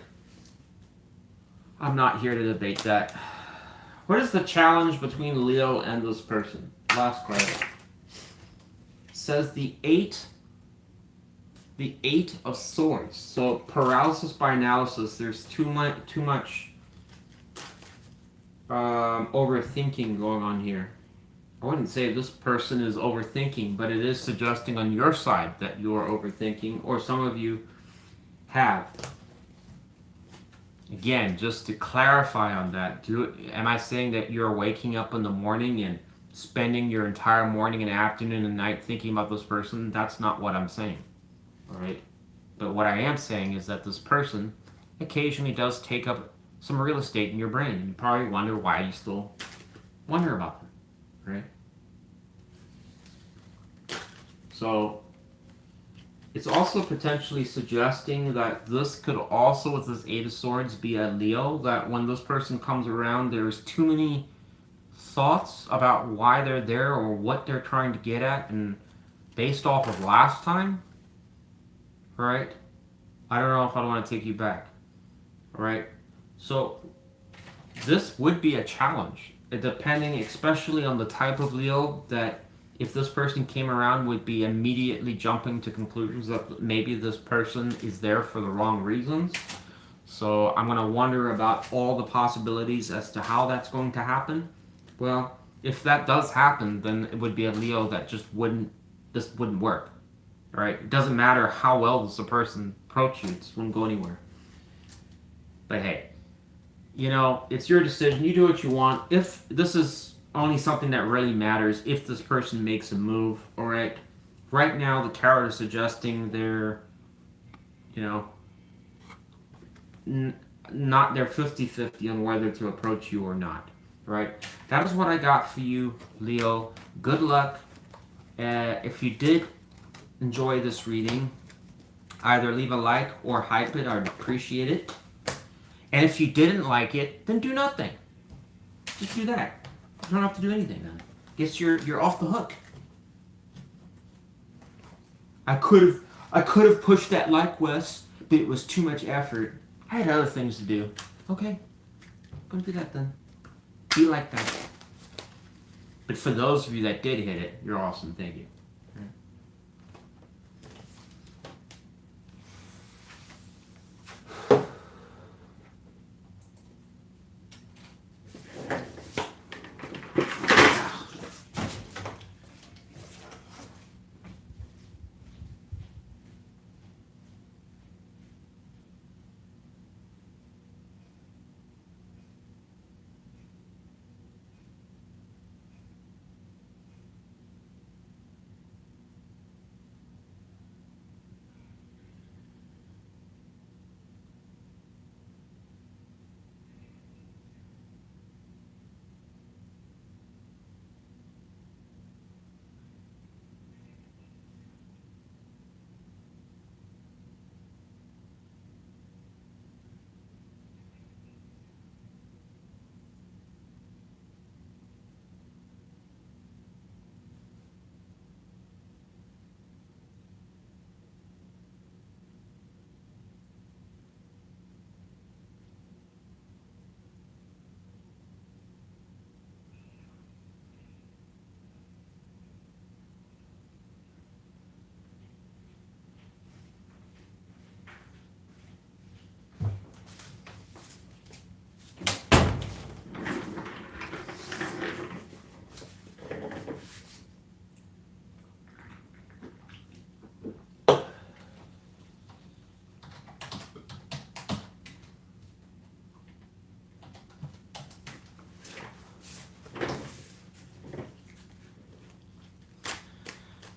I'm not here to debate that. What is the challenge between Leo and this person? Last card. Says the eight of swords. So paralysis by analysis. There's too much overthinking going on here. I wouldn't say this person is overthinking, but it is suggesting on your side that you're overthinking, or some of you have. Again, just to clarify on that, am I saying that you're waking up in the morning and spending your entire morning and afternoon and night thinking about this person? That's not what I'm saying. All right? But what I am saying is that this person occasionally does take up some real estate in your brain. And you probably wonder why you still wonder about them. Right? So it's also potentially suggesting that this could also, with this Eight of Swords, be a Leo, that when this person comes around, there's too many thoughts about why they're there or what they're trying to get at, and based off of last time, right? I don't know if I want to take you back, right? So this would be a challenge, depending especially on the type of Leo, that if this person came around would be immediately jumping to conclusions that maybe this person is there for the wrong reasons. So I'm going to wonder about all the possibilities as to how that's going to happen. Well, if that does happen, then it would be a Leo that just wouldn't work. Right? It doesn't matter how well this person approach you, it just wouldn't go anywhere. But hey, it's your decision. You do what you want. If this is only something that really matters, if this person makes a move, all right? Right now, the tarot is suggesting they're, not they're 50-50 on whether to approach you or not, right? That is what I got for you, Leo. Good luck. If you did enjoy this reading, either leave a like or hype it. I'd appreciate it. And if you didn't like it, then do nothing. Just do that. You don't have to do anything then. Guess you're off the hook. I could have pushed that like, Wes, but it was too much effort. I had other things to do. Okay, go do that then. Be like that. But for those of you that did hit it, you're awesome. Thank you.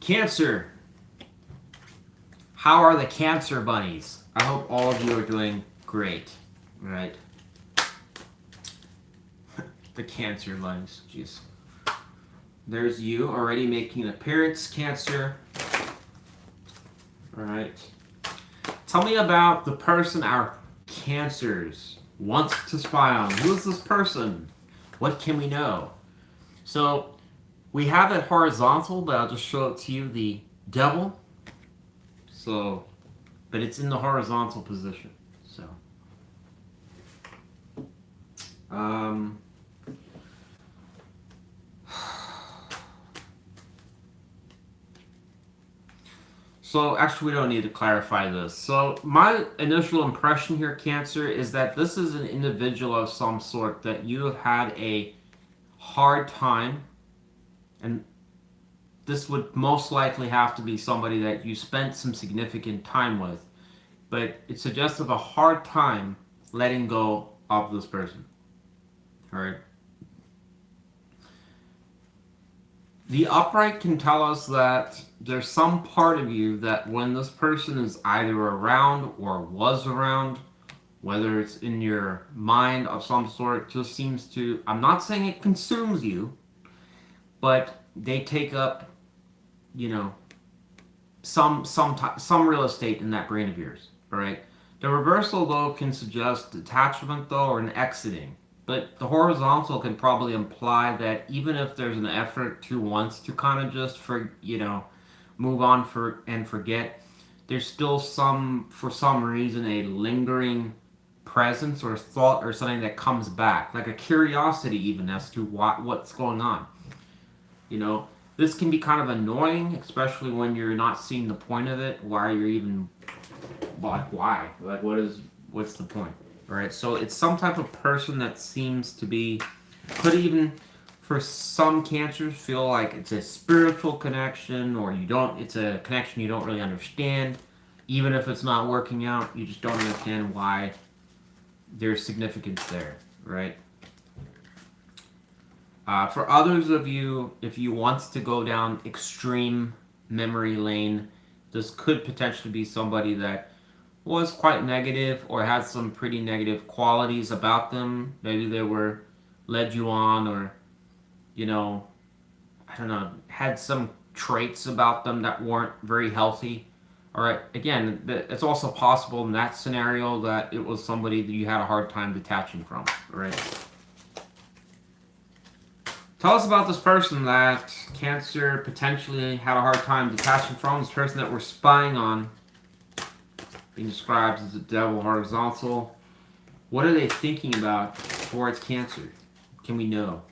Cancer. How are the Cancer bunnies? I hope all of you are doing great. Right? The Cancer bunnies. Jeez. There's you already making an appearance, Cancer. Alright. Tell me about the person our Cancers want to spy on. Who is this person? What can we know? So, we have it horizontal, but I'll just show it to you, the devil. So, but it's in the horizontal position. So, so actually we don't need to clarify this. So my initial impression here, Cancer, is that this is an individual of some sort that you have had a hard time, and this would most likely have to be somebody that you spent some significant time with, but it suggests of a hard time letting go of this person. All right. The upright can tell us that there's some part of you that when this person is either around or was around, whether it's in your mind of some sort, just seems to, I'm not saying it consumes you, but they take up, you know, some real estate in that brain of yours, all right? The reversal, though, can suggest detachment, though, or an exiting. But the horizontal can probably imply that even if there's an effort to want to kind of just, move on and forget, there's still for some reason, a lingering presence or thought or something that comes back, like a curiosity even as to what's going on. You know, this can be kind of annoying, especially when you're not seeing the point of it. Why you're even, like, why? Like, what's the point? All right, so it's some type of person that seems to be, could even, for some Cancers, feel like it's a spiritual connection, or it's a connection you don't really understand. Even if it's not working out, you just don't understand why there's significance there, right? For others of you, if you want to go down extreme memory lane, this could potentially be somebody that was quite negative or had some pretty negative qualities about them. Maybe they led you on, or, I don't know, had some traits about them that weren't very healthy. All right, again, it's also possible in that scenario that it was somebody that you had a hard time detaching from, all right? Tell us about this person that Cancer potentially had a hard time detaching from, this person that we're spying on, being described as the devil horizontal. What are they thinking about towards Cancer? Can we know?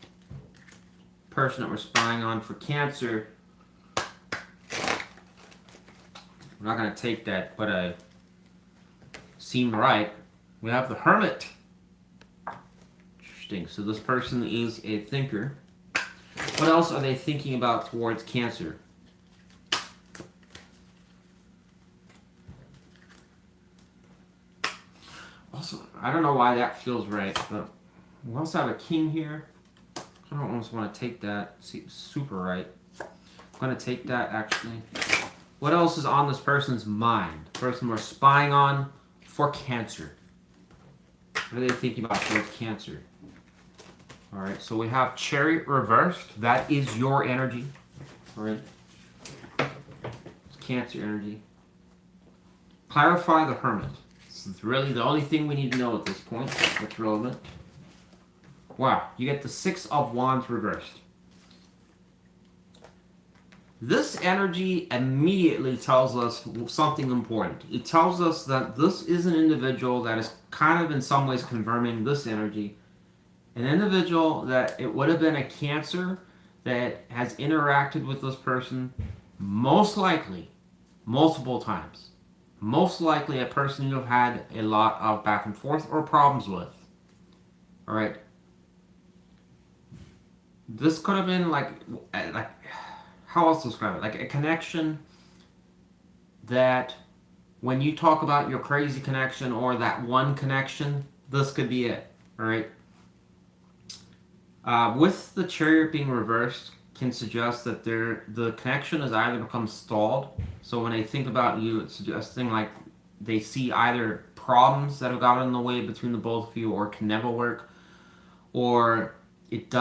Person that we're spying on for Cancer. We're not going to take that, but I seem right. We have the Hermit. Interesting. So this person is a thinker. What else are they thinking about towards Cancer? Also, I don't know why that feels right, but we also have a King here. I don't almost want to take that. See, super right. I'm going to take that, actually. What else is on this person's mind? The person we're spying on for Cancer. What are they thinking about towards Cancer? All right, so we have Chariot reversed. That is your energy. All right. It's Cancer energy. Clarify the Hermit. This is really the only thing we need to know at this point. What's relevant? Wow, you get the Six of Wands reversed. This energy immediately tells us something important. It tells us that this is an individual that is kind of in some ways confirming this energy. An individual that it would have been a Cancer that has interacted with this person most likely multiple times. Most likely a person you have had a lot of back and forth or problems with. All right. This could have been like how else to describe it? Like a connection that when you talk about your crazy connection or that one connection, this could be it. All right. With the Chariot being reversed, can suggest that the connection has either become stalled. So when they think about you, it's suggesting like they see either problems that have gotten in the way between the both of you, or can never work, or it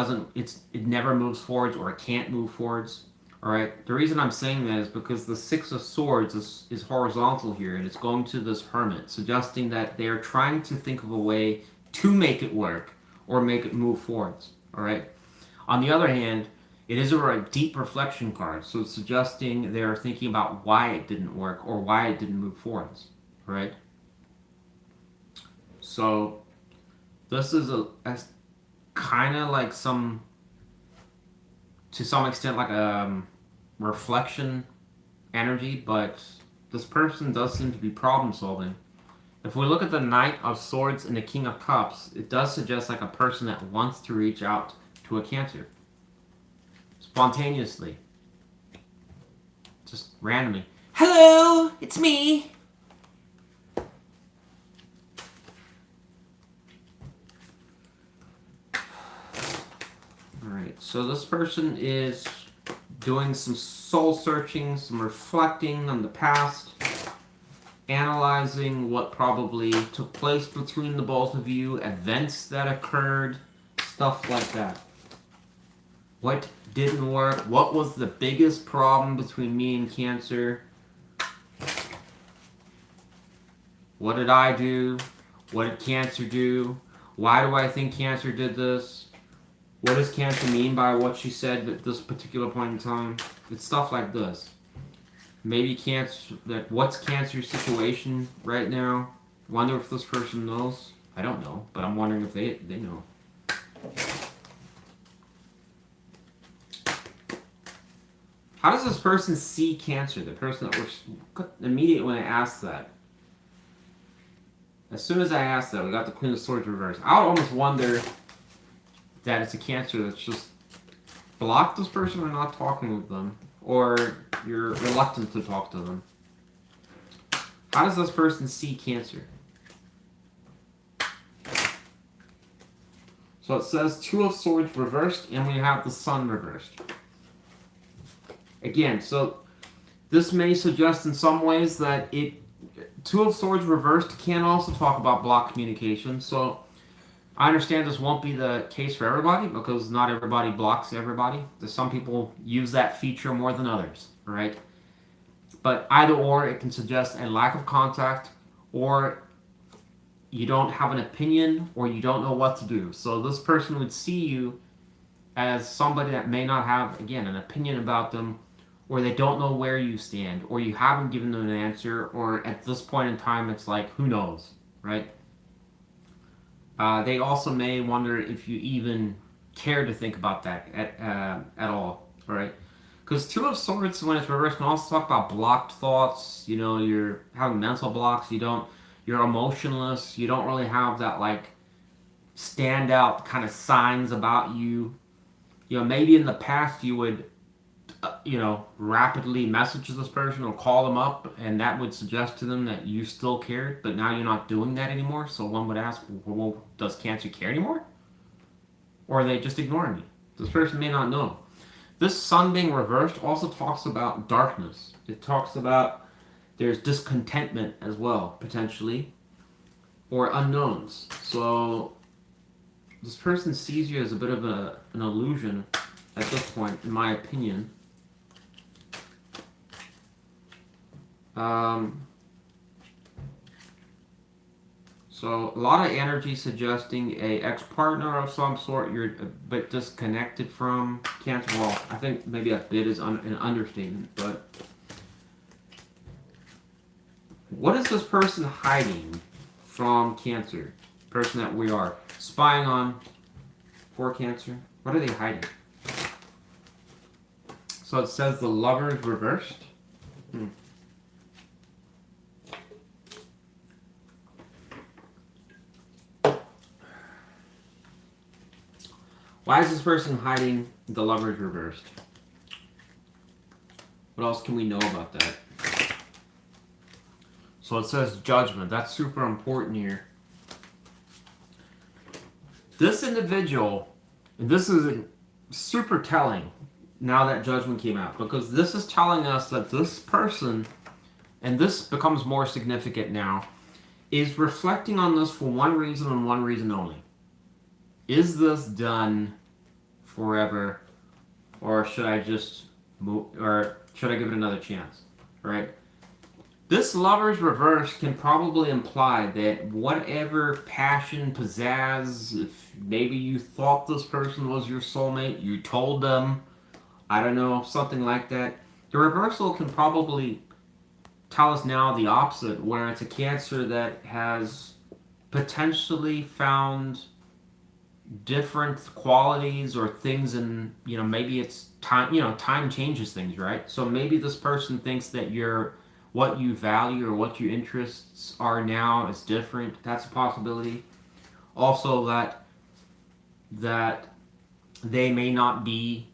never moves forwards, or it can't move forwards. All right. The reason I'm saying that is because the Six of Swords is horizontal here, and it's going to this Hermit, suggesting that they're trying to think of a way to make it work or make it move forwards. All right. On the other hand, it is a deep reflection card, so it's suggesting they're thinking about why it didn't work or why it didn't move forwards. All right. So this is a kind of like to some extent, like a reflection energy, but this person does seem to be problem solving. If we look at the Knight of Swords and the King of Cups, it does suggest like a person that wants to reach out to a Cancer. Spontaneously. Just randomly. Hello, it's me. Alright, so this person is doing some soul searching, some reflecting on the past, analyzing what probably took place between the both of you, events that occurred, stuff like that. What didn't work? What was the biggest problem between me and Cancer? What did I do? What did Cancer do? Why do I think Cancer did this? What does Cancer mean by what she said at this particular point in time? It's stuff like this. Maybe Cancer, what's Cancer's situation right now? Wonder if this person knows. I don't know, but I'm wondering if they know. How does this person see Cancer? The person that was immediately when I asked that. As soon as I asked that, we got the Queen of Swords reversed. I would almost wonder that it's a Cancer that's just blocked this person or not talking with them, or you're reluctant to talk to them. How does this person see Cancer? So it says Two of Swords reversed, and we have the Sun reversed. Again, so this may suggest in some ways that Two of Swords reversed can also talk about blocked communication. So I understand this won't be the case for everybody, because not everybody blocks everybody. There's some people use that feature more than others, right? But either or, it can suggest a lack of contact, or you don't have an opinion, or you don't know what to do. So this person would see you as somebody that may not have, again, an opinion about them, or they don't know where you stand, or you haven't given them an answer, or at this point in time, it's like, who knows, right? They also may wonder if you even care to think about that at all, right? Because Two of Swords, when it's reversed, can also talk about blocked thoughts. You know, you're having mental blocks. You're emotionless. You don't really have that like standout kind of signs about you. You know, maybe in the past you would, rapidly message this person or call them up, and that would suggest to them that you still cared, but now you're not doing that anymore. So one would ask, well, does Cancer care anymore? Or are they just ignoring me? This person may not know. This Sun being reversed also talks about darkness. It talks about there's discontentment as well, potentially, or unknowns. So this person sees you as a bit of an illusion at this point, in my opinion. So a lot of energy suggesting a ex-partner of some sort you're a bit disconnected from. Cancer, well, I think maybe a bit is an understatement, but what is this person hiding from Cancer? Person that we are spying on for Cancer. What are they hiding? So it says the Lovers reversed. Why is this person hiding the Lovers reversed? What else can we know about that? So it says Judgment. That's super important here. This individual, and this is super telling. now that Judgment came out, because this is telling us that this person, and this becomes more significant now, is reflecting on this for one reason and one reason only. Is this done forever, or should I just move, or should I give it another chance, right? This Lover's reverse can probably imply that whatever passion, pizzazz, if maybe you thought this person was your soulmate, you told them, I don't know, something like that. The reversal can probably tell us now the opposite, where it's a Cancer that has potentially found different qualities or things in, maybe it's time, time changes things, right? So maybe this person thinks that what you value or what your interests are now is different. That's a possibility. Also that they may not be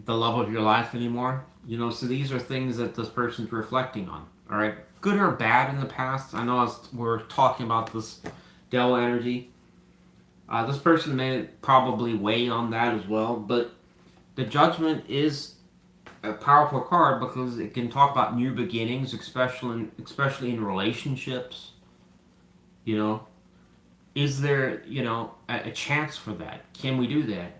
the love of your life anymore. So these are things that this person's reflecting on. All right, good or bad in the past. I know we're talking about this devil energy. This person may probably weigh on that as well, but the Judgment is a powerful card because it can talk about new beginnings, especially in relationships. Is there a chance for that? Can we do that?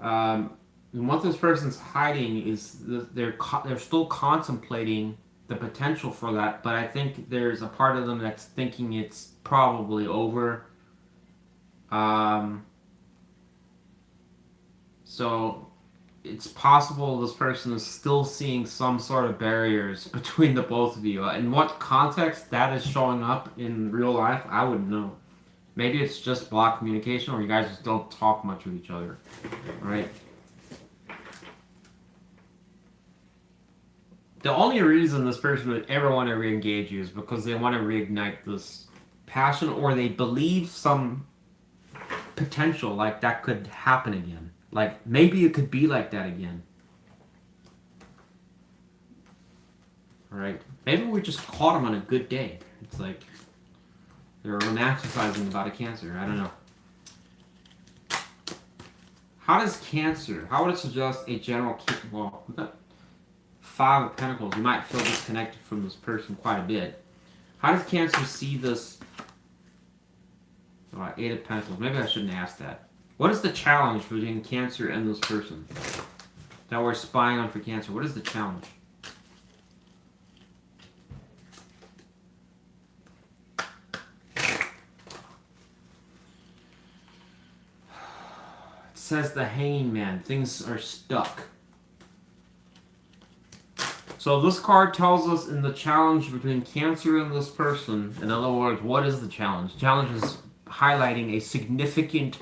And what this person's hiding is they're still contemplating the potential for that, but I think there's a part of them that's thinking it's probably over. So it's possible this person is still seeing some sort of barriers between the both of you. In what context that is showing up in real life, I wouldn't know. Maybe it's just blocked communication, or you guys just don't talk much with each other, right? The only reason this person would ever want to re-engage you is because they want to reignite this passion, or they believe some potential like that could happen again. Like maybe it could be like that again. All right. Maybe we just caught them on a good day. It's like they're romanticizing about a Cancer. I don't know. How does Cancer? How would it suggest a general? Well, we got 5 of Pentacles. You might feel disconnected from this person quite a bit. How does Cancer see this? 8 of Pentacles. Maybe I shouldn't ask that. What is the challenge between Cancer and this person that we're spying on for Cancer? What is the challenge? It says the Hanging Man. Things are stuck. So this card tells us in the challenge between Cancer and this person, in other words, what is the challenge? Challenge is highlighting a significant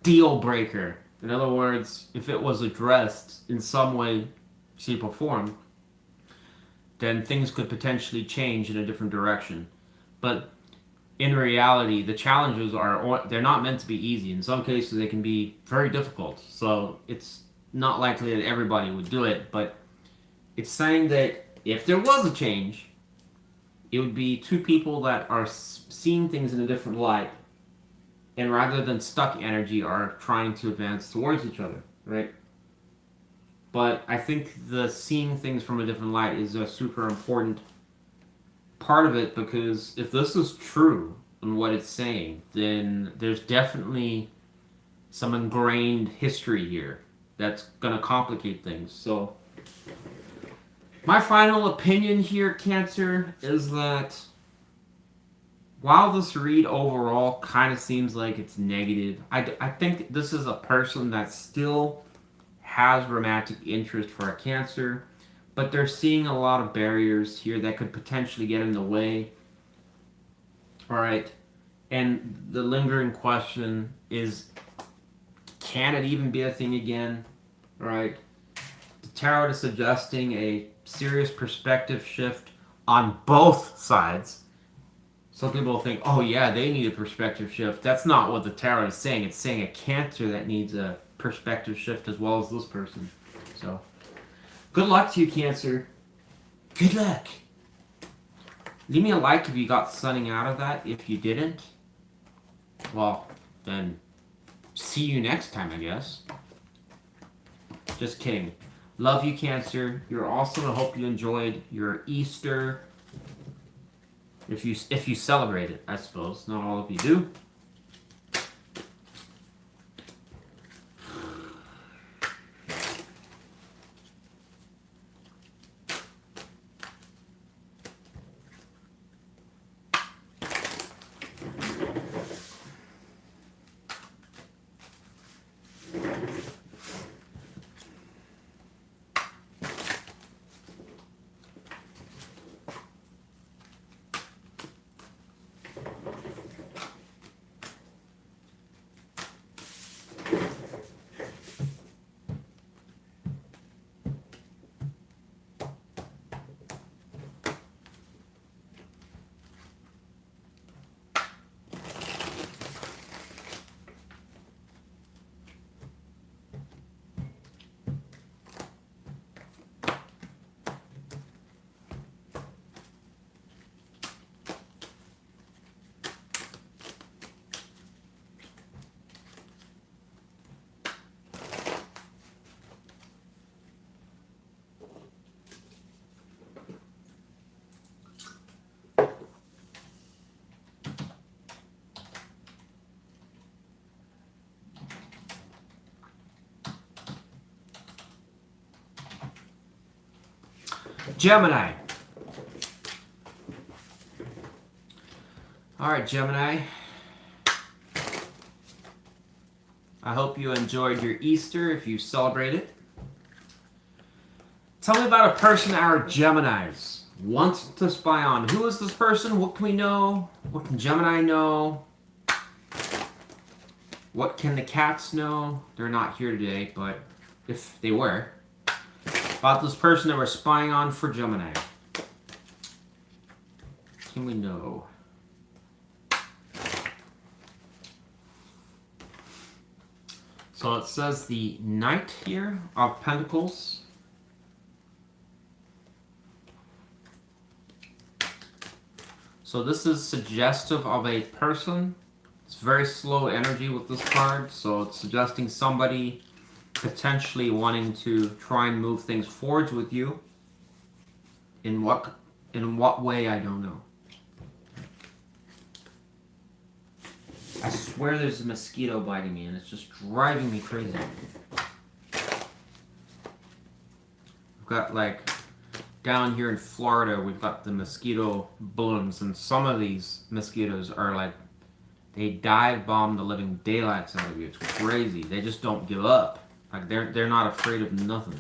deal breaker. In other words, if it was addressed in some way, shape, or form, then things could potentially change in a different direction. But in reality, the challenges they're not meant to be easy. In some cases, they can be very difficult. So it's not likely that everybody would do it, but it's saying that if there was a change, it would be 2 people that are seeing things in a different light, and rather than stuck energy, are trying to advance towards each other, right? But I think the seeing things from a different light is a super important part of it, because if this is true and what it's saying, then there's definitely some ingrained history here that's going to complicate things. So my final opinion here, Cancer, is that while this read overall kind of seems like it's negative, I think this is a person that still has romantic interest for a Cancer, but they're seeing a lot of barriers here that could potentially get in the way. All right. And the lingering question is, can it even be a thing again? All right. The tarot is suggesting a serious perspective shift on both sides. Some people think, oh yeah, they need a perspective shift. That's not what the tarot is saying. It's saying a Cancer that needs a perspective shift as well as this person. So, good luck to you, Cancer. Good luck. Leave me a like if you got something out of that. If you didn't, well, then see you next time, I guess. Just kidding. Love you, Cancer. You're awesome. I hope you enjoyed your Easter. If you celebrate it, I suppose. Not all of you do. Gemini. All right, Gemini. I hope you enjoyed your Easter if you celebrate it. Tell me about a person our Geminis want to spy on. Who is this person? What can we know? What can Gemini know? What can the cats know? They're not here today, but if they were. About this person that we're spying on for Gemini. Can we know? So it says the Knight here of Pentacles. So this is suggestive of a person. It's very slow energy with this card, so it's suggesting somebody potentially wanting to try and move things forwards with you. In what way, I don't know. I swear there's a mosquito biting me and it's just driving me crazy. We've got like down here in Florida, we've got the mosquito blooms, and some of these mosquitoes are like, they dive bomb the living daylights out of you. It's crazy. They just don't give up. Like they're not afraid of nothing.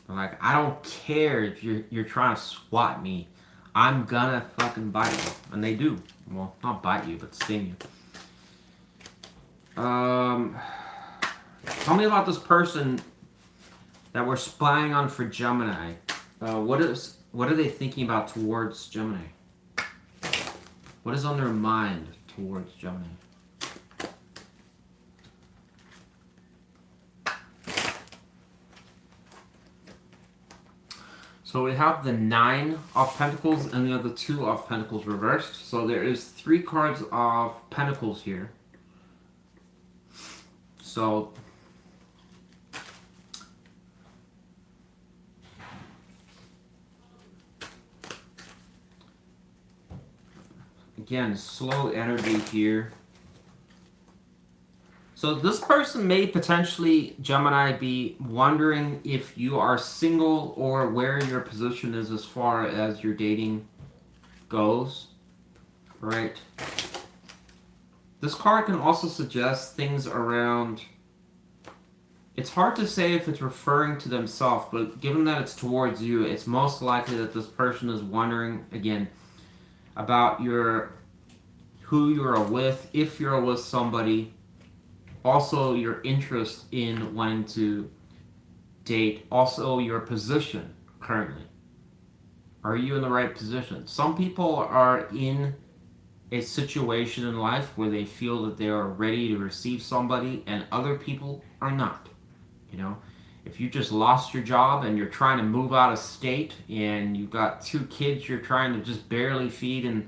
They're like, I don't care if you're trying to swat me. I'm gonna fucking bite you. And they do. Well, not bite you, but sting you. Tell me about this person that we're spying on for Gemini. What are they thinking about towards Gemini? What is on their mind towards Gemini? So we have the 9 of Pentacles and the other 2 of Pentacles reversed. So there is 3 cards of Pentacles here. So again, slow energy here. So this person may potentially, Gemini, be wondering if you are single or where your position is as far as your dating goes. Right? This card can also suggest things around... It's hard to say if it's referring to themselves, but given that it's towards you, it's most likely that this person is wondering, again, about who you're with, if you're with somebody. Also, your interest in wanting to date. Also, your position currently. Are you in the right position? Some people are in a situation in life where they feel that they are ready to receive somebody, and other people are not. You know, if you just lost your job and you're trying to move out of state, and you've got 2 kids you're trying to just barely feed and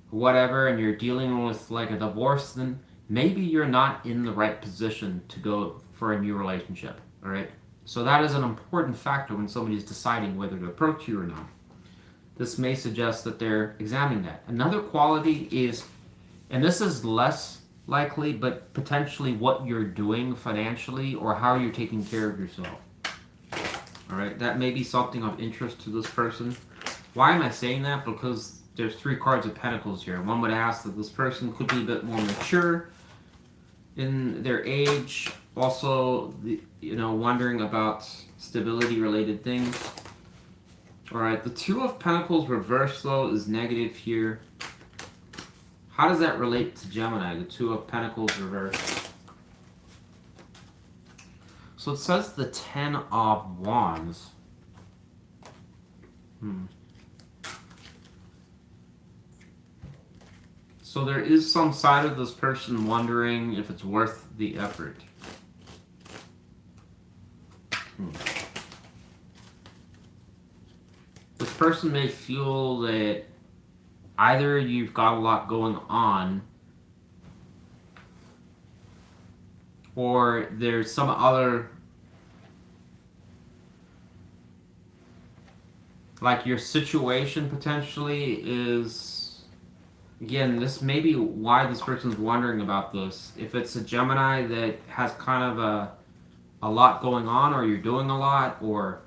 whatever, and you're dealing with like a divorce, then maybe you're not in the right position to go for a new relationship, all right? So that is an important factor when somebody is deciding whether to approach you or not. This may suggest that they're examining that. Another quality is, and this is less likely, but potentially what you're doing financially or how you're taking care of yourself. All right, that may be something of interest to this person. Why am I saying that? Because there's 3 cards of Pentacles here. One would ask that this person could be a bit more mature in their age. Also, wondering about stability-related things. All right, the 2 of Pentacles reversed, though, is negative here. How does that relate to Gemini, the 2 of Pentacles reversed? So it says the 10 of Wands. So there is some side of this person wondering if it's worth the effort. This person may feel that either you've got a lot going on, or there's some other, like your situation potentially is, again, this may be why this person's wondering about this. If it's a Gemini that has kind of a lot going on, or you're doing a lot, or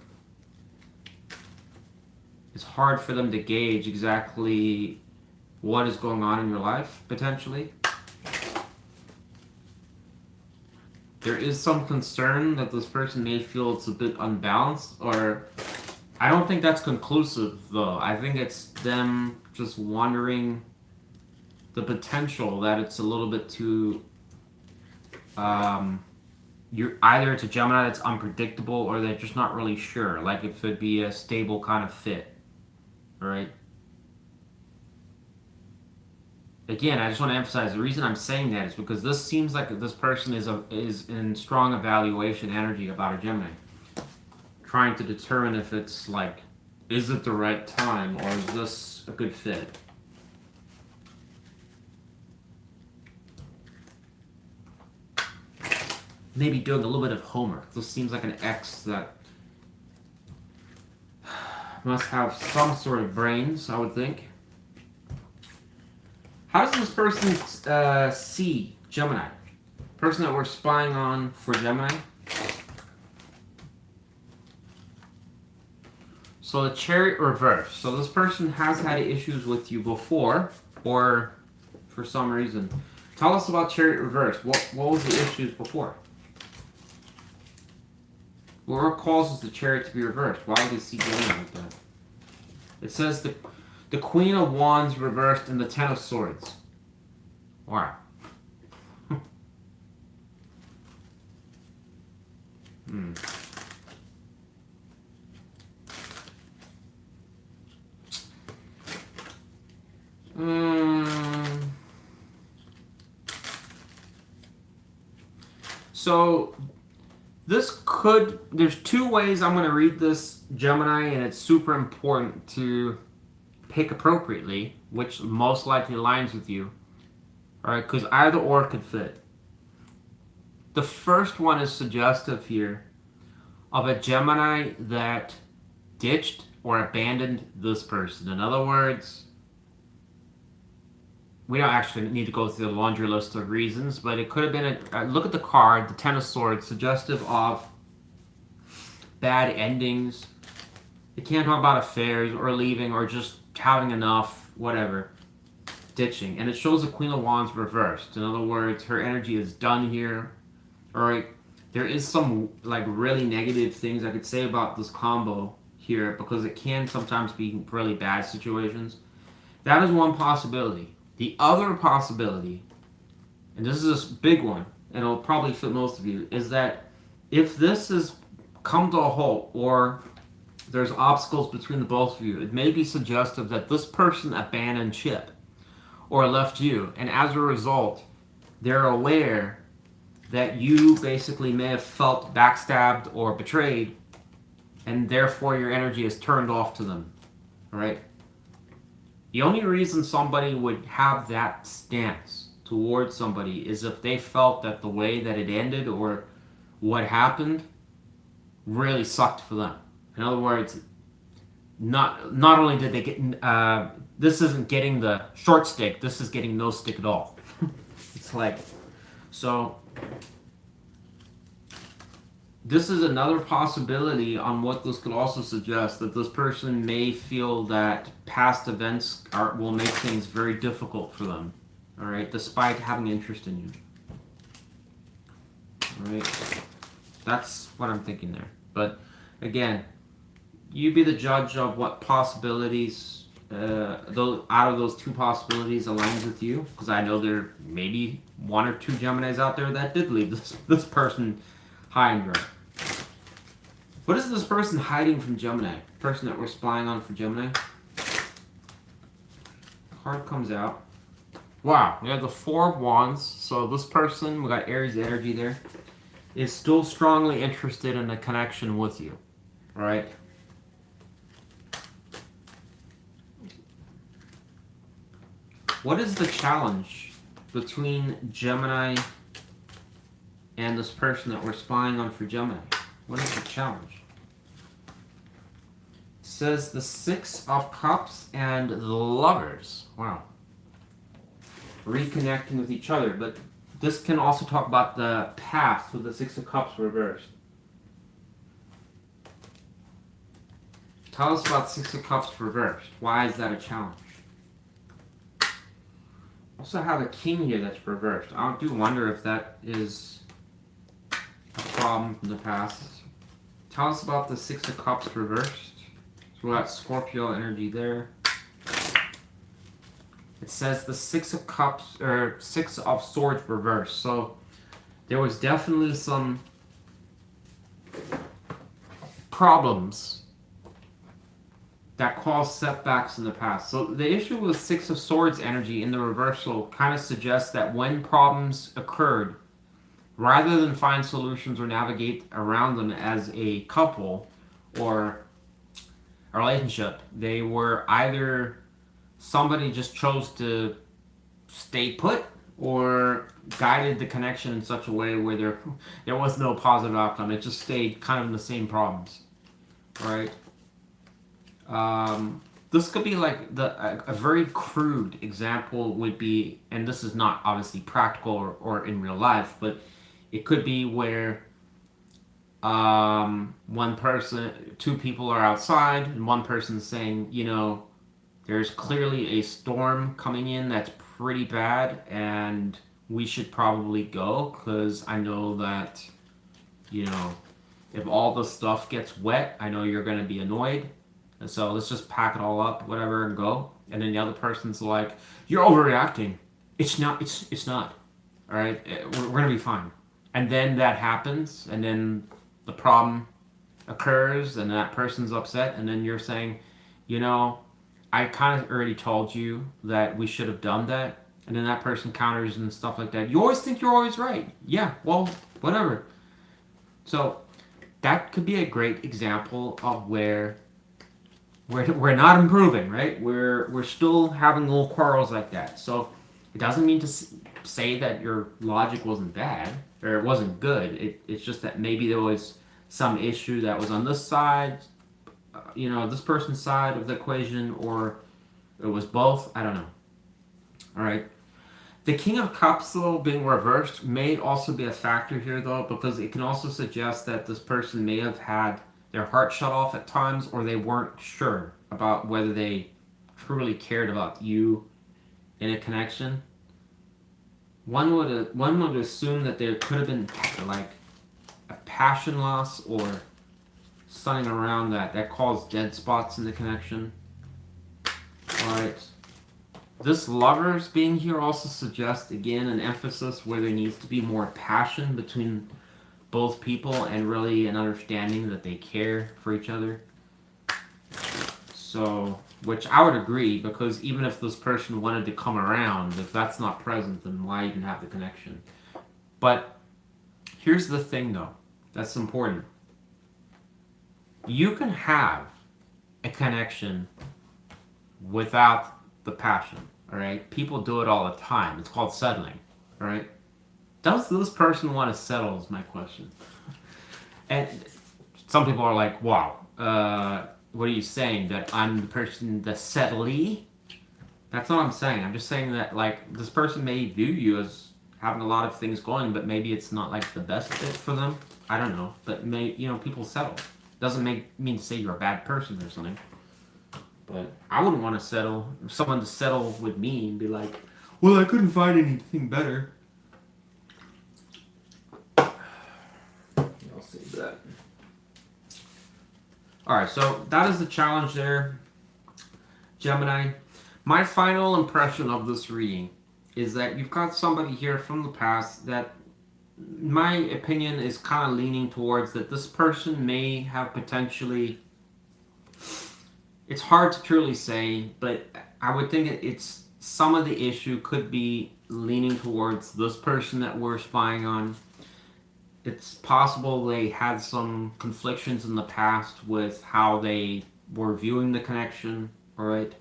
it's hard for them to gauge exactly what is going on in your life, potentially. There is some concern that this person may feel it's a bit unbalanced, or I don't think that's conclusive, though. I think it's them just wondering the potential that it's a little bit too, either it's a Gemini that's unpredictable, or they're just not really sure, like if it'd be a stable kind of fit. All right. Again, I just want to emphasize the reason I'm saying that is because this seems like this person is in strong evaluation energy about a Gemini, trying to determine if it's like, is it the right time, or is this a good fit? Maybe doing a little bit of homework. This seems like an ex that must have some sort of brains, I would think. How does this person see Gemini? Person that we're spying on for Gemini? So the Chariot reverse. So this person has had issues with you before, or for some reason. Tell us about Chariot reverse. What was the issues before? What causes the Chariot to be reversed? Why would they see Gemini like that? It says the Queen of Wands reversed and the Ten of Swords. Wow. So there's 2 ways I'm going to read this, Gemini, and it's super important to pick appropriately, which most likely aligns with you. Alright, because either or could fit. The first one is suggestive here of a Gemini that ditched or abandoned this person. In other words, we don't actually need to go through the laundry list of reasons, but it could have been look at the card, the Ten of Swords, suggestive of bad endings. It can't talk about affairs or leaving or just having enough, whatever. Ditching. And it shows the Queen of Wands reversed. In other words, her energy is done here. Alright, there is some like really negative things I could say about this combo here, because it can sometimes be really bad situations. That is one possibility. The other possibility, and this is a big one, and it'll probably fit most of you, is that if this has come to a halt, or there's obstacles between the both of you, it may be suggestive that this person abandoned ship or left you, and as a result, they're aware that you basically may have felt backstabbed or betrayed, and therefore your energy is turned off to them. All right? The only reason somebody would have that stance towards somebody is if they felt that the way that it ended or what happened really sucked for them. In other words, not only did they get this isn't getting the short stick, this is getting no stick at all. It's like, so this is another possibility on what this could also suggest, that this person may feel that past events will make things very difficult for them, all right, despite having interest in you. All right, that's what I'm thinking there. But again, you be the judge of what possibilities, out of those two possibilities aligns with you, because I know there may be one or two Geminis out there that did leave this person high and dry. What is this person hiding from Gemini? Person that we're spying on for Gemini? Card comes out. Wow, we have the Four of Wands. So this person, we got Aries energy there, is still strongly interested in a connection with you. Right? What is the challenge between Gemini and this person that we're spying on for Gemini? What is the challenge? It says the Six of Cups and the Lovers. Wow. Reconnecting with each other. But this can also talk about the past with the Six of Cups reversed. Tell us about Six of Cups reversed. Why is that a challenge? Also have a King here that's reversed. I do wonder if that is a problem from the past. Tell us about the Six of Cups reversed. So we got Scorpio energy there. It says the Six of Cups, or Six of Swords reversed. So there was definitely some problems that caused setbacks in the past. So the issue with Six of Swords energy in the reversal kind of suggests that when problems occurred, rather than find solutions or navigate around them as a couple or a relationship, they were either somebody just chose to stay put or guided the connection in such a way where there was no positive outcome. It just stayed kind of in the same problems, right? This could be like a very crude example would be, and this is not obviously practical or in real life, but it could be where two people are outside and one person's saying, you know, there's clearly a storm coming in that's pretty bad and we should probably go because I know that, you know, if all the stuff gets wet, I know you're going to be annoyed. And so let's just pack it all up, whatever, and go. And then the other person's like, you're overreacting. It's not. It's not. All right? We're going to be fine. And then that happens, and then the problem occurs, and that person's upset, and then you're saying, you know, I kind of already told you that we should have done that. And then that person counters and stuff like that. You always think you're always right. Yeah, well, whatever. So that could be a great example of where we're not improving, right? We're still having little quarrels like that. So it doesn't mean to say that your logic wasn't bad or it wasn't good. It's just that maybe there was some issue that was on this side, you know, this person's side of the equation, or it was both. I don't know. All right. The King of Cups, though, being reversed may also be a factor here, though, because it can also suggest that this person may have had their heart shut off at times, or they weren't sure about whether they truly cared about you in a connection. One would assume that there could have been like a passion loss or something around that caused dead spots in the connection. Alright. This Lovers being here also suggests, again, an emphasis where there needs to be more passion between both people and really an understanding that they care for each other. So, which I would agree, because even if this person wanted to come around, if that's not present, then why even have the connection? But here's the thing, though, that's important. You can have a connection without the passion. All right? People do it all the time. It's called settling. All right? Does this person want to settle is my question. And some people are like, wow, what are you saying? That I'm the person, the settlee? That's not what I'm saying. I'm just saying that, like, this person may view you as having a lot of things going, but maybe it's not, like, the best fit for them. I don't know. But, people settle. Doesn't mean to say you're a bad person or something. But I wouldn't want to settle, someone to settle with me and be like, well, I couldn't find anything better. I'll save that. Alright, so that is the challenge there, Gemini. My final impression of this reading is that you've got somebody here from the past that, in my opinion, is kind of leaning towards that this person may have potentially... It's hard to truly say, but I would think it's some of the issue could be leaning towards this person that we're spying on. It's possible they had some conflictions in the past with how they were viewing the connection, alright?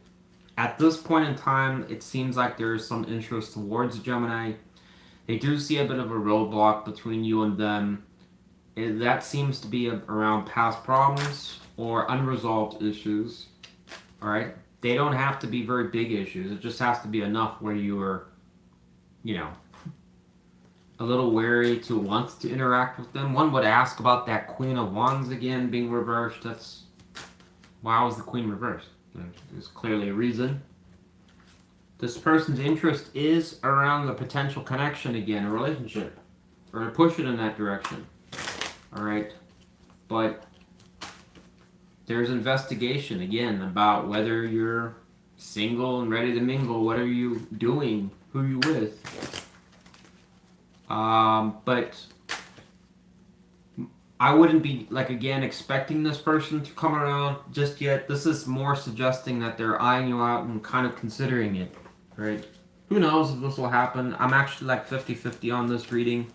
At this point in time, it seems like there is some interest towards Gemini. They do see a bit of a roadblock between you and them. That seems to be around past problems or unresolved issues. Alright? They don't have to be very big issues. It just has to be enough where you are, a little wary to want to interact with them. One would ask about that Queen of Wands again being reversed. Why was the Queen reversed? There's clearly a reason. This person's interest is around the potential connection again, a relationship. Or to push it in that direction. Alright? But there's investigation, again, about whether you're single and ready to mingle. What are you doing? Who are you with? But I wouldn't be, again, expecting this person to come around just yet. This is more suggesting that they're eyeing you out and kind of considering it, right? Who knows if this will happen. I'm actually 50-50 on this reading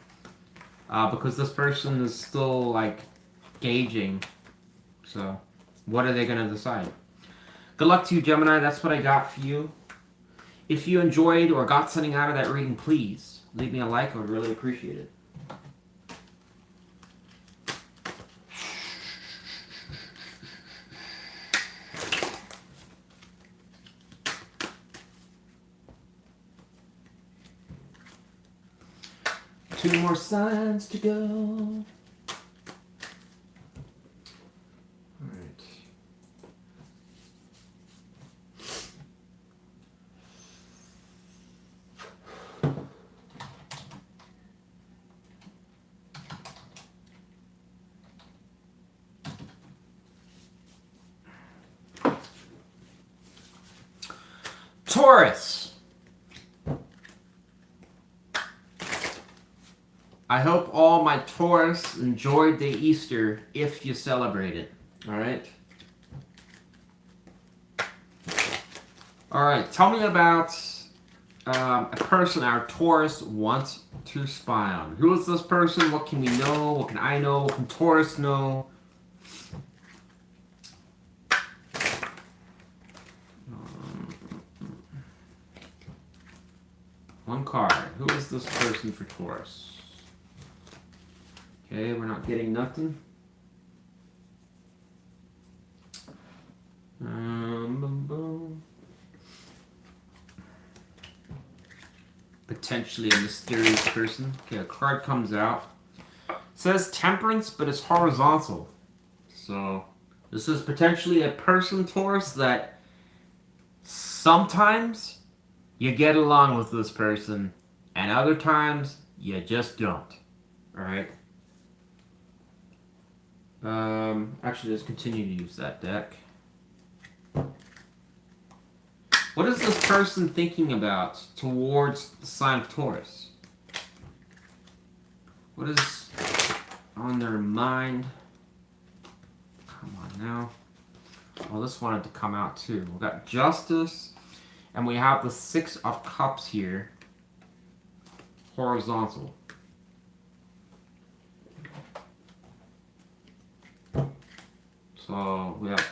because this person is still, gauging. So, what are they going to decide? Good luck to you, Gemini. That's what I got for you. If you enjoyed or got something out of that reading, please leave me a like. I would really appreciate it. Two more signs to go. Taurus. I hope all my Taurus enjoyed the Easter if you celebrate it. Alright? Alright, tell me about a person our Taurus wants to spy on. Who is this person? What can we know? What can I know? What can Taurus know? One card. Who is this person for Taurus? Okay, we're not getting nothing. Boom, boom. Potentially a mysterious person. Okay, a card comes out. It says temperance, but it's horizontal. So, this is potentially a person, Taurus, that sometimes you get along with this person, and other times you just don't. Alright? Actually, let's continue to use that deck. What is this person thinking about towards the sign of Taurus? What is on their mind? Come on now. Well, this wanted to come out too. We've got Justice. And we have the Six of Cups here. Horizontal. So, we have...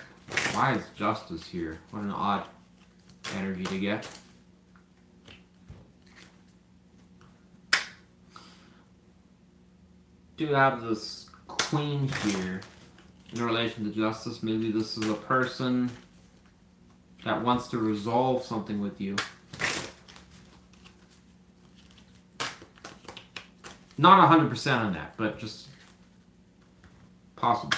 Why is Justice here? What an odd energy to get. Do have this Queen here in relation to justice. Maybe this is a person that wants to resolve something with you. Not 100% on that, but just possible.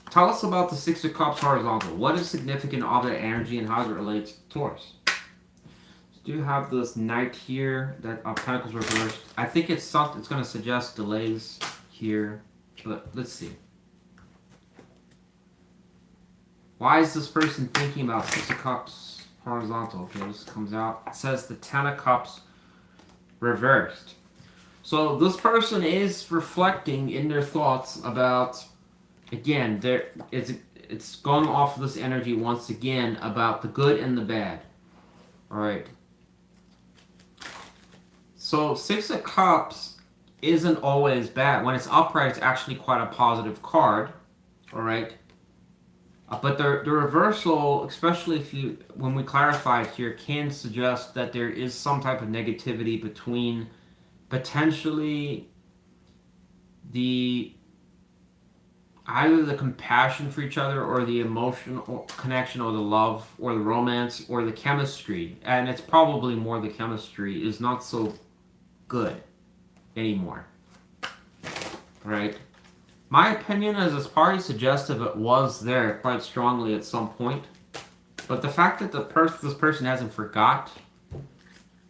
Tell us about the Six of Cups horizontal. What is significant of that energy and how does it relate to Taurus? So do have this Knight here, that Pentacles reversed. I think it's something. It's going to suggest delays here, but let's see. Why is this person thinking about Six of Cups horizontal? Okay, this comes out. It says the Ten of Cups reversed. So this person is reflecting in their thoughts about, again, it's going off of this energy once again about the good and the bad. Alright. So Six of Cups isn't always bad. When it's upright, it's actually quite a positive card. Alright. But the reversal, especially when we clarify it here, can suggest that there is some type of negativity between potentially either the compassion for each other or the emotional connection or the love or the romance or the chemistry. And it's probably more the chemistry is not so good anymore. Right? My opinion is this party suggestive it was there quite strongly at some point. But the fact that this person hasn't forgot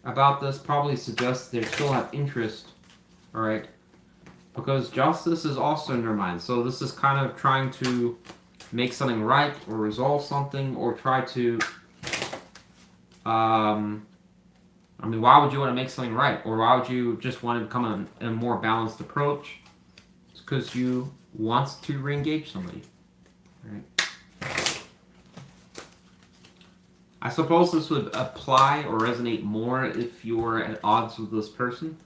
about this probably suggests they still have interest. Alright? Because justice is also in their mind. So this is kind of trying to make something right or resolve something or try to... I mean, why would you want to make something right? Or why would you just want to come in a more balanced approach? It's because you want to re-engage somebody. Right? I suppose this would apply or resonate more if you're at odds with this person.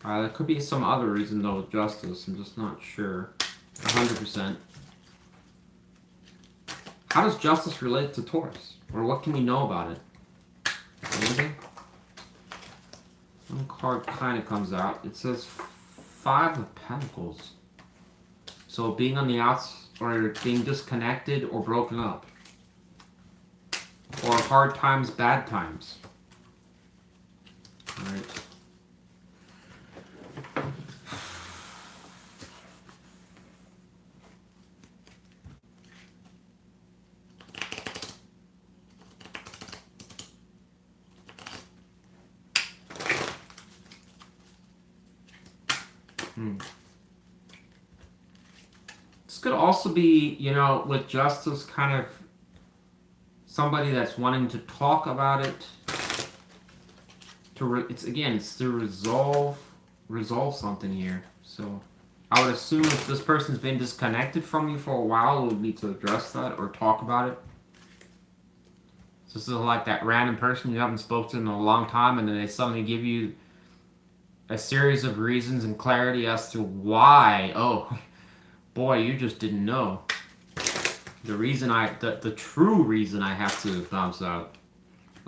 There could be some other reason though with justice. I'm just not sure. 100%. How does justice relate to Taurus? Or what can we know about it? Anything? One card kind of comes out. It says Five of Pentacles. So being on the outs or being disconnected or broken up. Or hard times, bad times. Alright. This could also be, you know, with justice, kind of somebody that's wanting to talk about it. It's to resolve something here. So I would assume if this person's been disconnected from you for a while, it would be to address that or talk about it. So this is like that random person you haven't spoken to in a long time, and then they suddenly give you a series of reasons and clarity as to why. Oh, boy, you just didn't know. The true reason I have to bounce out.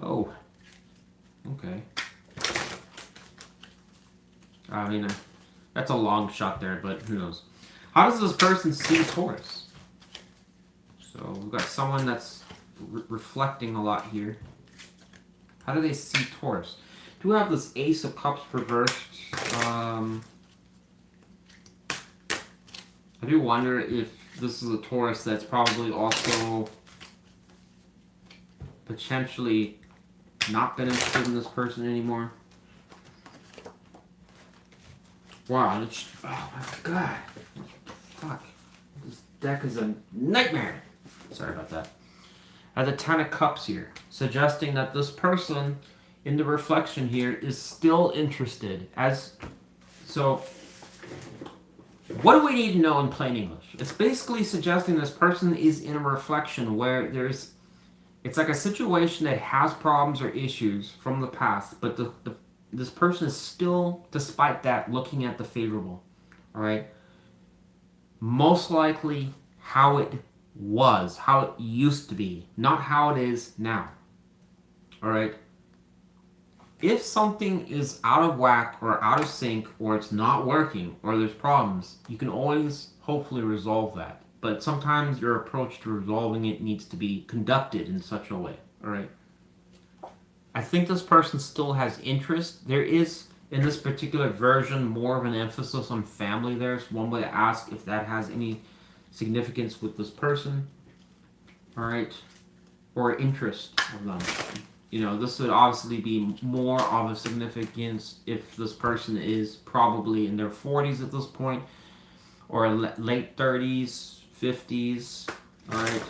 Oh, okay. I mean, that's a long shot there, but who knows. How does this person see Taurus? So we've got someone that's reflecting a lot here. How do they see Taurus? Do we have this Ace of Cups reversed? I do wonder if this is a Taurus that's probably also potentially not been interested in this person anymore. Wow, oh my god. Fuck. This deck is a nightmare. Sorry about that. I have the Ten of Cups here, suggesting that this person in the reflection here is still interested. So, what do we need to know in plain English? It's basically suggesting this person is in a reflection where it's like a situation that has problems or issues from the past, but this person is still, despite that, looking at the favorable. Alright? Most likely how it was, how it used to be, not how it is now. Alright? if something is out of whack or out of sync or it's not working or there's problems, you can always hopefully resolve that. But sometimes your approach to resolving it needs to be conducted in such a way. All right. I think this person still has interest. There is, in this particular version, more of an emphasis on family there. So one way to ask if that has any significance with this person. All right. Or interest of them. You know, this would obviously be more of a significance if this person is probably in their 40s at this point, or late 30s, 50s, all right,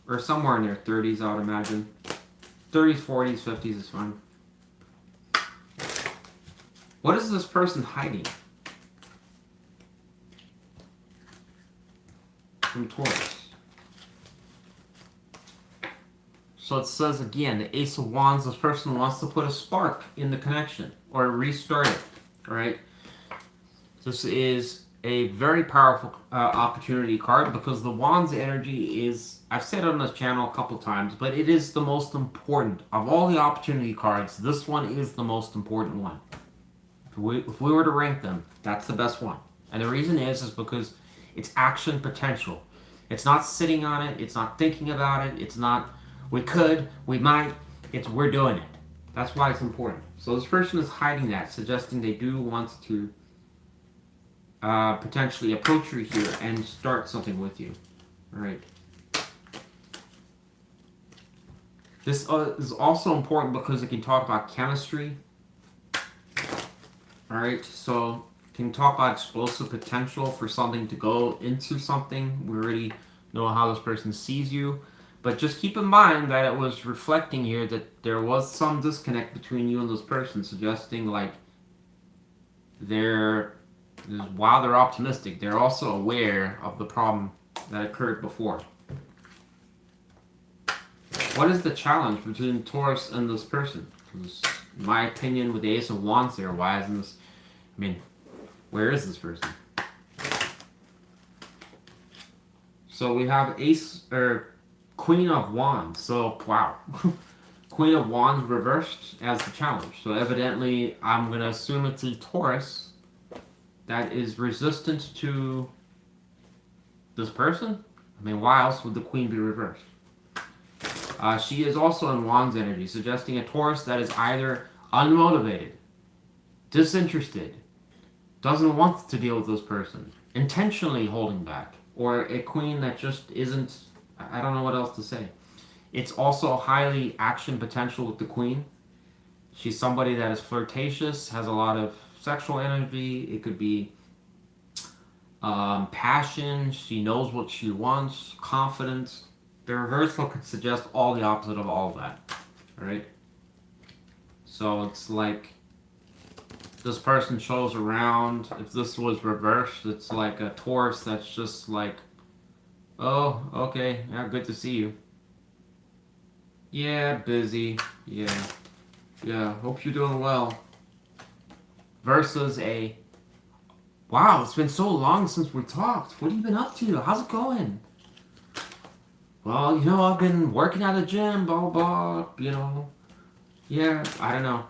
or somewhere in their 30s, I would imagine. 30s, 40s, 50s is fine. What is this person hiding from Taurus? So it says again, the Ace of Wands, this person wants to put a spark in the connection or restart it, all right? This is a very powerful opportunity card because the Wands energy is, I've said it on this channel a couple times, but it is the most important. Of all the opportunity cards, this one is the most important one. If we were to rank them, that's the best one. And the reason is because it's action potential. It's not sitting on it, it's not thinking about it, it's not we could, we might, it's we're doing it. That's why it's important. So this person is hiding that, suggesting they do want to potentially approach you here and start something with you. All right. This is also important because it can talk about chemistry. All right, so it can talk about explosive potential for something to go into something. We already know how this person sees you. But just keep in mind that it was reflecting here that there was some disconnect between you and this person, suggesting like while they're optimistic, they're also aware of the problem that occurred before. What is the challenge between Taurus and this person? Because in my opinion, with the Ace of Wands here, why isn't this? I mean, where is this person? So we have Queen of Wands. So, wow. Queen of Wands reversed as the challenge. So evidently, I'm going to assume it's a Taurus that is resistant to this person. I mean, why else would the Queen be reversed? She is also in Wands energy, suggesting a Taurus that is either unmotivated, disinterested, doesn't want to deal with this person, intentionally holding back, or a Queen that just isn't. I don't know what else to say. It's also highly action potential with the Queen. She's somebody that is flirtatious, has a lot of sexual energy. It could be passion. She knows what she wants, confidence. The reversal could suggest all the opposite of all of that. All right? So it's like this person shows around. If this was reversed, it's like a Taurus that's just like, oh, okay, yeah, good to see you. Yeah, busy. Yeah, hope you're doing well. Versus a, wow, it's been so long since we talked. What have you been up to? How's it going? Well, you know, I've been working at the gym, blah, blah, you know. Yeah, I don't know.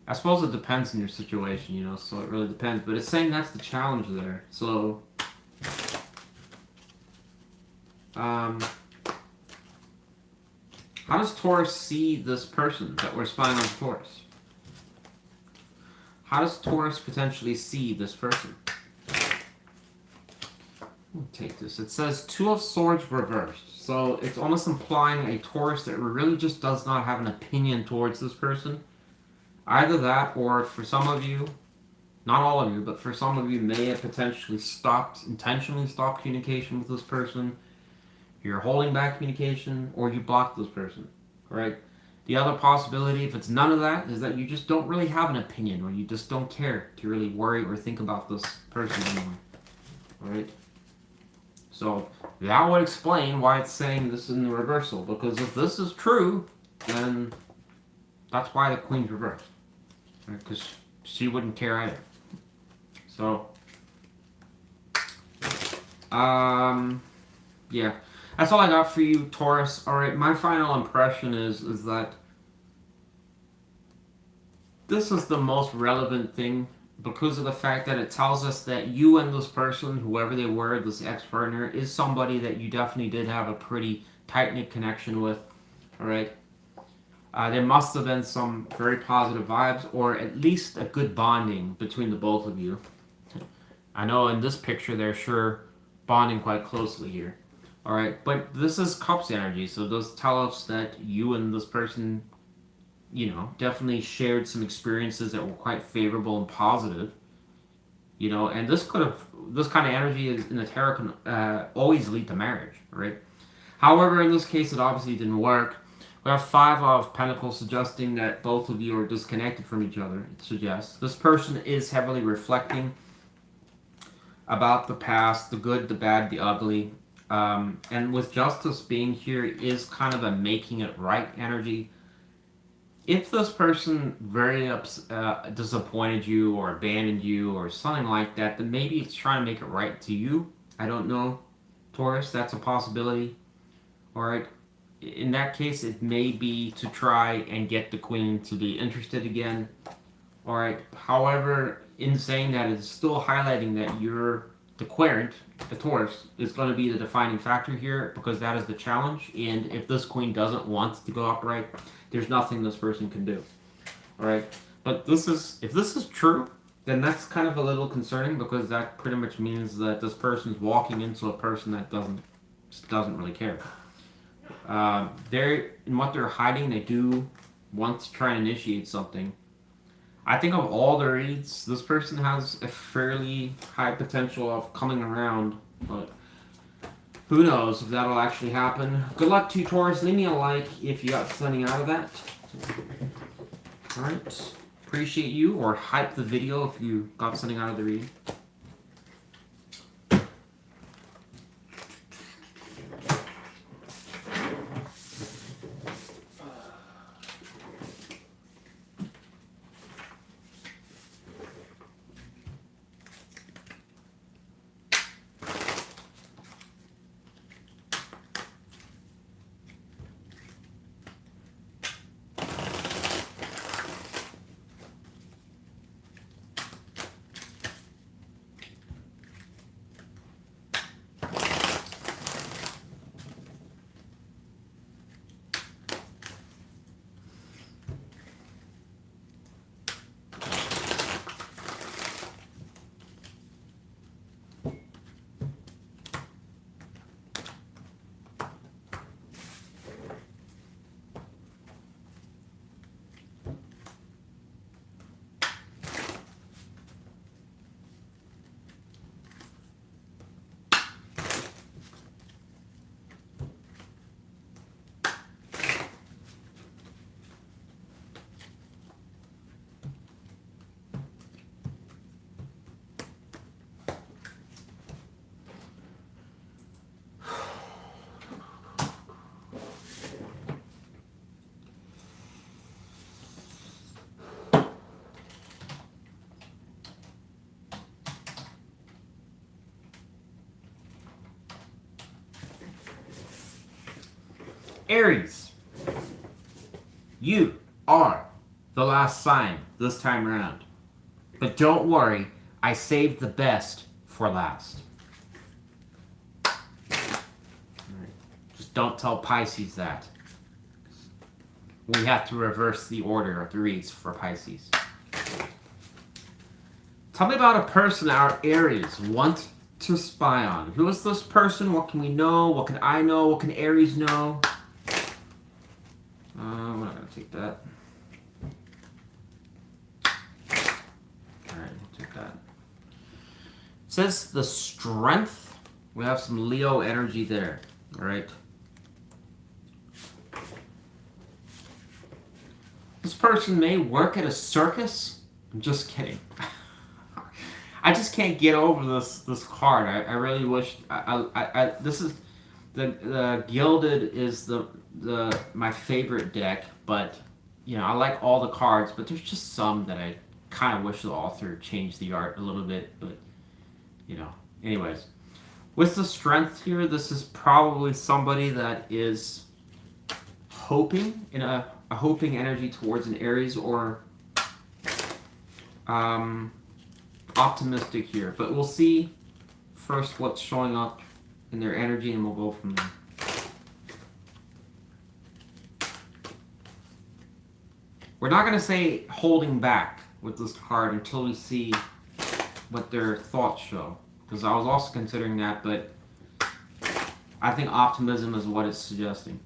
I suppose it depends on your situation, you know, so it really depends. But it's saying that's the challenge there. So, how does Taurus see this person that we're spying on Taurus? How does Taurus potentially see this person? We'll take this. It says Two of Swords reversed. So it's almost implying a Taurus that really just does not have an opinion towards this person. Either that, or for some of you, not all of you, but for some of you may have potentially intentionally stopped communication with this person. You're holding back communication, or you blocked this person, right? The other possibility, if it's none of that, is that you just don't really have an opinion, or you just don't care to really worry or think about this person anymore, all right? So that would explain why it's saying this is in the reversal, because if this is true, then that's why the Queen's reversed, right? Because she wouldn't care either. So, yeah. That's all I got for you, Taurus. All right, my final impression is that This is the most relevant thing because of the fact that it tells us that you and this person, whoever they were, this ex-partner, is somebody that you definitely did have a pretty tight-knit connection with. All right. There must have been some very positive vibes, or at least a good bonding between the both of you. I know in this picture they're sure bonding quite closely here. All right, but this is Cups energy, so it does tell us that you and this person, you know, definitely shared some experiences that were quite favorable and positive. You know, and this kind of energy is in the tarot can always lead to marriage, right? However, in this case, it obviously didn't work. We have Five of Pentacles suggesting that both of you are disconnected from each other. It suggests this person is heavily reflecting about the past, the good, the bad, the ugly. And with Justice being here is kind of a making it right energy. If this person very disappointed you or abandoned you or something like that, then maybe it's trying to make it right to you. I don't know, Taurus. That's a possibility. All right. In that case, it may be to try and get the Queen to be interested again. All right. However, in saying that, it's still highlighting that you're the querent, the Taurus, is going to be the defining factor here because that is the challenge. And if this Queen doesn't want to go upright, there's nothing this person can do. All right. But if this is true, then that's kind of a little concerning because that pretty much means that this person's walking into a person that doesn't really care. In what they're hiding, they do want to try and initiate something. I think of all the reads, this person has a fairly high potential of coming around, but who knows if that'll actually happen. Good luck to you, Taurus. Leave me a like if you got something out of that. Alright. Appreciate you, or hype the video if you got something out of the read. Aries, you are the last sign this time around. But don't worry, I saved the best for last. Right. Just don't tell Pisces that. We have to reverse the order of the reads for Pisces. Tell me about a person our Aries want to spy on. Who is this person? What can we know? What can I know? What can Aries know? We're not going to take that. Alright, we'll take that. It says the strength. We have some Leo energy there. Alright. This person may work at a circus. I'm just kidding. I just can't get over this card. I really wish. This is the Gilded is my favorite deck, but you know I like all the cards, but there's just some that I kind of wish the author changed the art a little bit. But you know, anyways, with the strength here, this is probably somebody that is hoping in a hoping energy towards an Aries or optimistic here. But we'll see first what's showing up in their energy, and we'll go from there. We're not going to say holding back with this card until we see what their thoughts show. Because I was also considering that, but I think optimism is what it's suggesting.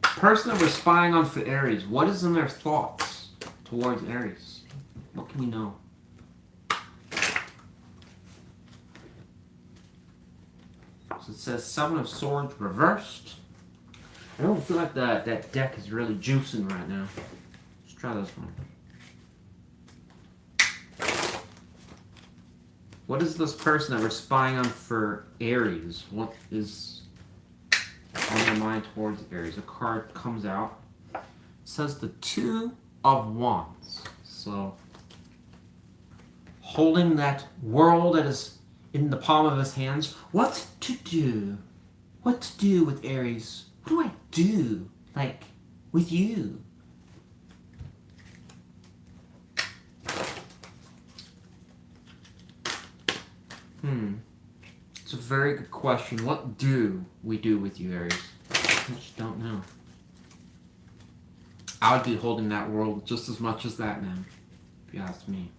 Person that we're spying on for Aries, what is in their thoughts towards Aries? What can we know? So it says Seven of Swords reversed. I don't feel like that deck is really juicing right now. Let's try this one. What is this person that we're spying on for Aries? What is on their mind towards Aries? A card comes out. It says the Two of Wands. So, holding that world that is in the palm of his hands. What to do? What to do with Aries? What do I do? Like, with you? It's a very good question. What do we do with you, Aries? I just don't know. I would be holding that world just as much as that man, if you ask me.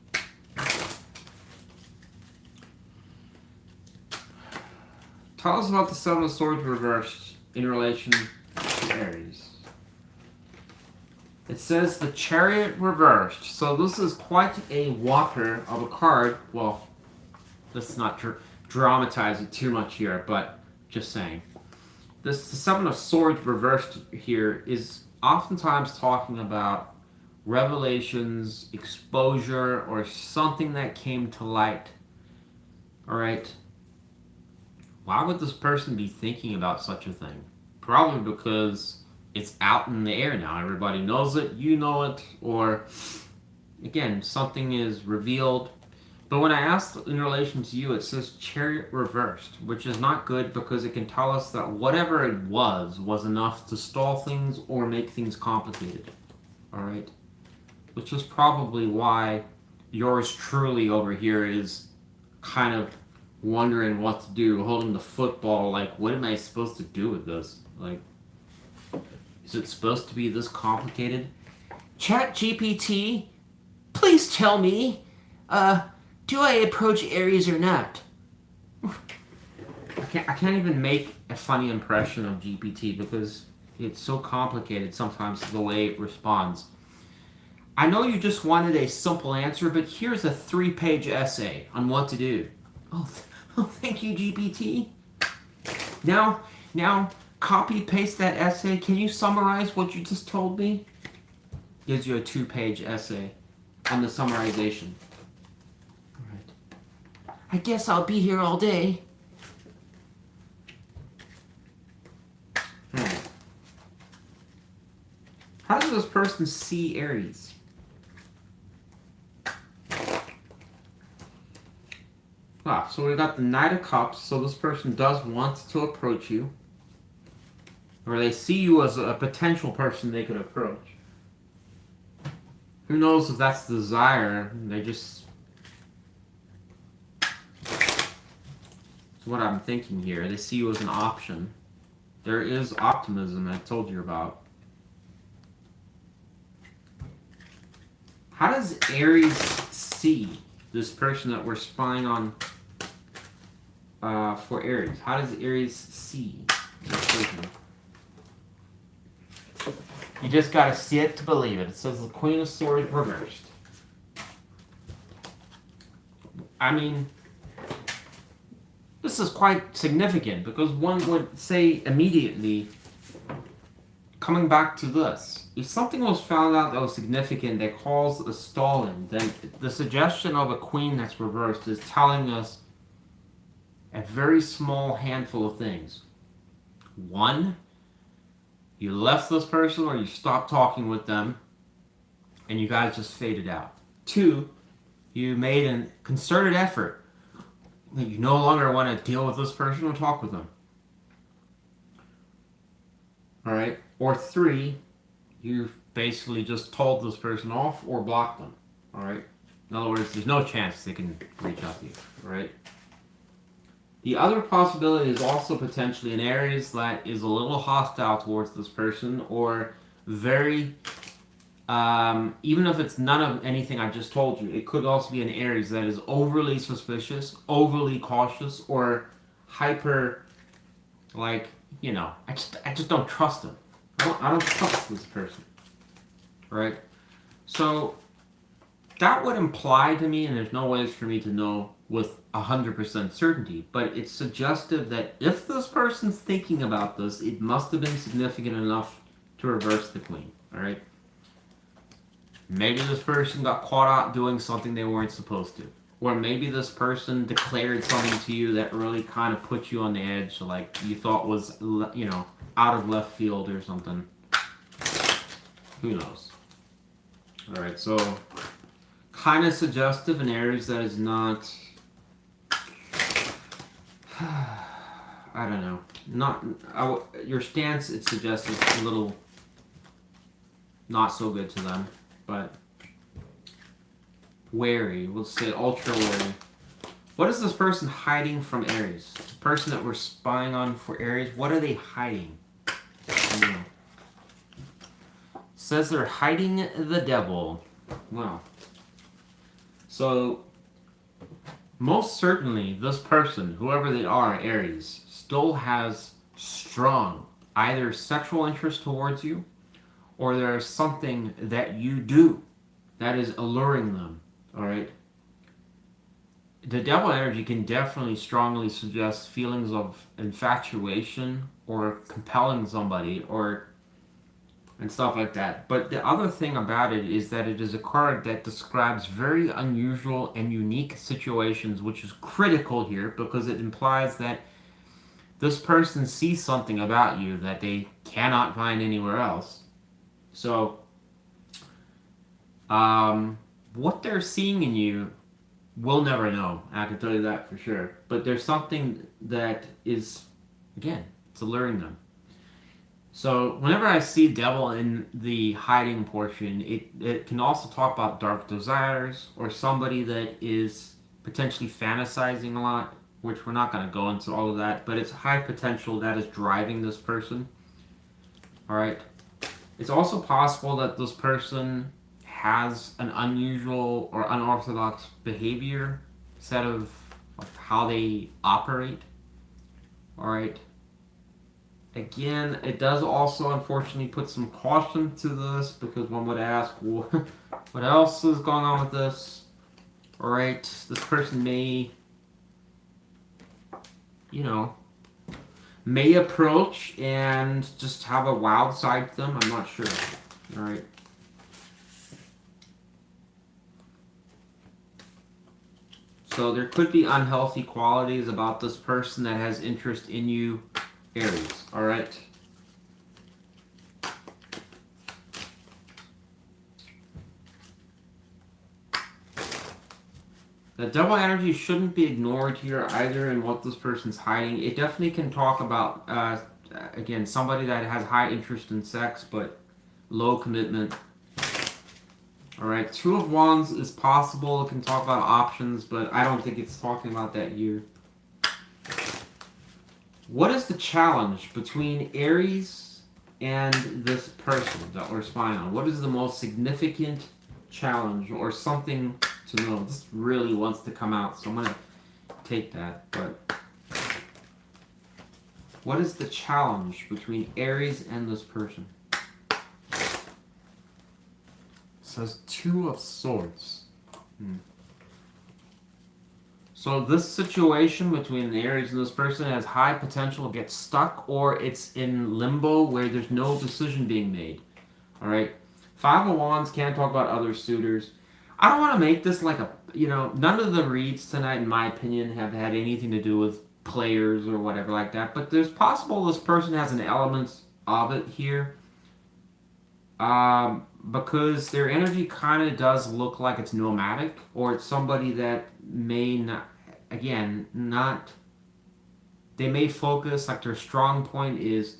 Tell us about the Seven of Swords reversed in relation to Aries. It says the Chariot reversed. So this is quite a whopper of a card. Well, let's not dramatize it too much here, but just saying. The Seven of Swords reversed here is oftentimes talking about revelations, exposure, or something that came to light. Alright? Why would this person be thinking about such a thing? Probably because it's out in the air now. Everybody knows it, you know it, or again, something is revealed. But when I asked in relation to you, it says Chariot reversed, which is not good because it can tell us that whatever it was enough to stall things or make things complicated. Alright? Which is probably why yours truly over here is kind of wondering what to do, holding the football, like, what am I supposed to do with this? Like, is it supposed to be this complicated? Chat GPT, please tell me, do I approach Aries or not? I can't even make a funny impression of GPT because it's so complicated sometimes the way it responds. I know you just wanted a simple answer, but here's a 3-page essay on what to do. Oh, thank you, GPT. Now, copy paste that essay. Can you summarize what you just told me? Gives you a 2-page essay on the summarization. I guess I'll be here all day. How does this person see Aries? So we got the Knight of Cups, so this person does want to approach you. Or they see you as a potential person they could approach. Who knows if that's the desire, they just... What I'm thinking here. They see you as an option. There is optimism I told you about. How does Aries see this person that we're spying on for Aries? How does Aries see this person? You just gotta see it to believe it. It says the Queen of Swords reversed. I mean, this is quite significant because one would say immediately, coming back to this, if something was found out that was significant that caused a stalling, then the suggestion of a queen that's reversed is telling us a very small handful of things. One, you left this person or you stopped talking with them and you guys just faded out. Two, you made a concerted effort that you no longer want to deal with this person or talk with them. Alright? Or three, you've basically just told this person off or blocked them. All right. In other words, there's no chance they can reach out to you. All right. The other possibility is also potentially an Aries that is a little hostile towards this person, or very, even if it's none of anything I just told you, it could also be an Aries that is overly suspicious, overly cautious, or hyper, like, you know, I just don't trust him. I don't trust this person, right? So that would imply to me, and there's no ways for me to know with 100% certainty, but it's suggestive that if this person's thinking about this, it must have been significant enough to reverse the queen, all right? Maybe this person got caught out doing something they weren't supposed to. Or maybe this person declared something to you that really kind of put you on the edge, like you thought was, you know, out of left field or something. Who knows? All right, so kind of suggestive in Aries that is not, I don't know, your stance, it suggests it's a little not so good to them, but wary, we'll say ultra wary. What is this person hiding from Aries? The person that we're spying on for Aries, what are they hiding? Says they're hiding the devil. Wow. So, most certainly, this person, whoever they are, Aries, still has strong either sexual interest towards you, or there's something that you do that is alluring them, all right? The devil energy can definitely strongly suggest feelings of infatuation or compelling somebody or and stuff like that. But the other thing about it is that it is a card that describes very unusual and unique situations, which is critical here because it implies that this person sees something about you that they cannot find anywhere else. So, what they're seeing in you, we'll never know. I can tell you that for sure. But there's something that is, again, it's alluring them. So whenever I see devil in the hiding portion, it can also talk about dark desires or somebody that is potentially fantasizing a lot, which we're not going to go into all of that, but it's high potential that is driving this person. All right. It's also possible that this person has an unusual or unorthodox behavior set of how they operate. All right. Again, it does also unfortunately put some caution to this because one would ask, well, what else is going on with this? All right, this person may, you know, may approach and just have a wild side to them. I'm not sure. All right. So there could be unhealthy qualities about this person that has interest in you, Aries, all right? The devil energy shouldn't be ignored here either in what this person's hiding. It definitely can talk about, again, somebody that has high interest in sex but low commitment. All right, Two of Wands is possible. It can talk about options, but I don't think it's talking about that here. What is the challenge between Aries and this person that we're spying on? What is the most significant challenge or something to know? This really wants to come out, so I'm going to take that. But what is the challenge between Aries and this person? It says Two of Swords. So this situation between Aries and this person has high potential to get stuck, or it's in limbo where there's no decision being made. All right. Five of Wands can't talk about other suitors. I don't want to make this like a, you know, none of the reads tonight, in my opinion, have had anything to do with players or whatever like that. But there's possible this person has an element of it here. Because their energy kind of does look like it's nomadic, or it's somebody that may not, they may focus, like their strong point is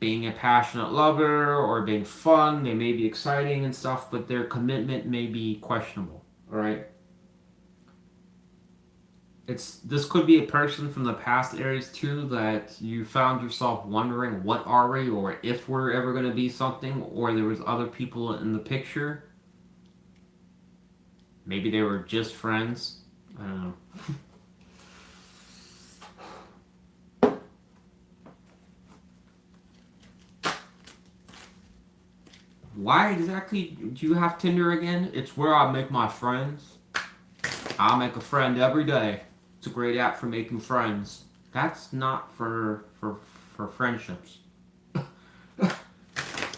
being a passionate lover or being fun. They may be exciting and stuff, but their commitment may be questionable. All right. This could be a person from the past, Aries, too, that you found yourself wondering, what are we, or if we're ever going to be something, or there was other people in the picture. Maybe they were just friends. I don't know. Why exactly do you have Tinder again? It's where I make my friends. I make a friend every day. It's a great app for making friends. That's not for friendships.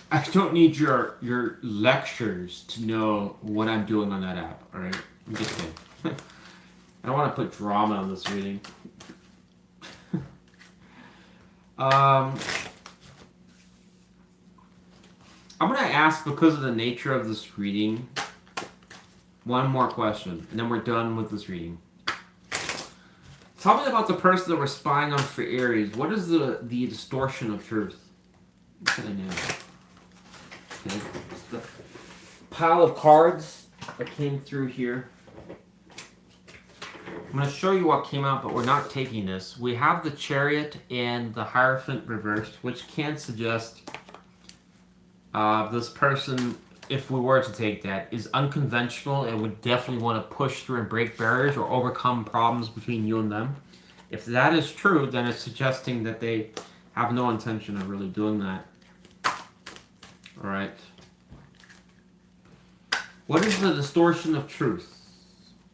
I don't need your lectures to know what I'm doing on that app. All right, I'm just kidding. I don't want to put drama on this reading. I'm going to ask, because of the nature of this reading, one more question, and then we're done with this reading. Tell me about the person that we're spying on for Aries. What is the distortion of truth? What can I know? Okay, it's the pile of cards that came through here. I'm going to show you what came out, but we're not taking this. We have the Chariot and the Hierophant reversed, which can suggest this person, if we were to take that, is unconventional and would definitely want to push through and break barriers or overcome problems between you and them. If that is true, then it's suggesting that they have no intention of really doing that. Alright. What is the distortion of truth?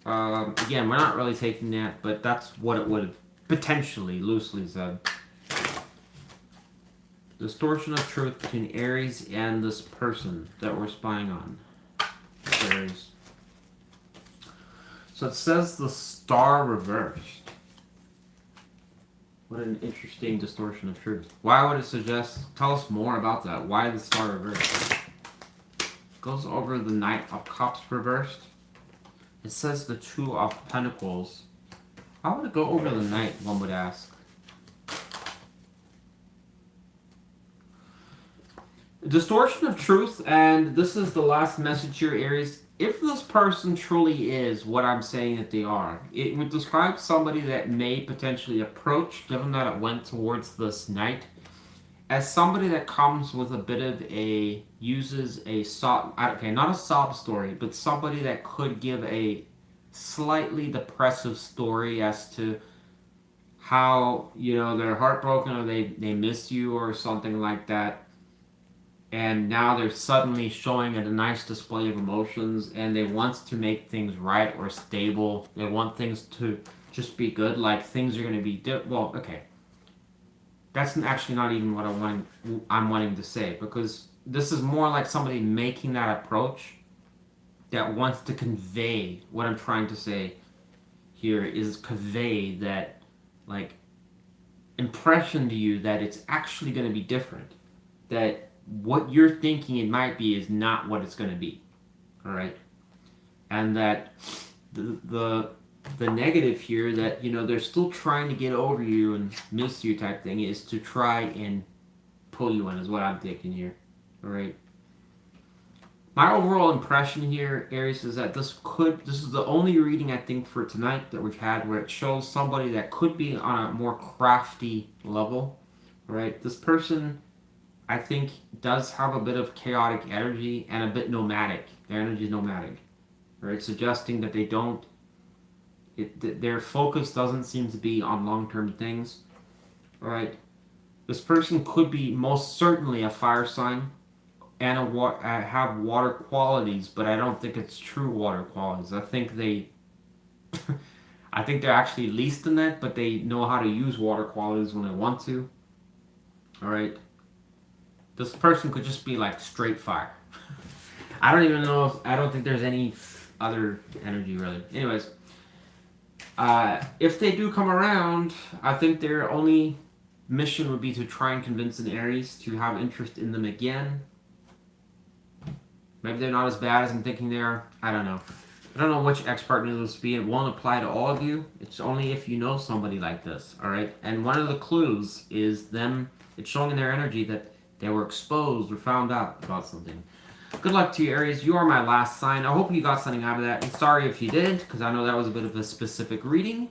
Again, we're not really taking that, but that's what it would have potentially, loosely said. Distortion of truth between Aries and this person that we're spying on. Aries. So it says the Star reversed. What an interesting distortion of truth. Why would it suggest? Tell us more about that. Why the Star reversed? Goes over the Knight of Cups reversed. It says the Two of Pentacles. How would it go over the Knight, one would ask? Distortion of truth, and this is the last message here, Aries. If this person truly is what I'm saying that they are, it would describe somebody that may potentially approach, given that it went towards this Knight, as somebody that comes with a bit of a, uses a sob, okay, not a sob story, but somebody that could give a slightly depressive story as to how, you know, they're heartbroken or they miss you or something like that. And now they're suddenly showing a nice display of emotions, and they want to make things right or stable. They want things to just be good, like things are going to be well, okay. That's actually not even what I'm wanting to say, because this is more like somebody making that approach that wants to convey what I'm trying to say here is convey that, like, impression to you that it's actually going to be different. That what you're thinking it might be is not what it's going to be. All right? And that the negative here, that, you know, they're still trying to get over you and miss you type thing, is to try and pull you in, is what I'm thinking here. All right? My overall impression here, Aries, is that this is the only reading I think for tonight that we've had where it shows somebody that could be on a more crafty level. All right? This person, I think, does have a bit of chaotic energy and a bit nomadic. Their energy is nomadic, right? Suggesting that they don't, their focus doesn't seem to be on long-term things, right? This person could be most certainly a fire sign and have water qualities, but I don't think it's true water qualities. I think I think they're actually least in that, but they know how to use water qualities when they want to, all right? This person could just be like straight fire. I don't even know I don't think there's any other energy really. Anyways, if they do come around, I think their only mission would be to try and convince an Aries to have interest in them again. Maybe they're not as bad as I'm thinking they are. I don't know. I don't know which ex-partner this would be. It won't apply to all of you. It's only if you know somebody like this, all right? And one of the clues is them, it's showing in their energy that They were exposed or found out about something. Good luck to you, Aries. You are my last sign. I hope you got something out of that. And sorry if you didn't, because I know that was a bit of a specific reading.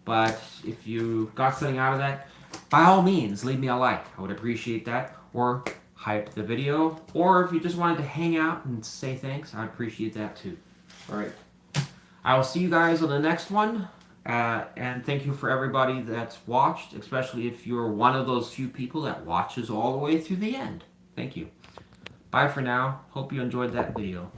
But if you got something out of that, by all means, leave me a like. I would appreciate that. Or hype the video. Or if you just wanted to hang out and say thanks, I'd appreciate that too. All right. I will see you guys on the next one. And thank you for everybody that's watched, especially if you're one of those few people that watches all the way through the end. Thank you. Bye for now. Hope you enjoyed that video.